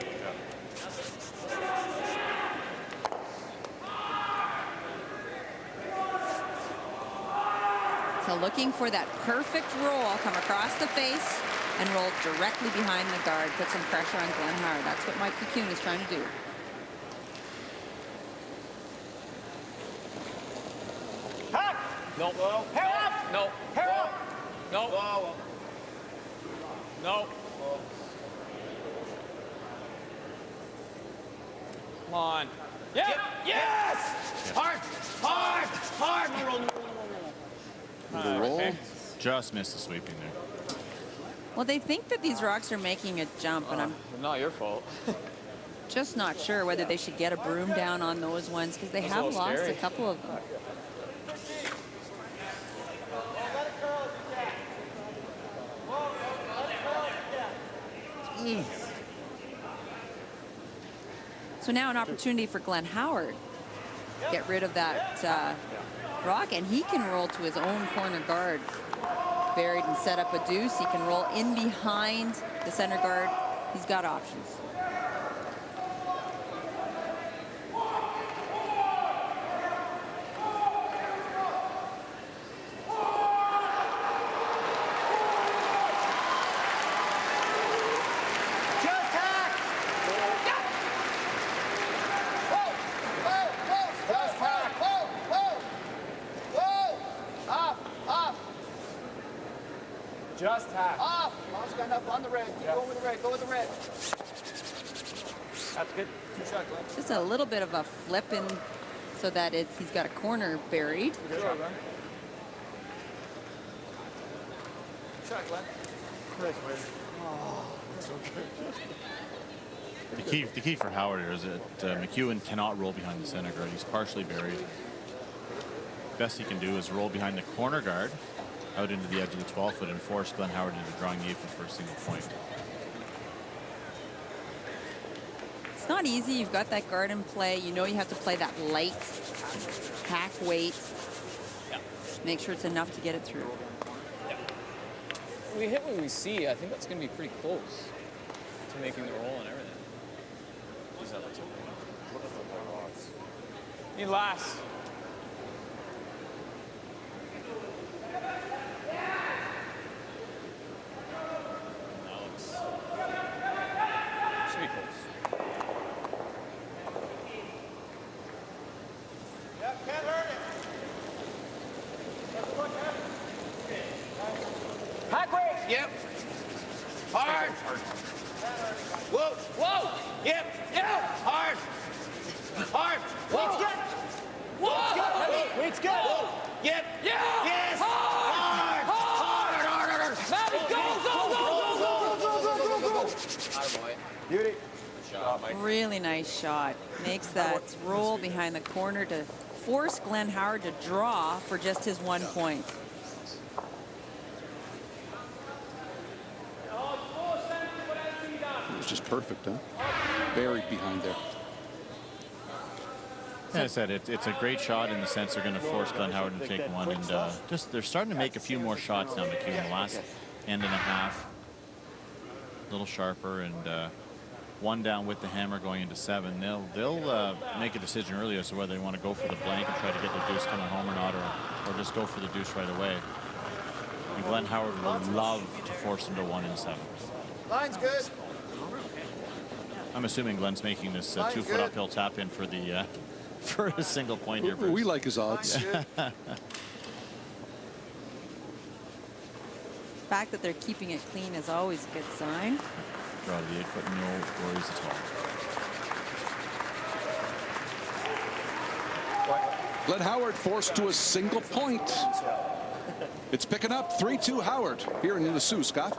So looking for that perfect roll, come across the face and roll directly behind the guard, put some pressure on G.Howard. That's what Mike McEwen is trying to do. Hack! No. Hair up! No. Hair up! No. Whoa. No. Come on. Yeah. Yes! Hard! Hard! Hard! No roll, no roll, Little roll. Okay. Just missed the sweeping there. Well, they think that these rocks are making a jump, and I'm Not your fault. just not sure whether they should get a broom down on those ones, because they That's have a little lost scary. a couple of them. So now an opportunity for G.Howard. Get rid of that rock, and he can roll to his own corner guard. Buried and set up a deuce. He can roll in behind the center guard. He's got options. Just hack. Off! Mom's got enough on the red. Keep going with the red. Go with the red. That's good. 2 shot, Glenn. Just a little bit of a flip in so that he's got a corner buried. shot, Glenn. Nice, man. Oh, that's okay. The key for Howard here is that McEwen cannot roll behind the center guard. He's partially buried. Best he can do is roll behind the corner guard out into the edge of the 12-foot and force Glenn Howard into drawing the 8-foot for a single point. It's not easy. You've got that guard in play. You know you have to play that light hack weight. Yeah. Make sure it's enough to get it through. Yeah. We hit what we see. I think that's going to be pretty close to making the roll and everything. Is that like need last. Should be close. Hack weight. Yep. Hard. Whoa. Whoa. Yep. Yep. Hard. Hard. Weight's good. Whoa. Weight's good. Whoa. Yep. Yeah. Yes. Hard. Hard. Hard. Maddie, go. Attaboy. Beauty. Shot, Mike. Really nice shot. Makes that roll behind the corner to force Glenn Howard to draw for just his 1 point. It was just perfect, huh? Buried behind there. As I said, it's a great shot in the sense they're going to force Glenn Howard to take one, and just they're starting to make a few more shots now, McEwen, the last end and a half. A little sharper, and one down with the hammer going into 7. They'll make a decision early as to whether they want to go for the blank and try to get the deuce coming home or not, or just go for the deuce right away. And Glenn Howard would love to force them to 1 in 7. Line's good. I'm assuming Glenn's making this 2-foot uphill tap in for the for a single point here. We like his odds. The fact that they're keeping it clean is always a good sign. Draw to the 8-foot, no worries at all. Glenn Howard forced to a single point. It's picking up 3-2 Howard here in the Sioux, Scott.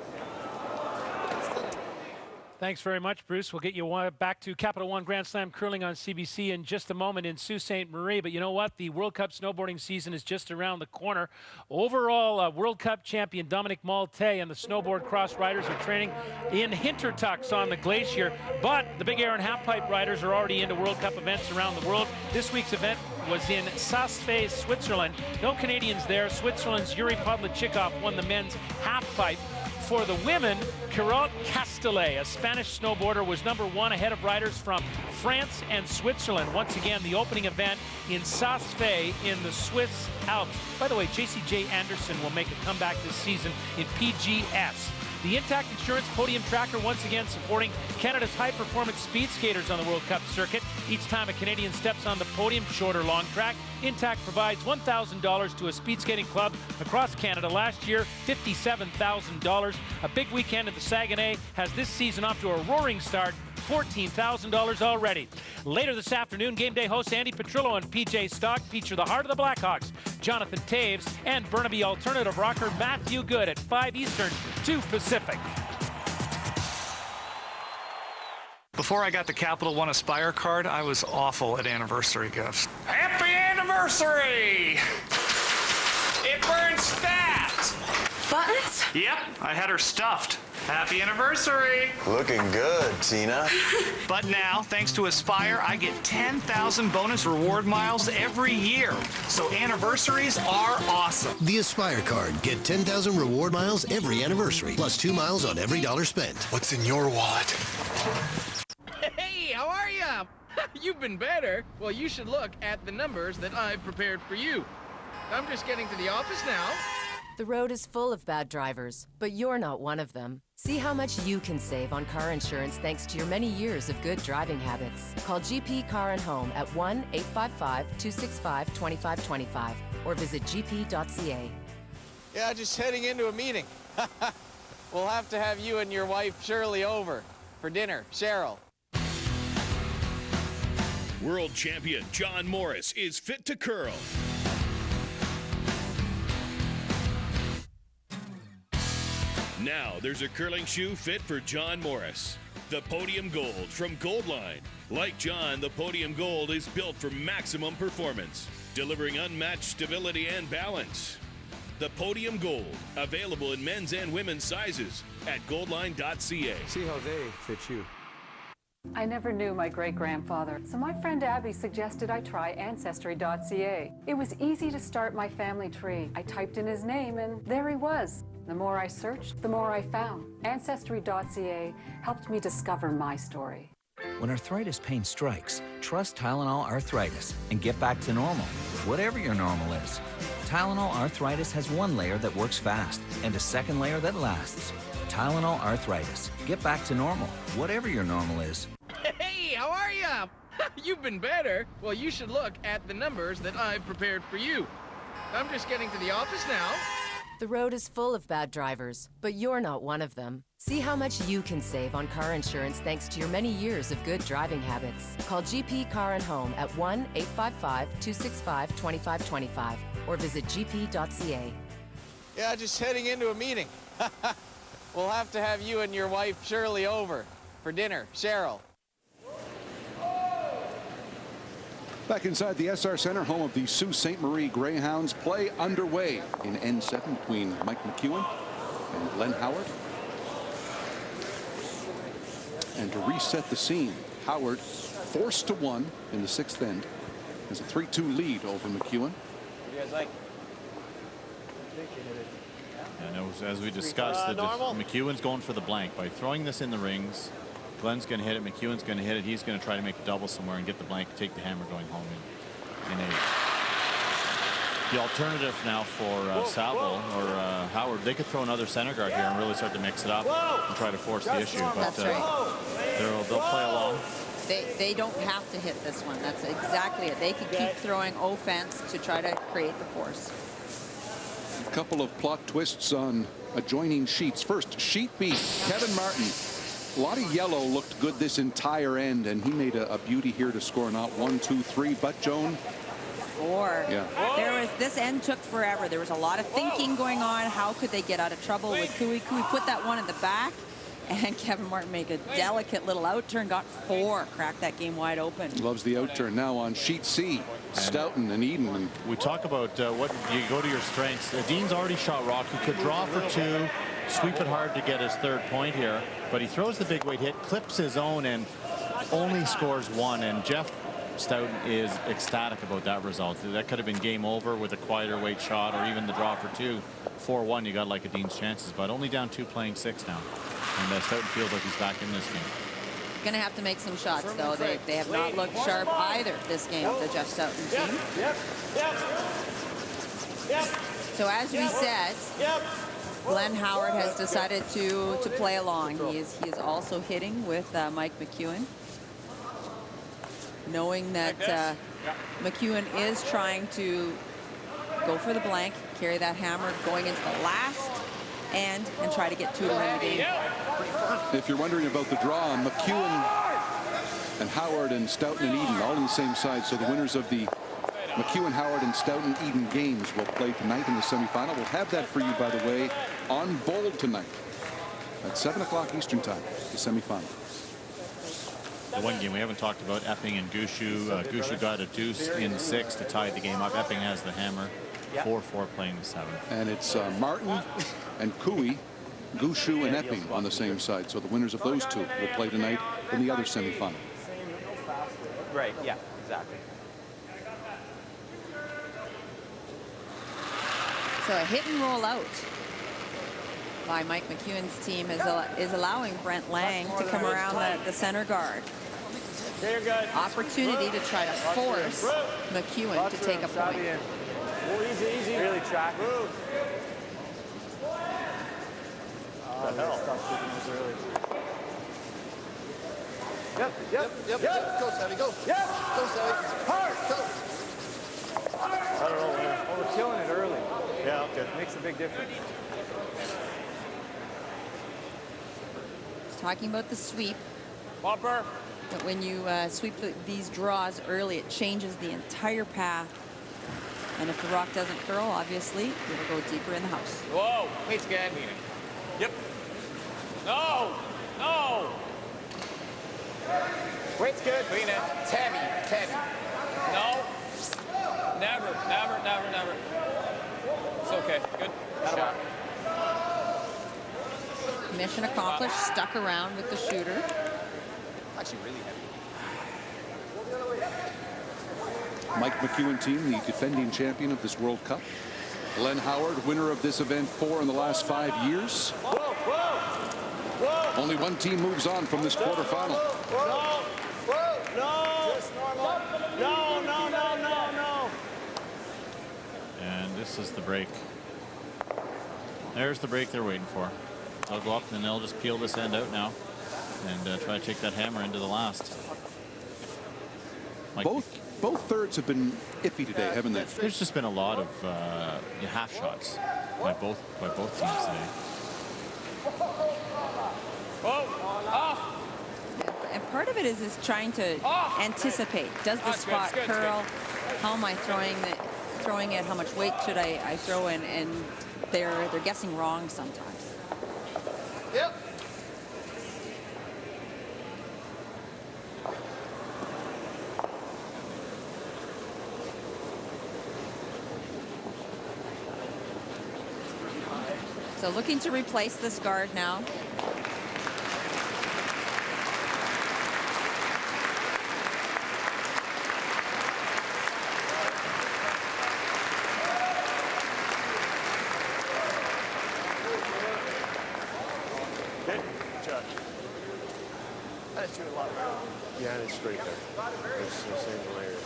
Thanks very much, Bruce. We'll get you back to Capital One Grand Slam Curling on CBC in just a moment in Sault Ste. Marie. But you know what? The World Cup snowboarding season is just around the corner. Overall, World Cup champion Dominic Malte and the snowboard cross riders are training in Hintertux on the glacier. But the big air and halfpipe riders are already into World Cup events around the world. This week's event was in Sault, Switzerland. No Canadians there. Switzerland's Yuri Podlichikov won the men's halfpipe. For the women, Carol Castellet, a Spanish snowboarder, was #1 ahead of riders from France and Switzerland. Once again, the opening event in Sault in the Swiss Alps. By the way, JCJ Anderson will make a comeback this season in PGS. The Intact Insurance Podium Tracker once again supporting Canada's high-performance speed skaters on the World Cup circuit. Each time a Canadian steps on the podium, short or long track, Intact provides $1,000 to a speed skating club across Canada. Last year, $57,000. A big weekend at the Saguenay has this season off to a roaring start. $14,000 already. Later this afternoon, game day hosts Andy Petrillo and PJ Stock feature the heart of the Blackhawks, Jonathan Taves, and Burnaby alternative rocker Matthew Good at 5 Eastern, 2 Pacific. Before I got the Capital One Aspire card, I was awful at anniversary gifts. Happy anniversary! It burns fat! Buttons? Yep, I had her stuffed. Happy anniversary! Looking good, Tina. But now, thanks to Aspire, I get 10,000 bonus reward miles every year. So anniversaries are awesome. The Aspire card. Get 10,000 reward miles every anniversary, plus 2 miles on every dollar spent. What's in your wallet? Hey, how are ya? You've been better. Well, you should look at the numbers that I've prepared for you. I'm just getting to the office now. The road is full of bad drivers, but you're not one of them. See how much you can save on car insurance thanks to your many years of good driving habits. Call GP Car and Home at 1-855-265-2525 or visit gp.ca. Yeah, just heading into a meeting. We'll have to have you and your wife Shirley over for dinner. Cheryl. World champion John Morris is fit to curl. Now there's a curling shoe fit for John Morris. The Podium Gold from Goldline. Like John, the Podium Gold is built for maximum performance, delivering unmatched stability and balance. The Podium Gold, available in men's and women's sizes at goldline.ca. See how they fit you. I never knew my great-grandfather, so my friend Abby suggested I try Ancestry.ca. It was easy to start my family tree. I typed in his name and there he was. The more I searched, the more I found. Ancestry.ca helped me discover my story. When arthritis pain strikes, trust Tylenol Arthritis and get back to normal, whatever your normal is. Tylenol Arthritis has one layer that works fast and a second layer that lasts. Tylenol Arthritis. Get back to normal, whatever your normal is. Hey, how are ya? You've been better. Well, you should look at the numbers that I've prepared for you. I'm just getting to the office now. The road is full of bad drivers, but you're not one of them. See how much you can save on car insurance thanks to your many years of good driving habits. Call GP Car and Home at 1-855-265-2525 or visit gp.ca. Yeah, just heading into a meeting. We'll have to have you and your wife Shirley over for dinner. Cheryl. Back inside the Essar Center, home of the Sault Ste. Marie Greyhounds, play underway in N7 between Mike McEwen and Glenn Howard. And to reset the scene, Howard forced to one in the sixth end. There's a 3-2 lead over McEwen. What do you guys like? And as we discussed, McEwen's going for the blank. By throwing this in the rings, Glenn's going to hit it, McEwen's going to hit it. He's going to try to make a double somewhere and get the blank, take the hammer going home in 8. The alternative now for Saville or Howard, they could throw another center guard here and really start to mix it up and try to force the issue. But That's right. they'll play along. They don't have to hit this one. That's exactly it. They could keep throwing offense to try to create the force. A couple of plot twists on adjoining sheets. First, sheet B, Kevin Martin. A lot of yellow looked good this entire end, and he made a beauty here to score not 1, 2, 3, but Joan. 4. Yeah. This end took forever. There was a lot of thinking going on. How could they get out of trouble with Cooey? Cooey put that one in the back, and Kevin Martin made a delicate little out turn, got 4, cracked that game wide open. Loves the out turn. Now on sheet C, Stoughton and Eden. And we talk about what you go to your strengths. Dean's already shot rock. He could draw for 2, sweep it hard to get his 3rd point here, but he throws the big weight hit, clips his own, and only scores 1. And Jeff Stoughton is ecstatic about that result. That could have been game over with a quieter weight shot or even the draw for 2. 4-1, you got like a Dean's chances, but only down 2 playing 6 now. And Stoughton feels like he's back in this game. Going to have to make some shots, though. They have not looked sharp either this game, the Jeff Stoughton team. So as we said, Glenn Howard has decided to play along. He is also hitting with Mike McEwen, knowing that McEwen is trying to go for the blank, carry that hammer going into the last end, and try to get 2 to win the game. if you're wondering about the draw, McEwen and Howard and Stoughton and Eden all on the same side. So the winners of the McEwen, Howard, and Stoughton Eden games will play tonight in the semifinal. We'll have that for you, by the way, on Bold tonight at 7 o'clock Eastern time, the semifinal. The one game we haven't talked about, Epping and Gushu. Gushu got a deuce in 6 to tie the game up. Epping has the hammer. 4-4 playing the 7th. And it's Martin and Cooey, Gushu and Epping on the same side. So the winners of those two will play tonight in the other semifinal. Right, yeah, exactly. So a hit and roll out by Mike McEwen's team is allowing Brent Lang to come around the center guard. Opportunity to try to force McEwen to take a point. Easy. Really tracking. Yep. Go, Savvy, go. Yep. Go, Savvy. Hard. Go. I don't know, man. Oh, we're killing it early. Yeah, okay. Makes a big difference. He's talking about the sweep. Bumper. But when you sweep these draws early, it changes the entire path. And if the rock doesn't curl, obviously, it'll go deeper in the house. Whoa. Weight's good. Yep. No! No! Weight's good. Clean it. It's heavy. It's heavy. No. Never, never, never, never. It's okay. Good. Shot. Mission accomplished. Stuck around with the shooter. Actually, really heavy. Mike McEwen team, the defending champion of this World Cup. G.Howard, winner of this event 4 in the last 5 years. Whoa, whoa, whoa. Only one team moves on from this quarterfinal. No, whoa, no. Just normal. No, no, no, no, no. And this is the break. There's the break they're waiting for. They'll go up and then they'll just peel this end out now and try to take that hammer into the last. Both thirds have been iffy today, haven't they? There's just been a lot of half shots by both teams today. Whoa! Off! And part of it is trying to anticipate. Does the spot curl? How am I throwing it? How much weight should I throw in? And they're guessing wrong sometimes. Yep. So looking to replace this guard now. Good shot. That shoot a lot better. Yeah, and it's straight there. It's the same layer.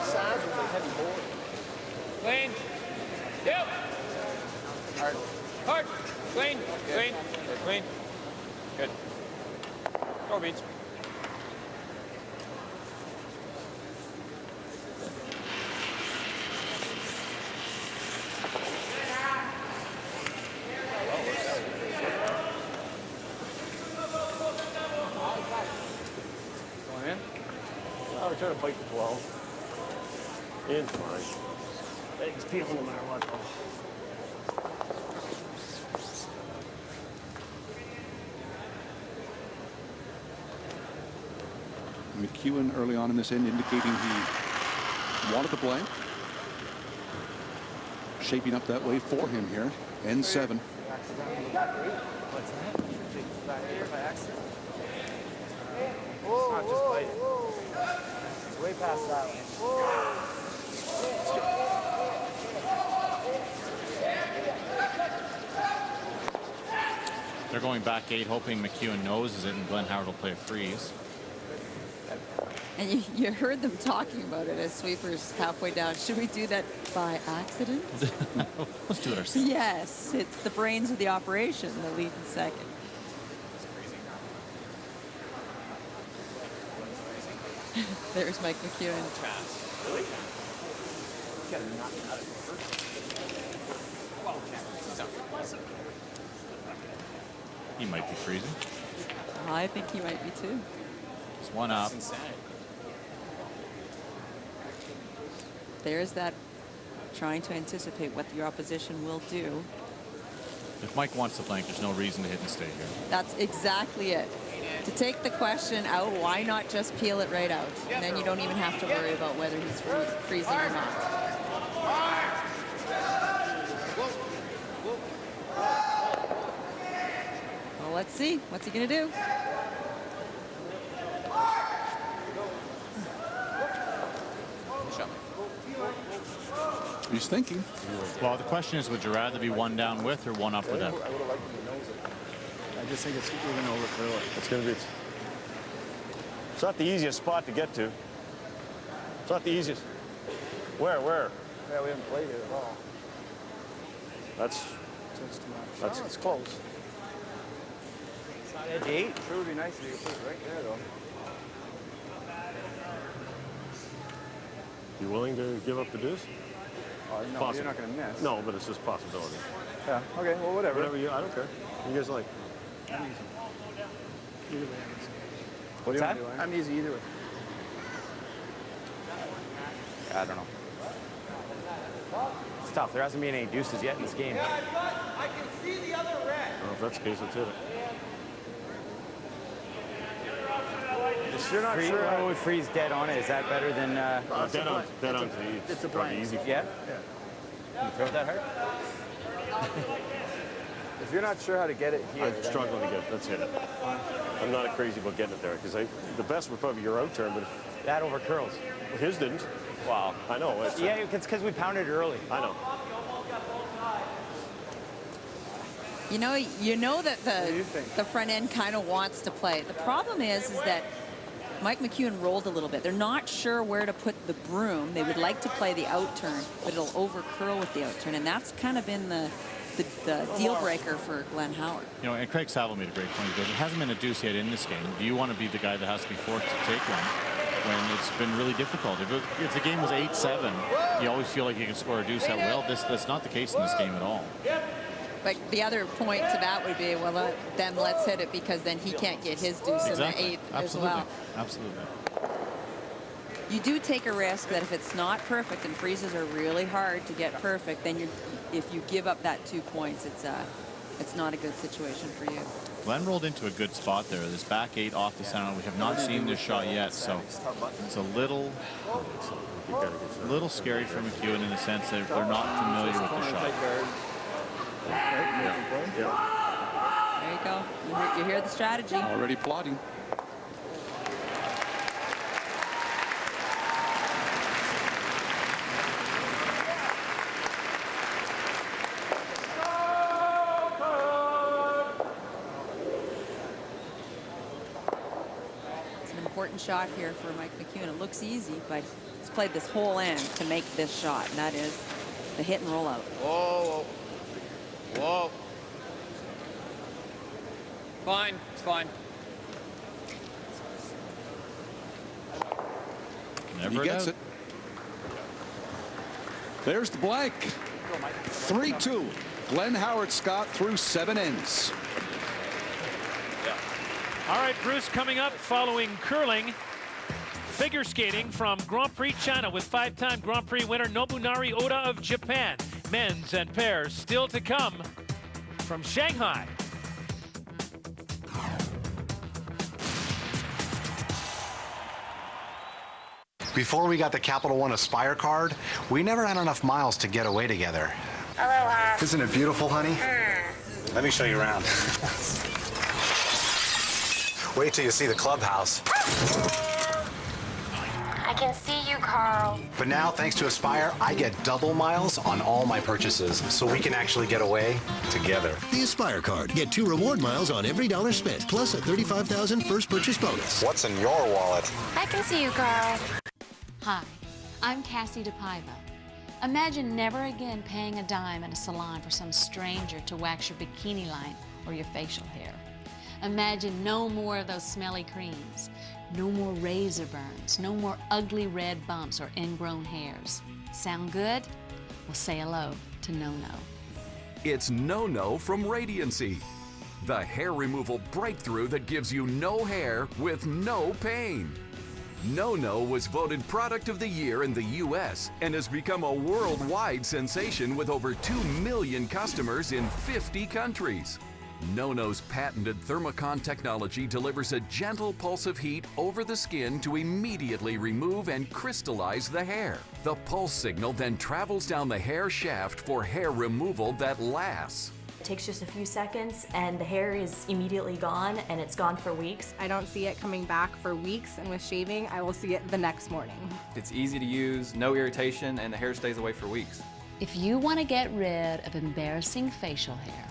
Size was a heavy board. Clean. Yep. Hard. Hard. Clean. Clean. Clean. Good. Go, Beach. Going in? Oh, we're trying to fight the 12. It's fine. It's peeling no matter what, though. McEwen early on in this end indicating he wanted the blank. Shaping up that way for him here. End 7. What's that? Back here by accident? It's not just biting. It's way past that one. They're going back 8, hoping McEwen noses it and G.Howard will play a freeze. And you heard them talking about it as sweepers halfway down. Should we do that by accident? Let's do it ourselves. Yes, it's the brains of the operation, the lead in second. There's Mike McEwen. Really? He's got to knock it out of first. He might be freezing. I think he might be too. It's one up. There's that trying to anticipate what your opposition will do. If Mike wants to blank, there's no reason to hit and stay here. That's exactly it. To take the question out, why not just peel it right out? And then you don't even have to worry about whether he's freezing or not. Well, let's see. What's he going to do? He's thinking. Well, the question is, would you rather be one down with or one up without? I would have liked him to nose it. I just think it's even overthrow it. It's going to be. It's not the easiest spot to get to. It's not the easiest. Where? Yeah, we haven't played it at all. That's too much. That's close. Edge 8. It sure would be nice if you could put it right there, though. You willing to give up the deuce? Oh, no, possible. You're not going to miss. No, but it's just a possibility. Yeah, okay, well, whatever. Whatever you, I don't care. You guys like. I'm easy. Either way, I'm easy. What do you want to do? I'm easy either way. I don't know. It's tough. There hasn't been any deuces yet in this game. I can see the other red. I don't know if that's the case, let's hit it. If you're not sure how we freeze dead on it, is that better than... dead on it's probably easy. Yeah? Can you throw that hard? If you're not sure how to get it here... I'm struggling to get it. Let's hit it. I'm not crazy about getting it there, because the best would probably be your out turn, but... That over curls. Well, his didn't. Wow. I know. Yeah, it's because we pounded it early. I know. You know that the front end kind of wants to play. The problem is that Mike McEwen rolled a little bit. They're not sure where to put the broom. They would like to play the out turn, but it'll over curl with the out turn, and that's kind of been the deal breaker for Glenn Howard. You know, and Craig Saville made a great point. He goes, it hasn't been a deuce yet in this game. Do you want to be the guy that has to be forced to take one when it's been really difficult? If the game was 8-7, you always feel like you can score a deuce at will. That's not the case in this game at all. But the other point to that would be, well, then let's hit it, because then he can't get his deuce in the eighth as well. Absolutely. You do take a risk that if it's not perfect, and freezes are really hard to get perfect, then if you give up that 2 points, it's not a good situation for you. Glenn rolled into a good spot there. This back 8 off the center. We have not seen this shot yet, so it's a little scary for McEwen in the sense that they're not familiar with the shot. There you go. You hear the strategy. Already plotting. It's an important shot here for Mike McEwen. It looks easy, but he's played this whole end to make this shot, and that is the hit and roll out. Whoa. Whoa. Fine. It's fine. He gets it. There's the blank. 3-2. Glenn Howard Scott through 7 ends. All right, Bruce, coming up following curling, figure skating from Grand Prix China with 5-time Grand Prix winner Nobunari Oda of Japan. Men's and pairs still to come from Shanghai. Before we got the Capital One Aspire card, we never had enough miles to get away together. Aloha. Isn't it beautiful, honey? Let me show you around. Wait till you see the clubhouse. I can see you, Carl. But now, thanks to Aspire, I get double miles on all my purchases, so we can actually get away together. The Aspire card. Get 2 reward miles on every dollar spent, plus a $35,000 first purchase bonus. What's in your wallet? I can see you, Carl. Hi, I'm Cassie DePaiva. Imagine never again paying a dime at a salon for some stranger to wax your bikini line or your facial hair. Imagine no more of those smelly creams, no more razor burns, no more ugly red bumps or ingrown hairs. Sound good? Well, say hello to No-No. It's No-No from Radiancy, the hair removal breakthrough that gives you no hair with no pain. No-No was voted Product of the Year in the U.S. and has become a worldwide sensation with over 2 million customers in 50 countries. No-No's patented Thermocon technology delivers a gentle pulse of heat over the skin to immediately remove and crystallize the hair. The pulse signal then travels down the hair shaft for hair removal that lasts. It takes just a few seconds and the hair is immediately gone, and it's gone for weeks. I don't see it coming back for weeks, and with shaving, I will see it the next morning. It's easy to use, no irritation, and the hair stays away for weeks. If you want to get rid of embarrassing facial hair,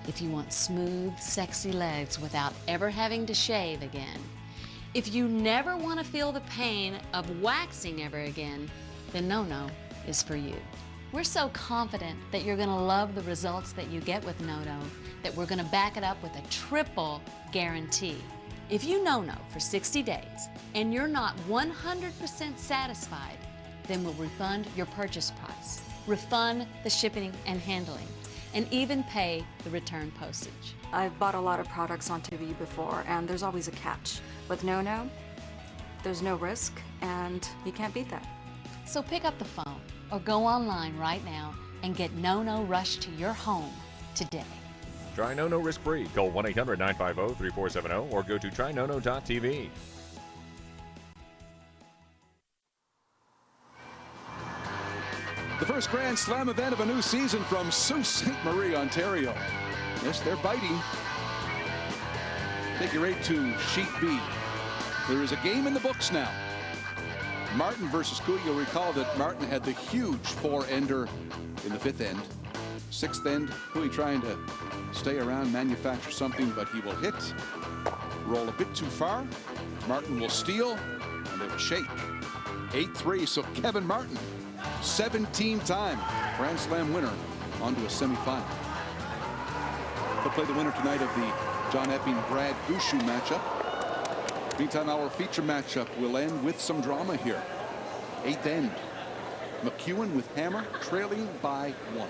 if you want smooth, sexy legs without ever having to shave again, if you never want to feel the pain of waxing ever again, then No-No is for you. We're so confident that you're going to love the results that you get with No-No that we're going to back it up with a triple guarantee. If you No-No for 60 days and you're not 100% satisfied, then we'll refund your purchase price, refund the shipping and handling, and even pay the return postage. I've bought a lot of products on TV before, and there's always a catch. With No-No, there's no risk, and you can't beat that. So pick up the phone or go online right now and get No-No rushed to your home today. Try No risk-free. Call 1-800-950-3470 or go to trynono.tv. The first Grand Slam event of a new season from Sault Ste. Marie, Ontario. Yes, they're biting. Figure 8 to Sheet B. There is a game in the books now. Martin versus Cooey. You'll recall that Martin had the huge 4-ender in the 5th end. 6th end, Cooey trying to stay around, manufacture something, but he will hit. Roll a bit too far. Martin will steal, and they will shake. 8-3, so Kevin Martin, 17-time Grand Slam winner, onto a semifinal. He'll play the winner tonight of the John Epping-Brad Gushue matchup. Meantime, our feature matchup will end with some drama here. 8th end. McEwen with hammer, trailing by 1.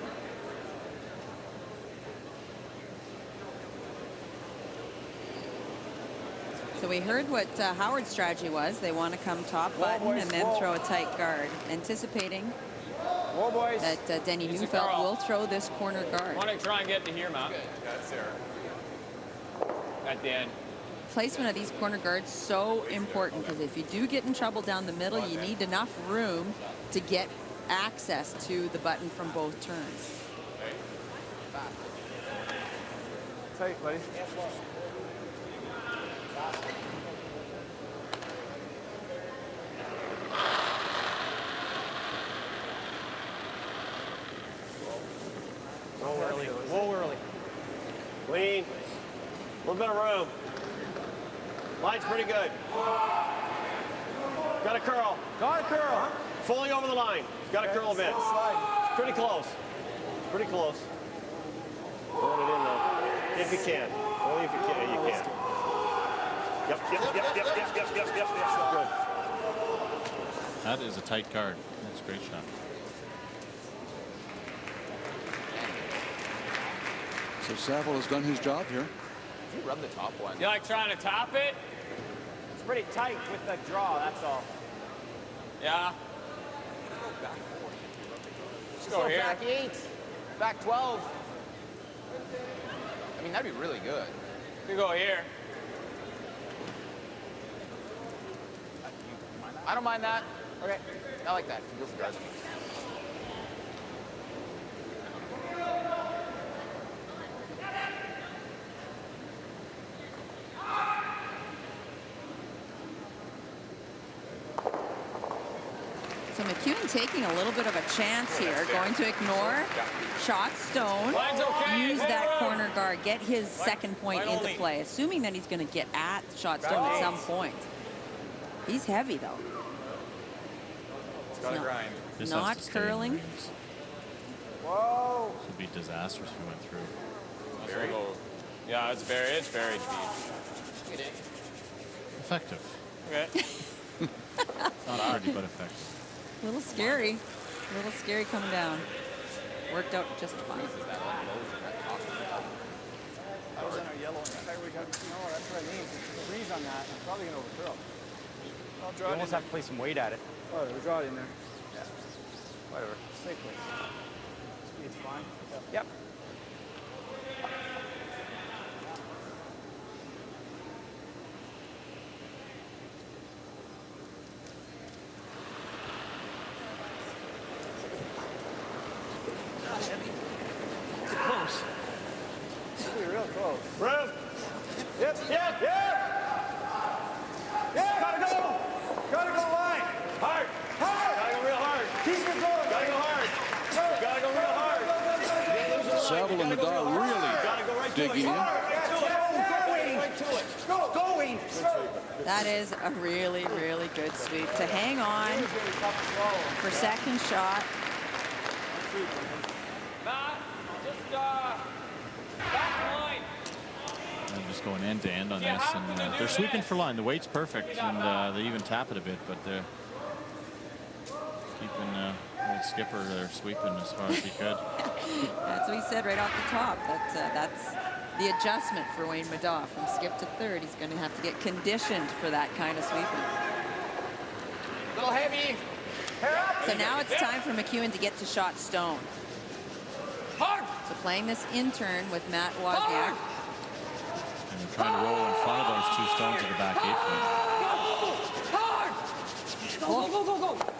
So we heard what Howard's strategy was. They want to come top button and then throw a tight guard, anticipating that Denny Neufeld will throw this corner guard. Why don't you try and get to here, Matt? At the end. Placement of these corner guards so important, because if you do get in trouble down the middle, you need enough room to get access to the button from both turns. Tight, buddy. Whoa, early. Clean. A little bit of room. Line's pretty good. Got a curl. Got a curl. Fully over the line. Got a curl a bit. Pretty close. Pretty close. Pulling it in though. If you can. Only if you can. You can. Yep. Good. That is a tight card. That's a great shot. So Saville has done his job here. You rub the top one. You like trying to top it? It's pretty tight with the draw, that's all. Yeah. Just go here. Back 8, back 12. I mean, that'd be really good. You go here. I don't mind that. Okay. I like that. It feels good. So McEwen taking a little bit of a chance here, going to ignore shot stone, use that corner guard, get his second point into play, assuming that he's going to get at shot stone at some point. He's heavy though. It's got to grind. This Not has to stay in curling. rings. Whoa. This would be disastrous if we went through. Very low. Yeah, it's buried deep. Effective. Okay. Not pretty, but effective. A little scary coming down. Worked out just fine. That was in our yellow. That's what I mean. It's a breeze on that. I'm probably going to overthrow. I'll draw it. You almost have to place some weight at it. Oh, we'll draw it in there. Yeah. Whatever. Stay place. Speed's fine. Yep. Close. Real close. Room. Yep. Gotta go line. Hard. Gotta go real hard. Keep it going. Gotta go hard. Gotta go real hard. Saville and Nadal really digging in. Going. That is a really, really good sweep to hang on for second shot. Matt, just back line. And just going end to end on this, and they're sweeping for line. The weight's perfect, and they even tap it a bit, but they're keeping old Skipper there sweeping as far as he could. That's what he said right off the top. That's the adjustment for Wayne Madaw. From skip to third, he's going to have to get conditioned for that kind of sweeping. Little heavy. So now it's time for McEwen to get to shot stone. Hard. So playing this intern with Matt Wozniak. And they're trying to roll in front of those two stones at the back 8 foot.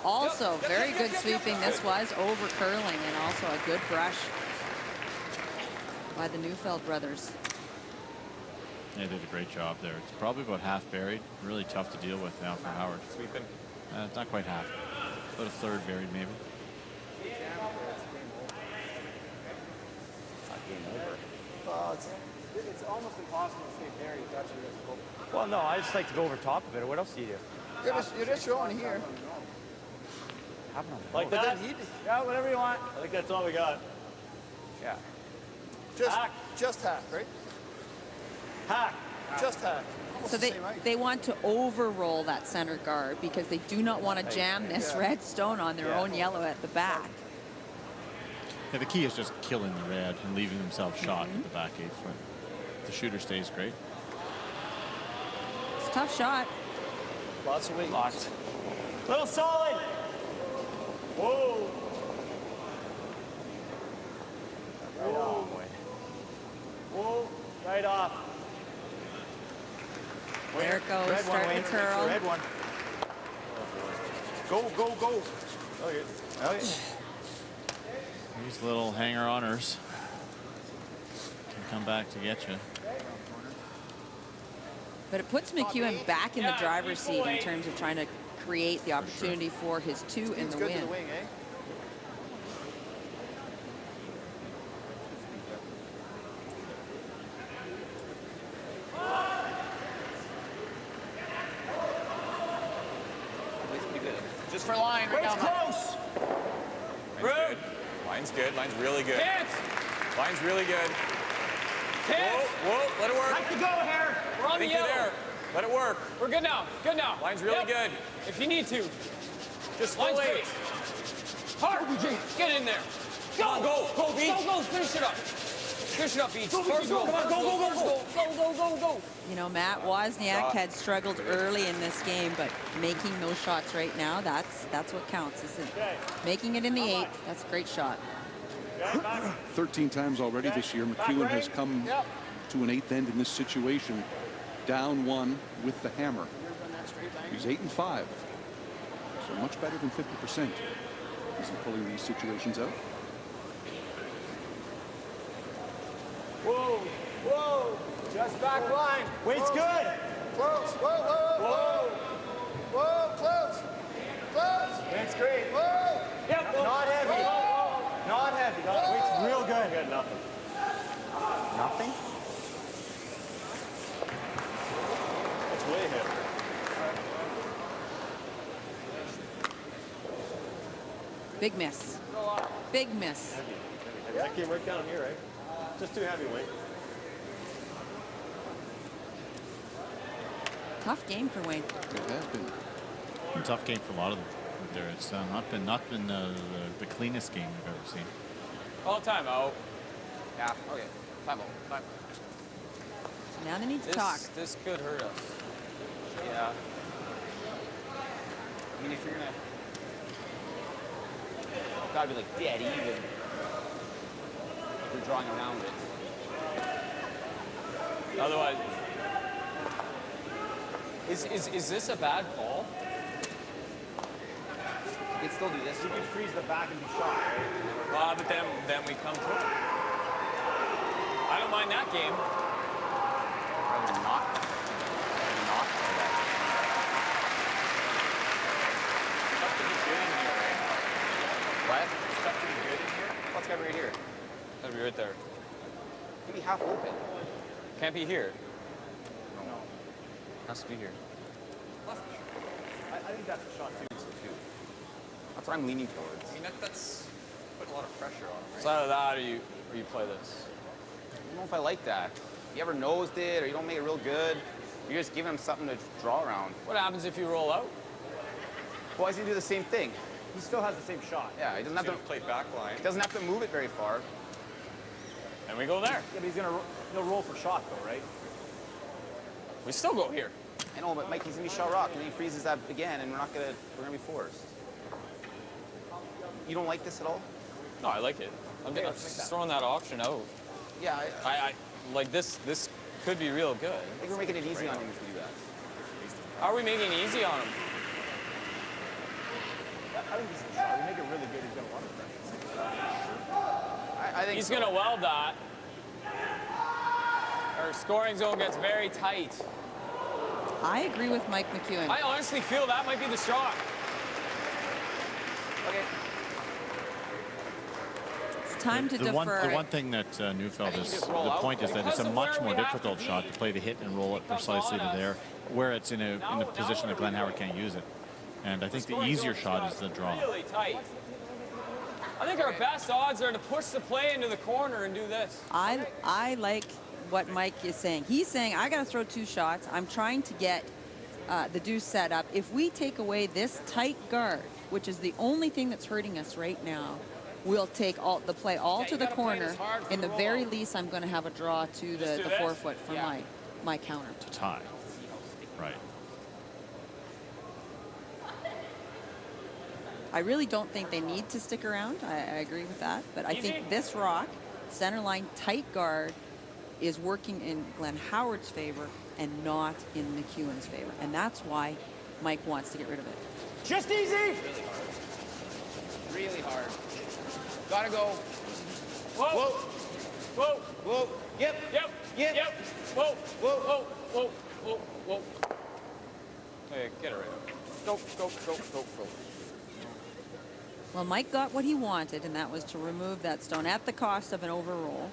Also, very good sweeping. This was over curling, and also a good brush by the Neufeld brothers. They did a great job there. It's probably about half buried. Really tough to deal with now for Howard. Sweeping. It's not quite half. About a third buried, maybe. It's almost impossible to stay buried if that's your risk. Well, no, I just like to go over top of it. What else do you do? You're just showing here. Like that? Yeah, whatever you want. I think that's all we got. Yeah. Just hack, right? Hack. Just hack. So they want to over-roll that center guard because they do not want to jam this red stone on their own yellow at the back. Yeah, the key is just killing the red and leaving themselves shot at the back 8 foot. The shooter stays great. It's a tough shot. Lots of weight. Lots. Little solid. Whoa. Right off. Whoa. Right off. There it goes, starting to curl. Red one. Go, go, go. Oh, yeah. These little hanger-oners can come back to get you. But it puts McEwen back in the driver's seat in terms of trying to create the opportunity for his 2 in the win. To the wing, eh? Just for line right now. Close. Good. Line's good. Line's really good. Can't. Line's really good. Can't. Whoa, let it work. Like to go, Harry. We're on the yellow. There. Let it work. We're good now. Good now. Line's really good. If you need to. Just Line's full good. 8. Hard. Get in there. Go. Come on, go. Go, Beach. Go, finish it up. Finish it up, Beach. Go, first goal. Come on, go. Go. You know, Matt Wozniak had struggled early in this game, but making those shots right now, that's what counts, isn't it? Making it in the 8th, that's a great shot. 13 times already this year, McEwen has come to an 8th end in this situation, down 1 with the hammer. He's 8 and 5, so much better than 50%. He's pulling these situations out. Whoa. Whoa. Just back line. Weight's good. Close. Whoa. Close. That's great. Whoa. Yep. Not heavy. Not heavy. Weight's real good. Got nothing. Nothing? It's way heavy. Big miss. Big miss. Heavy. That came right down here, right? Just too heavy, Wayne. Tough game for Wayne. It has been. A tough game for a lot of them there. It's not been the cleanest game we've ever seen. All time out. Yeah, okay. Time out. Now they need to talk. This could hurt us. Yeah. I mean, if you're gonna, gotta be like dead even. If you're drawing around it. Otherwise, is this a bad call? You can still do this. You can freeze the back and be shot, right? Well, but then we come through. I don't mind that game. Rather not. Not for that. Stuff to be good in here, right? What? Stuff to be good in here? What's got to be right here? Gotta be right there. Can be half open. Can't be here. No. Has to be here. I think that's a shot too. That's what I'm leaning towards. I mean, that's putting a lot of pressure on him, right? So either that or you play this. I don't know if I like that. You ever nosed it or you don't make it real good, you're just giving him something to draw around. What happens if you roll out? Well, he's going to do the same thing. He still has the same shot. Yeah, he doesn't have to play back line. He doesn't have to move it very far. And we go there. Yeah, but he'll roll for shot though, right? We still go here. I know, but Mike, he's going to be shot rock and then he freezes that again and we're going to be forced. You don't like this at all? No, I like it. I'm just throwing that option out. Yeah, I like this. This could be real good. I think we're making it easy on him if we do that. How are we making it easy on him? I think this is a shot. We make it really good. He's going to want it. I think he's so. going to weld that. Our scoring zone gets very tight. I agree with Mike McEwen. I honestly feel that might be the shot. Okay. It's time to defer. The one thing that Neufeld is, the point is that it's a much more difficult shot to play the hit and roll it precisely to there, where it's in a position that Glenn Howard can't use it. And I think the easier shot is the draw. Really tight. I think our best odds are to push the play into the corner and do this. I like what Mike is saying. He's saying, I got to throw 2 shots. I'm trying to get the deuce set up. If we take away this tight guard, which is the only thing that's hurting us right now, we'll take the play to the corner. In the very least, I'm going to have a draw to the 4-foot for my counter. To tie. Right. I really don't think they need to stick around. I agree with that. But I think this rock, center line, tight guard, is working in Glenn Howard's favor and not in McEwen's favor. And that's why Mike wants to get rid of it. Just easy. Really hard. Gotta go. Whoa. Whoa. Whoa. Yep. Yep. Yep. Yep. Whoa. Whoa. Whoa. Whoa. Whoa. Whoa. Hey, get it right. Go, go, go, go, go. Well, Mike got what he wanted, and that was to remove that stone at the cost of an overroll.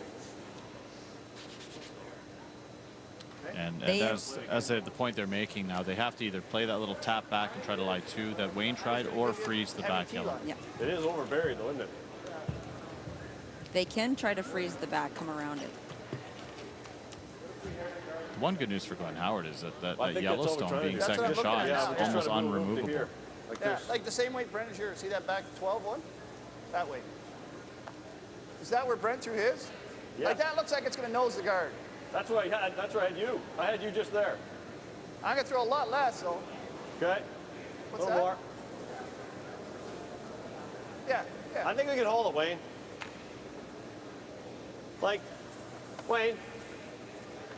And as the point they're making now, they have to either play that little tap back and try to lie 2 that Wayne tried, or freeze the back yellow. Yeah. It is overburied though, isn't it? They can try to freeze the back, come around it. One good news for Glenn Howard is that Well, I think Yellowstone that's being what second shot is almost unremovable. Like the same way Brent is here. See that back 12 one? That way. Is that where Brent threw his? Yeah. Like that looks like it's going to nose the guard. That's where I had. That's where I had you. I had you just there. I'm going to throw a lot less, though. Okay. What's a little that? more. Yeah. I think we can hold it, Wayne. Like, Wayne,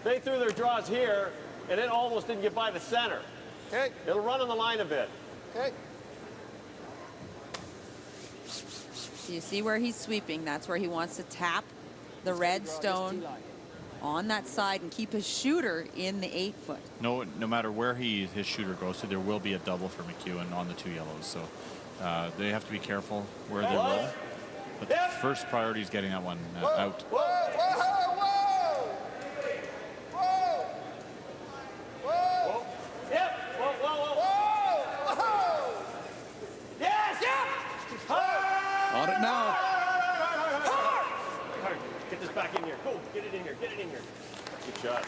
they threw their draws here, and it almost didn't get by the center. Okay. It'll run on the line a bit. Okay. So you see where he's sweeping. That's where he wants to tap the red stone on that side and keep his shooter in the 8-foot. No matter where his shooter goes to, there will be a double for McEwen on the 2 yellows. So they have to be careful where they roll. But the first priority is getting that one out. Whoa, whoa, whoa! Whoa! Whoa! Yep! Whoa, whoa, whoa! Whoa! Yes! Yeah! On it now. Hard. Get this back in here. Go. Get it in here. Get it in here. Good shot.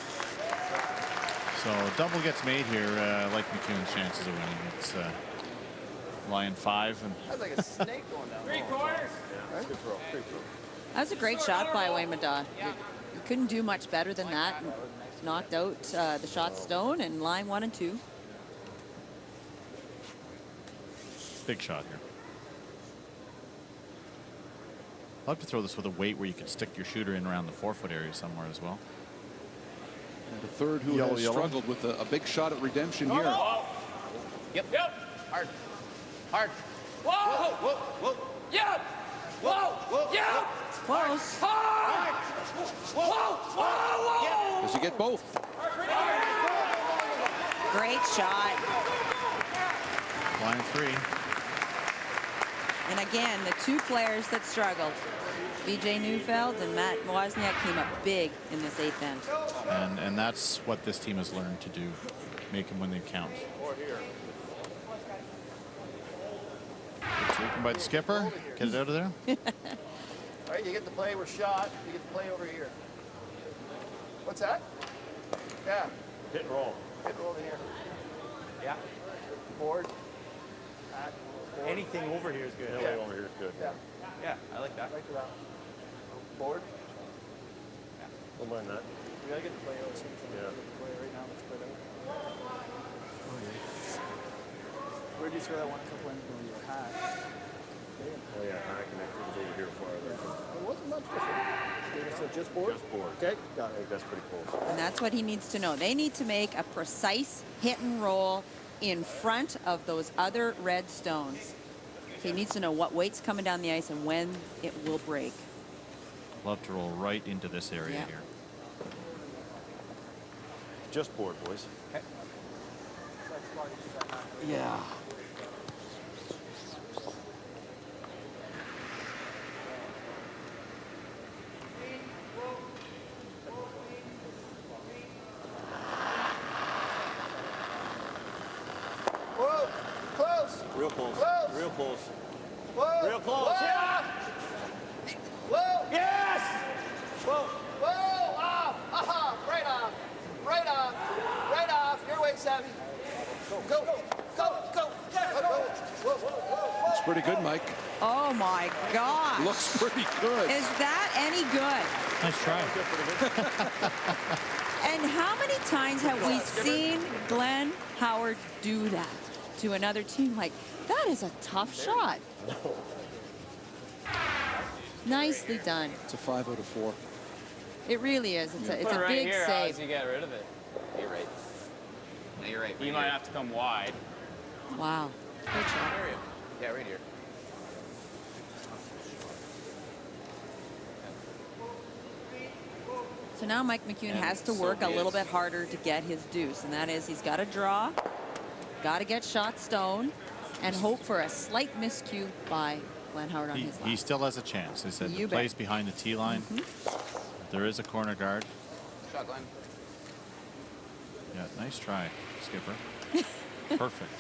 So double gets made here, like McEwen's chances of winning. It's line 5. And That's like a snake going down. 3 quarters. Good throw. Great throw. That was a great shot by Wayne Madad. You couldn't do much better than that. Knocked out the shot stone and line 1 and 2. big shot here. I'd love to throw this with a weight where you could stick your shooter in around the 4-foot area somewhere as well. And the third who has struggled with a big shot at redemption here. Yep. Hard. Whoa! Whoa! Whoa! Yeah! Whoa! Yeah! It's close. Hard! Whoa! Does he get both? Great shot. Line 3. And again, the two players that struggled, B.J. Neufeld and Matt Wozniak, came up big in this 8th end. And that's what this team has learned to do. Make them when they count. Taken by the skipper. Get it out of there. All right, you get the play, we're shot. You get the play over here. What's that? Yeah. Hit and roll. Hit and roll to here. Yeah. Board. Back. Board. Anything over here is good. Anything over here is good. Yeah. Yeah, I like that. Right to that. Board. Don't mind that. We gotta get the play out. Yeah. The play right now. Let's put it out. Where did you throw that one a couple ends ago? You had. Oh, yeah, I can make it over here farther. It wasn't much different. So just board? Just board. Okay, got it. I think that's pretty close. And that's what he needs to know. They need to make a precise hit and roll in front of those other red stones. He needs to know what weight's coming down the ice and when it will break. Love to roll right into this area here. Just board, boys. Okay. Yeah. Whoa, close. Real close. Close. Real close. Whoa. Real close. Whoa. Yeah. Whoa. Yes. Whoa. Whoa. Off. Aha. Right off. Right off. Right off. Your way, Sammy. Go. Go. Go. Go. Whoa. Whoa. Whoa. It's pretty good, Mike. Oh my gosh. Looks pretty good. Is that any good? Nice try. And how many times have we seen Glenn Howard do that to another team? Like, that is a tough shot. Nicely done. It's a 5 out of 4. It really is. It's a right big here, how save. does he get rid of it? You're right. No, you're right. He might have to come wide. Wow. Good shot. Yeah, right here. So now Mike McEwen has to work a little bit harder to get his deuce, and that is he's got to draw, got to get shot stone, and hope for a slight miscue by Glenn Howard on his line. He still has a chance. They said You the bet. plays behind the tee line. There is a corner guard. Shot, Glenn. Yeah, nice try, skipper. Perfect.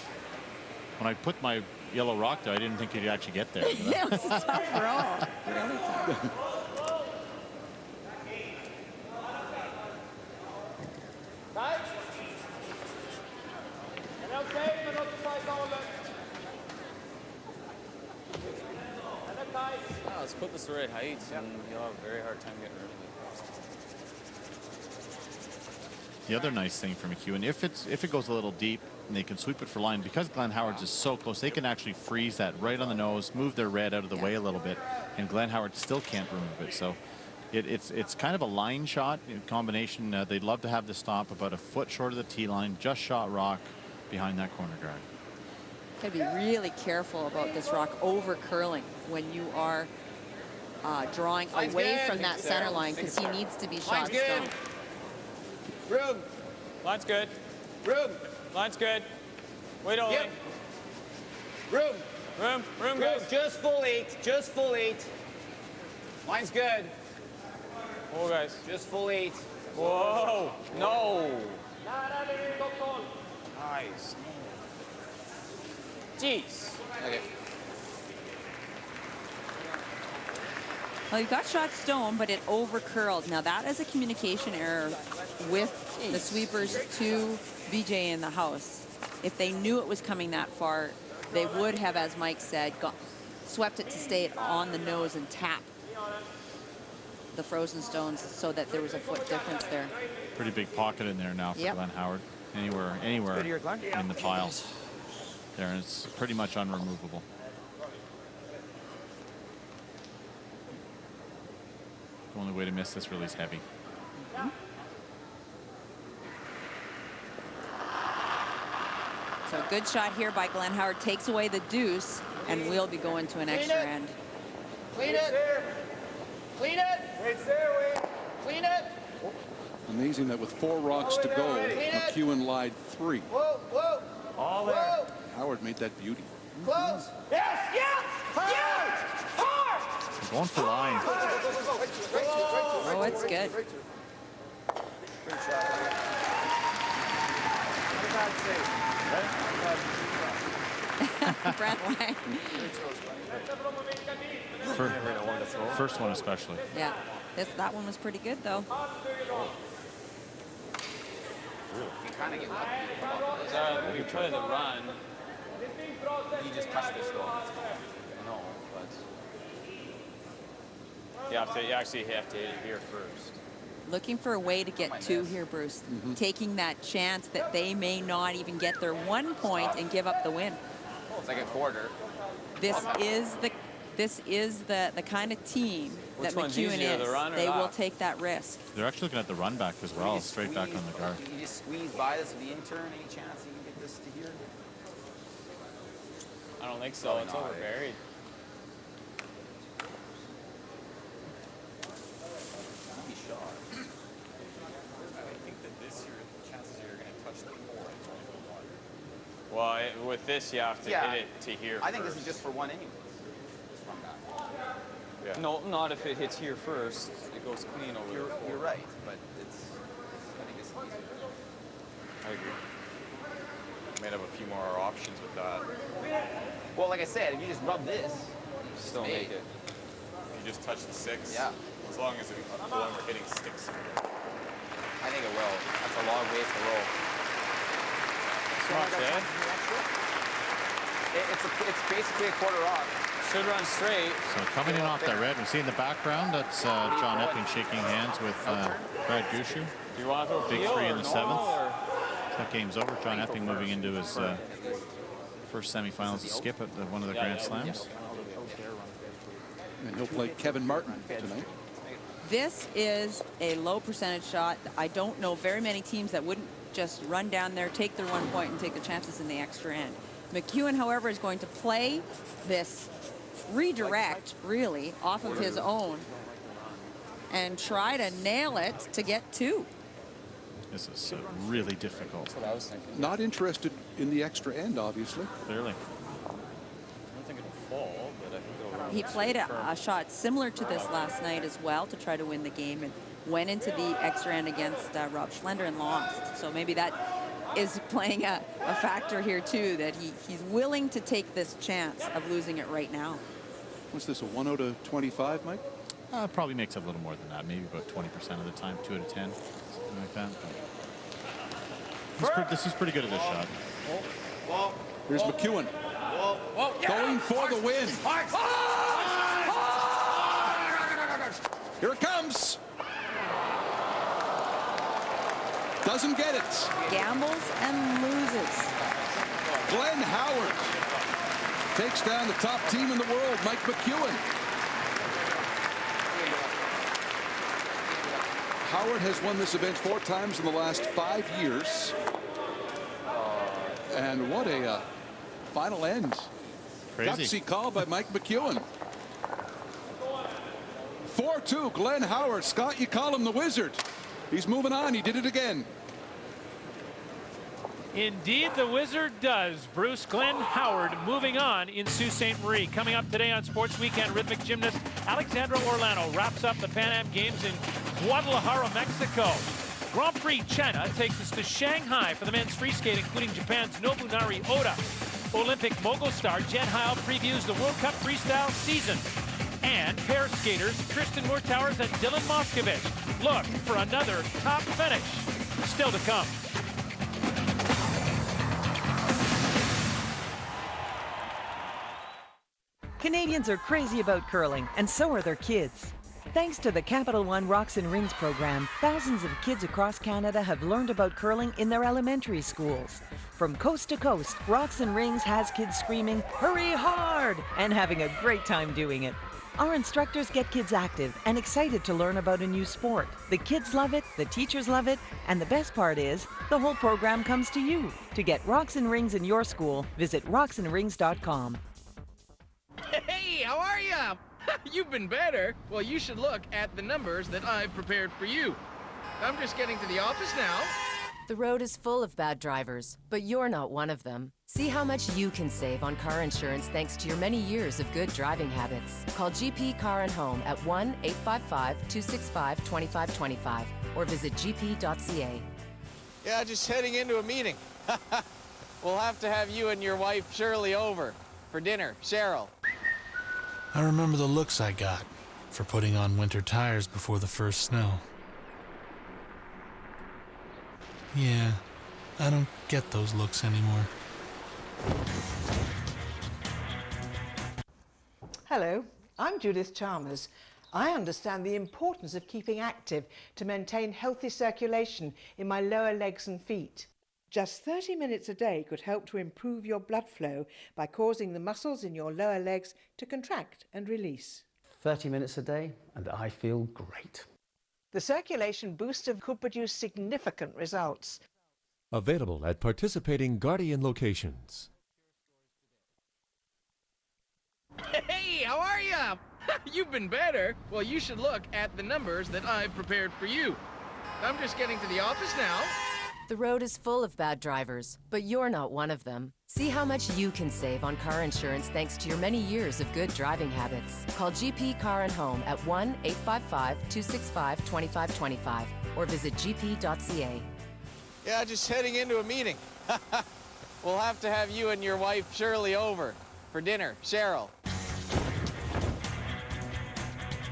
When I put my yellow rock there, I didn't think he'd actually get there. Yeah, it was a tough roll. Really tough. Oh, let's put this the right height, and you'll have a very hard time getting rid of it. The other nice thing for McEwen, if it goes a little deep and they can sweep it for line, because Glenn Howard's is so close, they can actually freeze that right on the nose, move their red out of the way a little bit, and Glenn Howard still can't remove it. So it's kind of a line shot in combination. They'd love to have the stop about a foot short of the tee line, just shot rock behind that corner guard. Got to be really careful about this rock over curling when you are drawing Line's away good. from that center line, because he needs to be Line's shot good. stone. Room. Line's good. Room. Line's good. Wait on. Yep. Room. Room. Room goes. Just full 8. Just full 8. Line's good. Whoa, guys. Just full 8. Whoa. No. Nice. Jeez. Okay. Well, you got shot stone, but it over curled. Now that is a communication error with the sweepers to BJ in the house. If they knew it was coming that far, they would have, as Mike said, swept it to stay on the nose and tap the frozen stones so that there was a foot difference there. Pretty big pocket in there now for Glenn Howard. Anywhere in the pile there, and it's pretty much unremovable. The only way to miss this really is heavy. So a good shot here by Glenn Howard takes away the deuce, and we'll be going to an extra end. Clean it. Clean it. It's there, Wade. Clean it. Amazing that with 4 rocks to go, McEwen lied 3. Whoa, whoa. All there. Howard made that beauty. Close. Yes. Yeah. Yeah. Hard. They're going for line. Oh, it's good. Brent Lang. First one especially. Yeah, that one was pretty good, though. You kind of get lucky. We try to run. He just touched this though. No, but you actually have to hit it here first. Looking for a way to get 2 here, Bruce. Taking that chance that they may not even get their 1 point and give up the win. it's like a quarter. This is this is the kind of team that McEwen is. They will take that risk. They're actually looking at the run back as well, straight back on the guard. You just squeeze by this with the intern, any chance you can get this to here? I don't think so. It's overburied. Well, with this, you have to hit it to here. I think this is just for one anyways. Yeah. No, not if it hits here first. It goes clean over You're there. right, but it's I think it's easier. I agree. Might have a few more options with that. Well, like I said, if you just rub this, you Still make it. You just touch the 6. Yeah. As long as the one we're hitting sticks. I think it will. That's a long ways to roll. It's basically a quarter off. Should run straight. So coming in off that red, we see in the background, that's John Epping shaking hands with Brad Gushu. Do you want to throw Big field 3 or in the normal, 7th. or? That game's over. John Epping moving into his first semifinals to skip at one of the Grand Slams. And he'll play Kevin Martin tonight. This is a low percentage shot. I don't know very many teams that wouldn't just run down there, take their 1 point, and take the chances in the extra end. McEwen, however, is going to play this redirect, really, off of his own and try to nail it to get 2. This is really difficult. That's what I was thinking. Not interested in the extra end, obviously. Clearly. I don't think it'll fall, but I think it'll He played a shot similar to this last night as well to try to win the game and went into the extra end against Rob Schlender and lost. So maybe that is playing a factor here too, that he's willing to take this chance of losing it right now. What's this, a 1-0 to 25, Mike? Probably makes up a little more than that, maybe about 20% of the time, 2 out of 10, something like that. This is pretty good at this shot. Here's McEwen. Going for the win. Here it comes. Doesn't get it. Gambles and loses. Glenn Howard takes down the top team in the world, Mike McEwen. Howard has won this event 4 times in the last 5 years. And what a final end. Crazy. Gutsy call by Mike McEwen. 4-2, Glenn Howard. Scott, you call him the Wizard. He's moving on. He did it again. Indeed, the Wizard does. Bruce Glenn Howard moving on in Sault Ste. Marie. Coming up today on Sports Weekend, rhythmic gymnast Alexandra Orlano wraps up the Pan Am Games in Guadalajara, Mexico. Grand Prix China takes us to Shanghai for the men's free skate, including Japan's Nobunari Oda. Olympic mogul star G.Howard previews the World Cup freestyle season. And pair skaters Tristan Moore-Towers and Dylan Moskovich look for another top finish. Still to come. Canadians are crazy about curling, and so are their kids. Thanks to the Capital One Rocks and Rings program, thousands of kids across Canada have learned about curling in their elementary schools. From coast to coast, Rocks and Rings has kids screaming, "Hurry hard!" and having a great time doing it. Our instructors get kids active and excited to learn about a new sport. The kids love it, the teachers love it, and the best part is, the whole program comes to you. To get Rocks and Rings in your school, visit rocksandrings.com. Hey, how are ya? You've been better. Well, you should look at the numbers that I've prepared for you. I'm just getting to the office now. The road is full of bad drivers, but you're not one of them. See how much you can save on car insurance thanks to your many years of good driving habits. Call GP Car and Home at 1-855-265-2525 or visit gp.ca. Yeah, just heading into a meeting. We'll have to have you and your wife Shirley over for dinner. Cheryl. I remember the looks I got for putting on winter tires before the first snow. Yeah, I don't get those looks anymore. Hello, I'm Judith Chalmers. I understand the importance of keeping active to maintain healthy circulation in my lower legs and feet. Just 30 minutes a day could help to improve your blood flow by causing the muscles in your lower legs to contract and release. 30 minutes a day, and I feel great. The circulation booster could produce significant results. Available at participating Guardian locations. Hey, how are ya? You've been better. Well, you should look at the numbers that I've prepared for you. I'm just getting to the office now. The road is full of bad drivers, but you're not one of them. See how much you can save on car insurance thanks to your many years of good driving habits. Call GP Car and Home at 1-855-265-2525 or visit gp.ca. Yeah, just heading into a meeting. We'll have to have you and your wife Shirley over for dinner. Cheryl.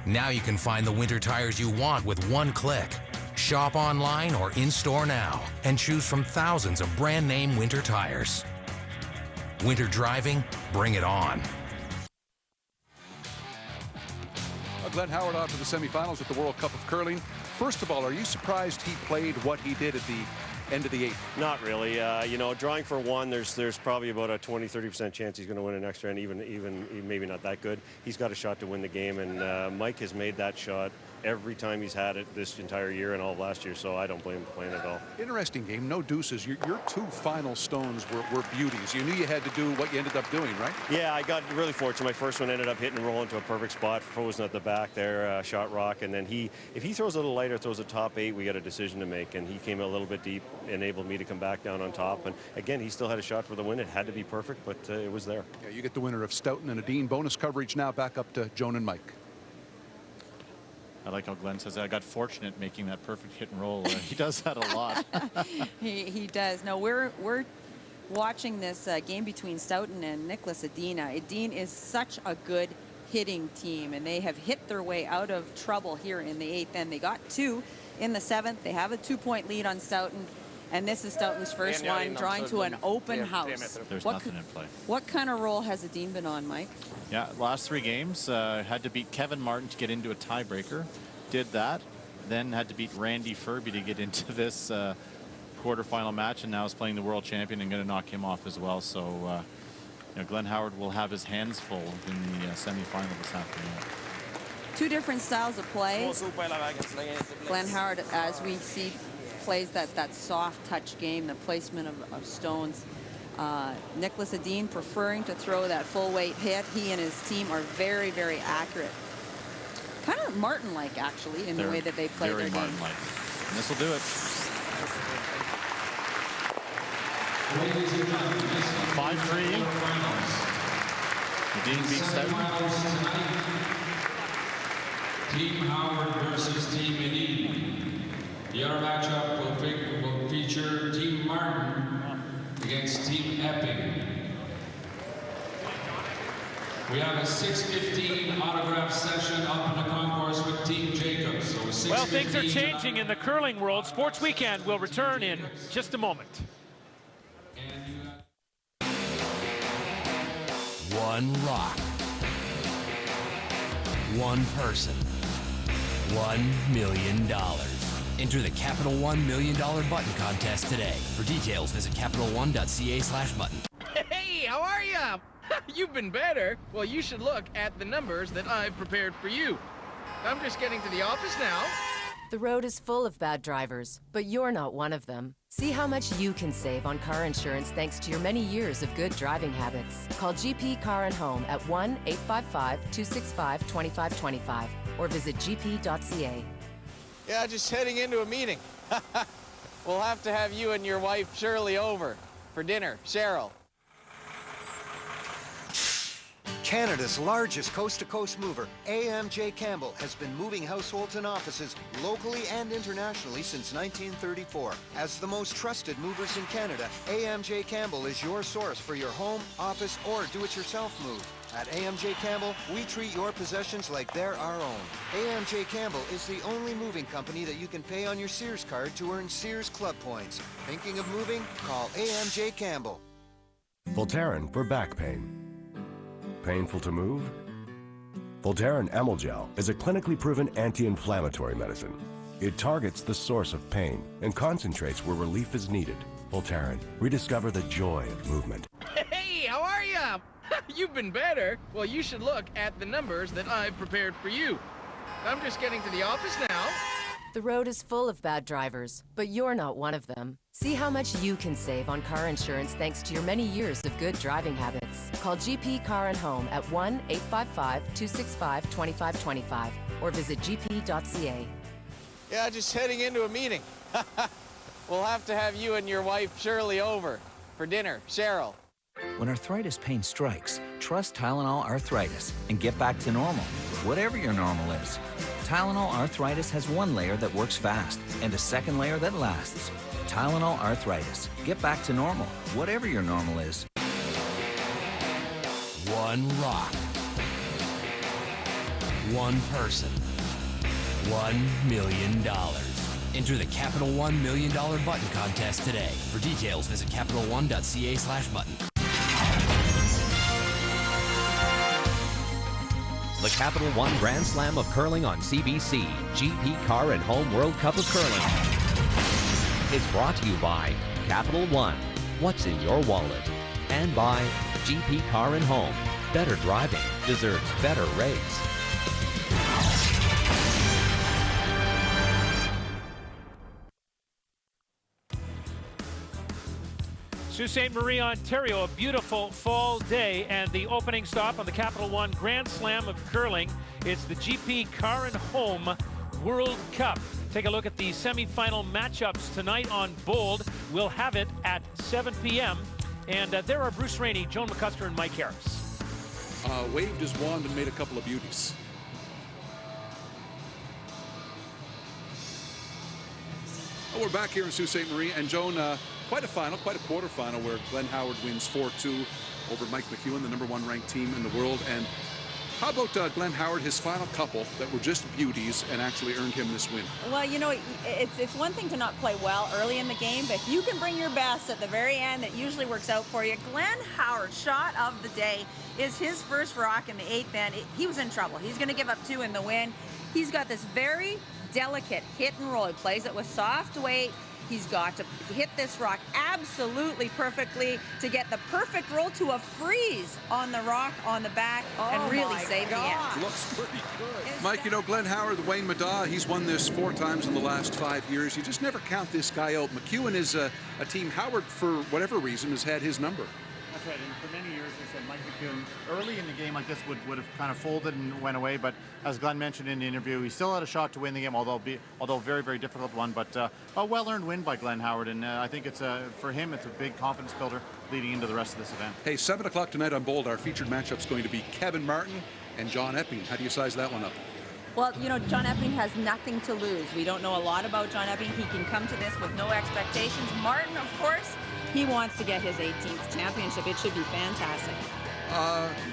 Now you can find the winter tires you want with one click. Shop online or in-store now and choose from thousands of brand-name winter tires. Winter driving, bring it on. Glenn Howard on to the semifinals at the World Cup of Curling. First of all, are you surprised he played what he did at the end of the eighth? Not really. You know, drawing for one, there's probably about a 20-30% chance he's going to win an extra, and even maybe not that good. He's got a shot to win the game, and Mike has made that shot every time he's had it this entire year and all of last year, so I don't blame him for playing at all. Interesting game, no deuces. Your two final stones were beauties. You knew you had to do what you ended up doing, right? Yeah, I got really fortunate. My first one ended up hitting and rolling to a perfect spot, frozen at the back there, shot rock, and then if he throws a little lighter, throws a top 8, we got a decision to make, and he came a little bit deep, enabled me to come back down on top, and again, he still had a shot for the win. It had to be perfect, but it was there. Yeah, you get the winner of Stoughton and Adine. Bonus coverage now back up to Joan and Mike. I like how Glenn says, I got fortunate making that perfect hit and roll. He does that a lot. he does. No, we're watching this game between Stoughton and Nicholas Adina. Adine is such a good hitting team, and they have hit their way out of trouble here in the 8th, and they got 2 in the 7th. They have a 2-point lead on Stoughton, and this is Stoughton's first one, drawing to an open house. There's nothing in play. What kind of role has Adine been on, Mike? Yeah, last 3 games, had to beat Kevin Martin to get into a tiebreaker. Did that, then had to beat Randy Furby to get into this quarterfinal match, and now is playing the world champion and going to knock him off as well. So, you know, Glenn Howard will have his hands full in the semifinal this afternoon. 2 different styles of play. Glenn Howard, as we see, plays that soft touch game, the placement of stones. Nicholas Adine preferring to throw that full weight hit. He and his team are very, very accurate. Kind of Martin-like, actually, in the way that they play their game. Very Martin-like. And this will do it. 5-3. Adine beats Stoughton. Team Howard versus Team Adine. The other matchup will feature Team Martin against Team Epping. We have a 6:15 autograph session up in the concourse with Team Jacobs. So well, things are changing in the curling world. Sports Weekend will return in just a moment. One rock. One person. $1 million. Enter the Capital One $1 Million Button contest today. For details, visit CapitalOne.ca/button. Hey, how are ya? You've been better. Well, you should look at the numbers that I've prepared for you. I'm just getting to the office now. The road is full of bad drivers, but you're not one of them. See how much you can save on car insurance thanks to your many years of good driving habits. Call GP Car and Home at 1-855-265-2525 or visit gp.ca. Yeah, just heading into a meeting. We'll have to have you and your wife Shirley over for dinner. Cheryl. Canada's largest coast-to-coast mover, AMJ Campbell, has been moving households and offices locally and internationally since 1934. As the most trusted movers in Canada, AMJ Campbell is your source for your home, office, or do-it-yourself move. At AMJ Campbell, we treat your possessions like they're our own. AMJ Campbell is the only moving company that you can pay on your Sears card to earn Sears Club points. Thinking of moving? Call AMJ Campbell. Voltaren for back pain. Painful to move? Voltaren Amyl Gel is a clinically proven anti-inflammatory medicine. It targets the source of pain and concentrates where relief is needed. Voltaren, rediscover the joy of movement. Hey, how are ya? You've been better. Well, you should look at the numbers that I've prepared for you. I'm just getting to the office now. The road is full of bad drivers, but you're not one of them. See how much you can save on car insurance thanks to your many years of good driving habits. Call GP Car and Home at 1-855-265-2525 or visit gp.ca. Yeah, just heading into a meeting. We'll have to have you and your wife Shirley over for dinner. Cheryl. When arthritis pain strikes, trust Tylenol Arthritis and get back to normal, whatever your normal is. Tylenol Arthritis has one layer that works fast and a second layer that lasts. Tylenol Arthritis. Get back to normal, whatever your normal is. One rock. One person. $1 million. Enter the Capital One $1 Million Button contest today. For details, visit CapitalOne.ca/button. The Capital One Grand Slam of Curling on CBC, GP Car and Home World Cup of Curling. It's brought to you by Capital One, what's in your wallet? And by GP Car and Home, better driving deserves better rates. Sault Ste. Marie, Ontario, a beautiful fall day, and the opening stop on the Capital One Grand Slam of Curling. It's the GP Car and Home World Cup. Take a look at the semifinal matchups tonight on Bold. We'll have it at 7 p.m. And there are Bruce Rainey, Joan McCusker, and Mike Harris. Waved his wand and made a couple of beauties. We're back here in Sault Ste. Marie, and Joan, quite a quarterfinal where Glenn Howard wins 4-2 over Mike McEwen, the #1 ranked team in the world. And how about Glenn Howard, his final couple that were just beauties and actually earned him this win? Well, you know, it's one thing to not play well early in the game, but if you can bring your best at the very end, it usually works out for you. Glenn Howard's shot of the day is his first rock in the 8th end. He was in trouble. He's going to give up 2 in the win. He's got this very delicate hit and roll. He plays it with soft weight. He's got to hit this rock absolutely perfectly to get the perfect roll to a freeze on the rock on the back and really save the end. Looks pretty good. Mike, you know, Glenn Howard, the Wayne Middaugh, he's won this 4 times in the last 5 years. You just never count this guy out. McEwen is a team. Howard, for whatever reason, has had his number. That's right, and for many years they said Mike McEwen early in the game like this would have kind of folded and went away, but as Glenn mentioned in the interview, he still had a shot to win the game, although very, very difficult one, but a well-earned win by Glenn Howard, and I think it's for him it's a big confidence builder leading into the rest of this event. Hey, 7 o'clock tonight on Bold, our featured matchup's going to be Kevin Martin and John Epping. How do you size that one up? Well, you know, John Epping has nothing to lose. We don't know a lot about John Epping. He can come to this with no expectations. Martin, of course, he wants to get his 18th championship. It should be fantastic.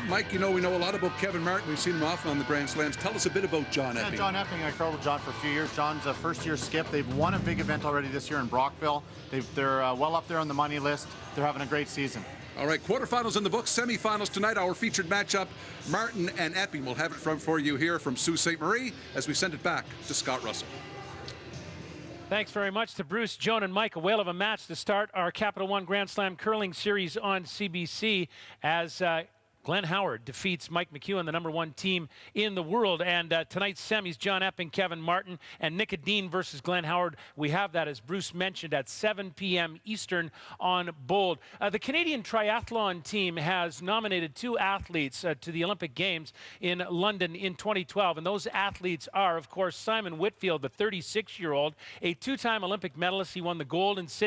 Mike, you know, we know a lot about Kevin Martin. We've seen him often on the Grand Slams. Tell us a bit about John Epping. John Epping, I curled with John for a few years. John's a first-year skip. They've won a big event already this year in Brockville. They're well up there on the money list. They're having a great season. All right, quarterfinals in the books, semifinals tonight. Our featured matchup, Martin and Epping. We'll have it for you here from Sault Ste. Marie as we send it back to Scott Russell. Thanks very much to Bruce, Joan, and Mike. A whale of a match to start our Capital One Grand Slam Curling Series on CBC as Glenn Howard defeats Mike McEwen, the #1 team in the world. And tonight's semis, John Epping, Kevin Martin, and Nickadine versus Glenn Howard. We have that, as Bruce mentioned, at 7 p.m. Eastern on Bold. The Canadian triathlon team has nominated 2 athletes to the Olympic Games in London in 2012. And those athletes are, of course, Simon Whitfield, the 36-year-old, a 2-time Olympic medalist. He won the gold in Sydney.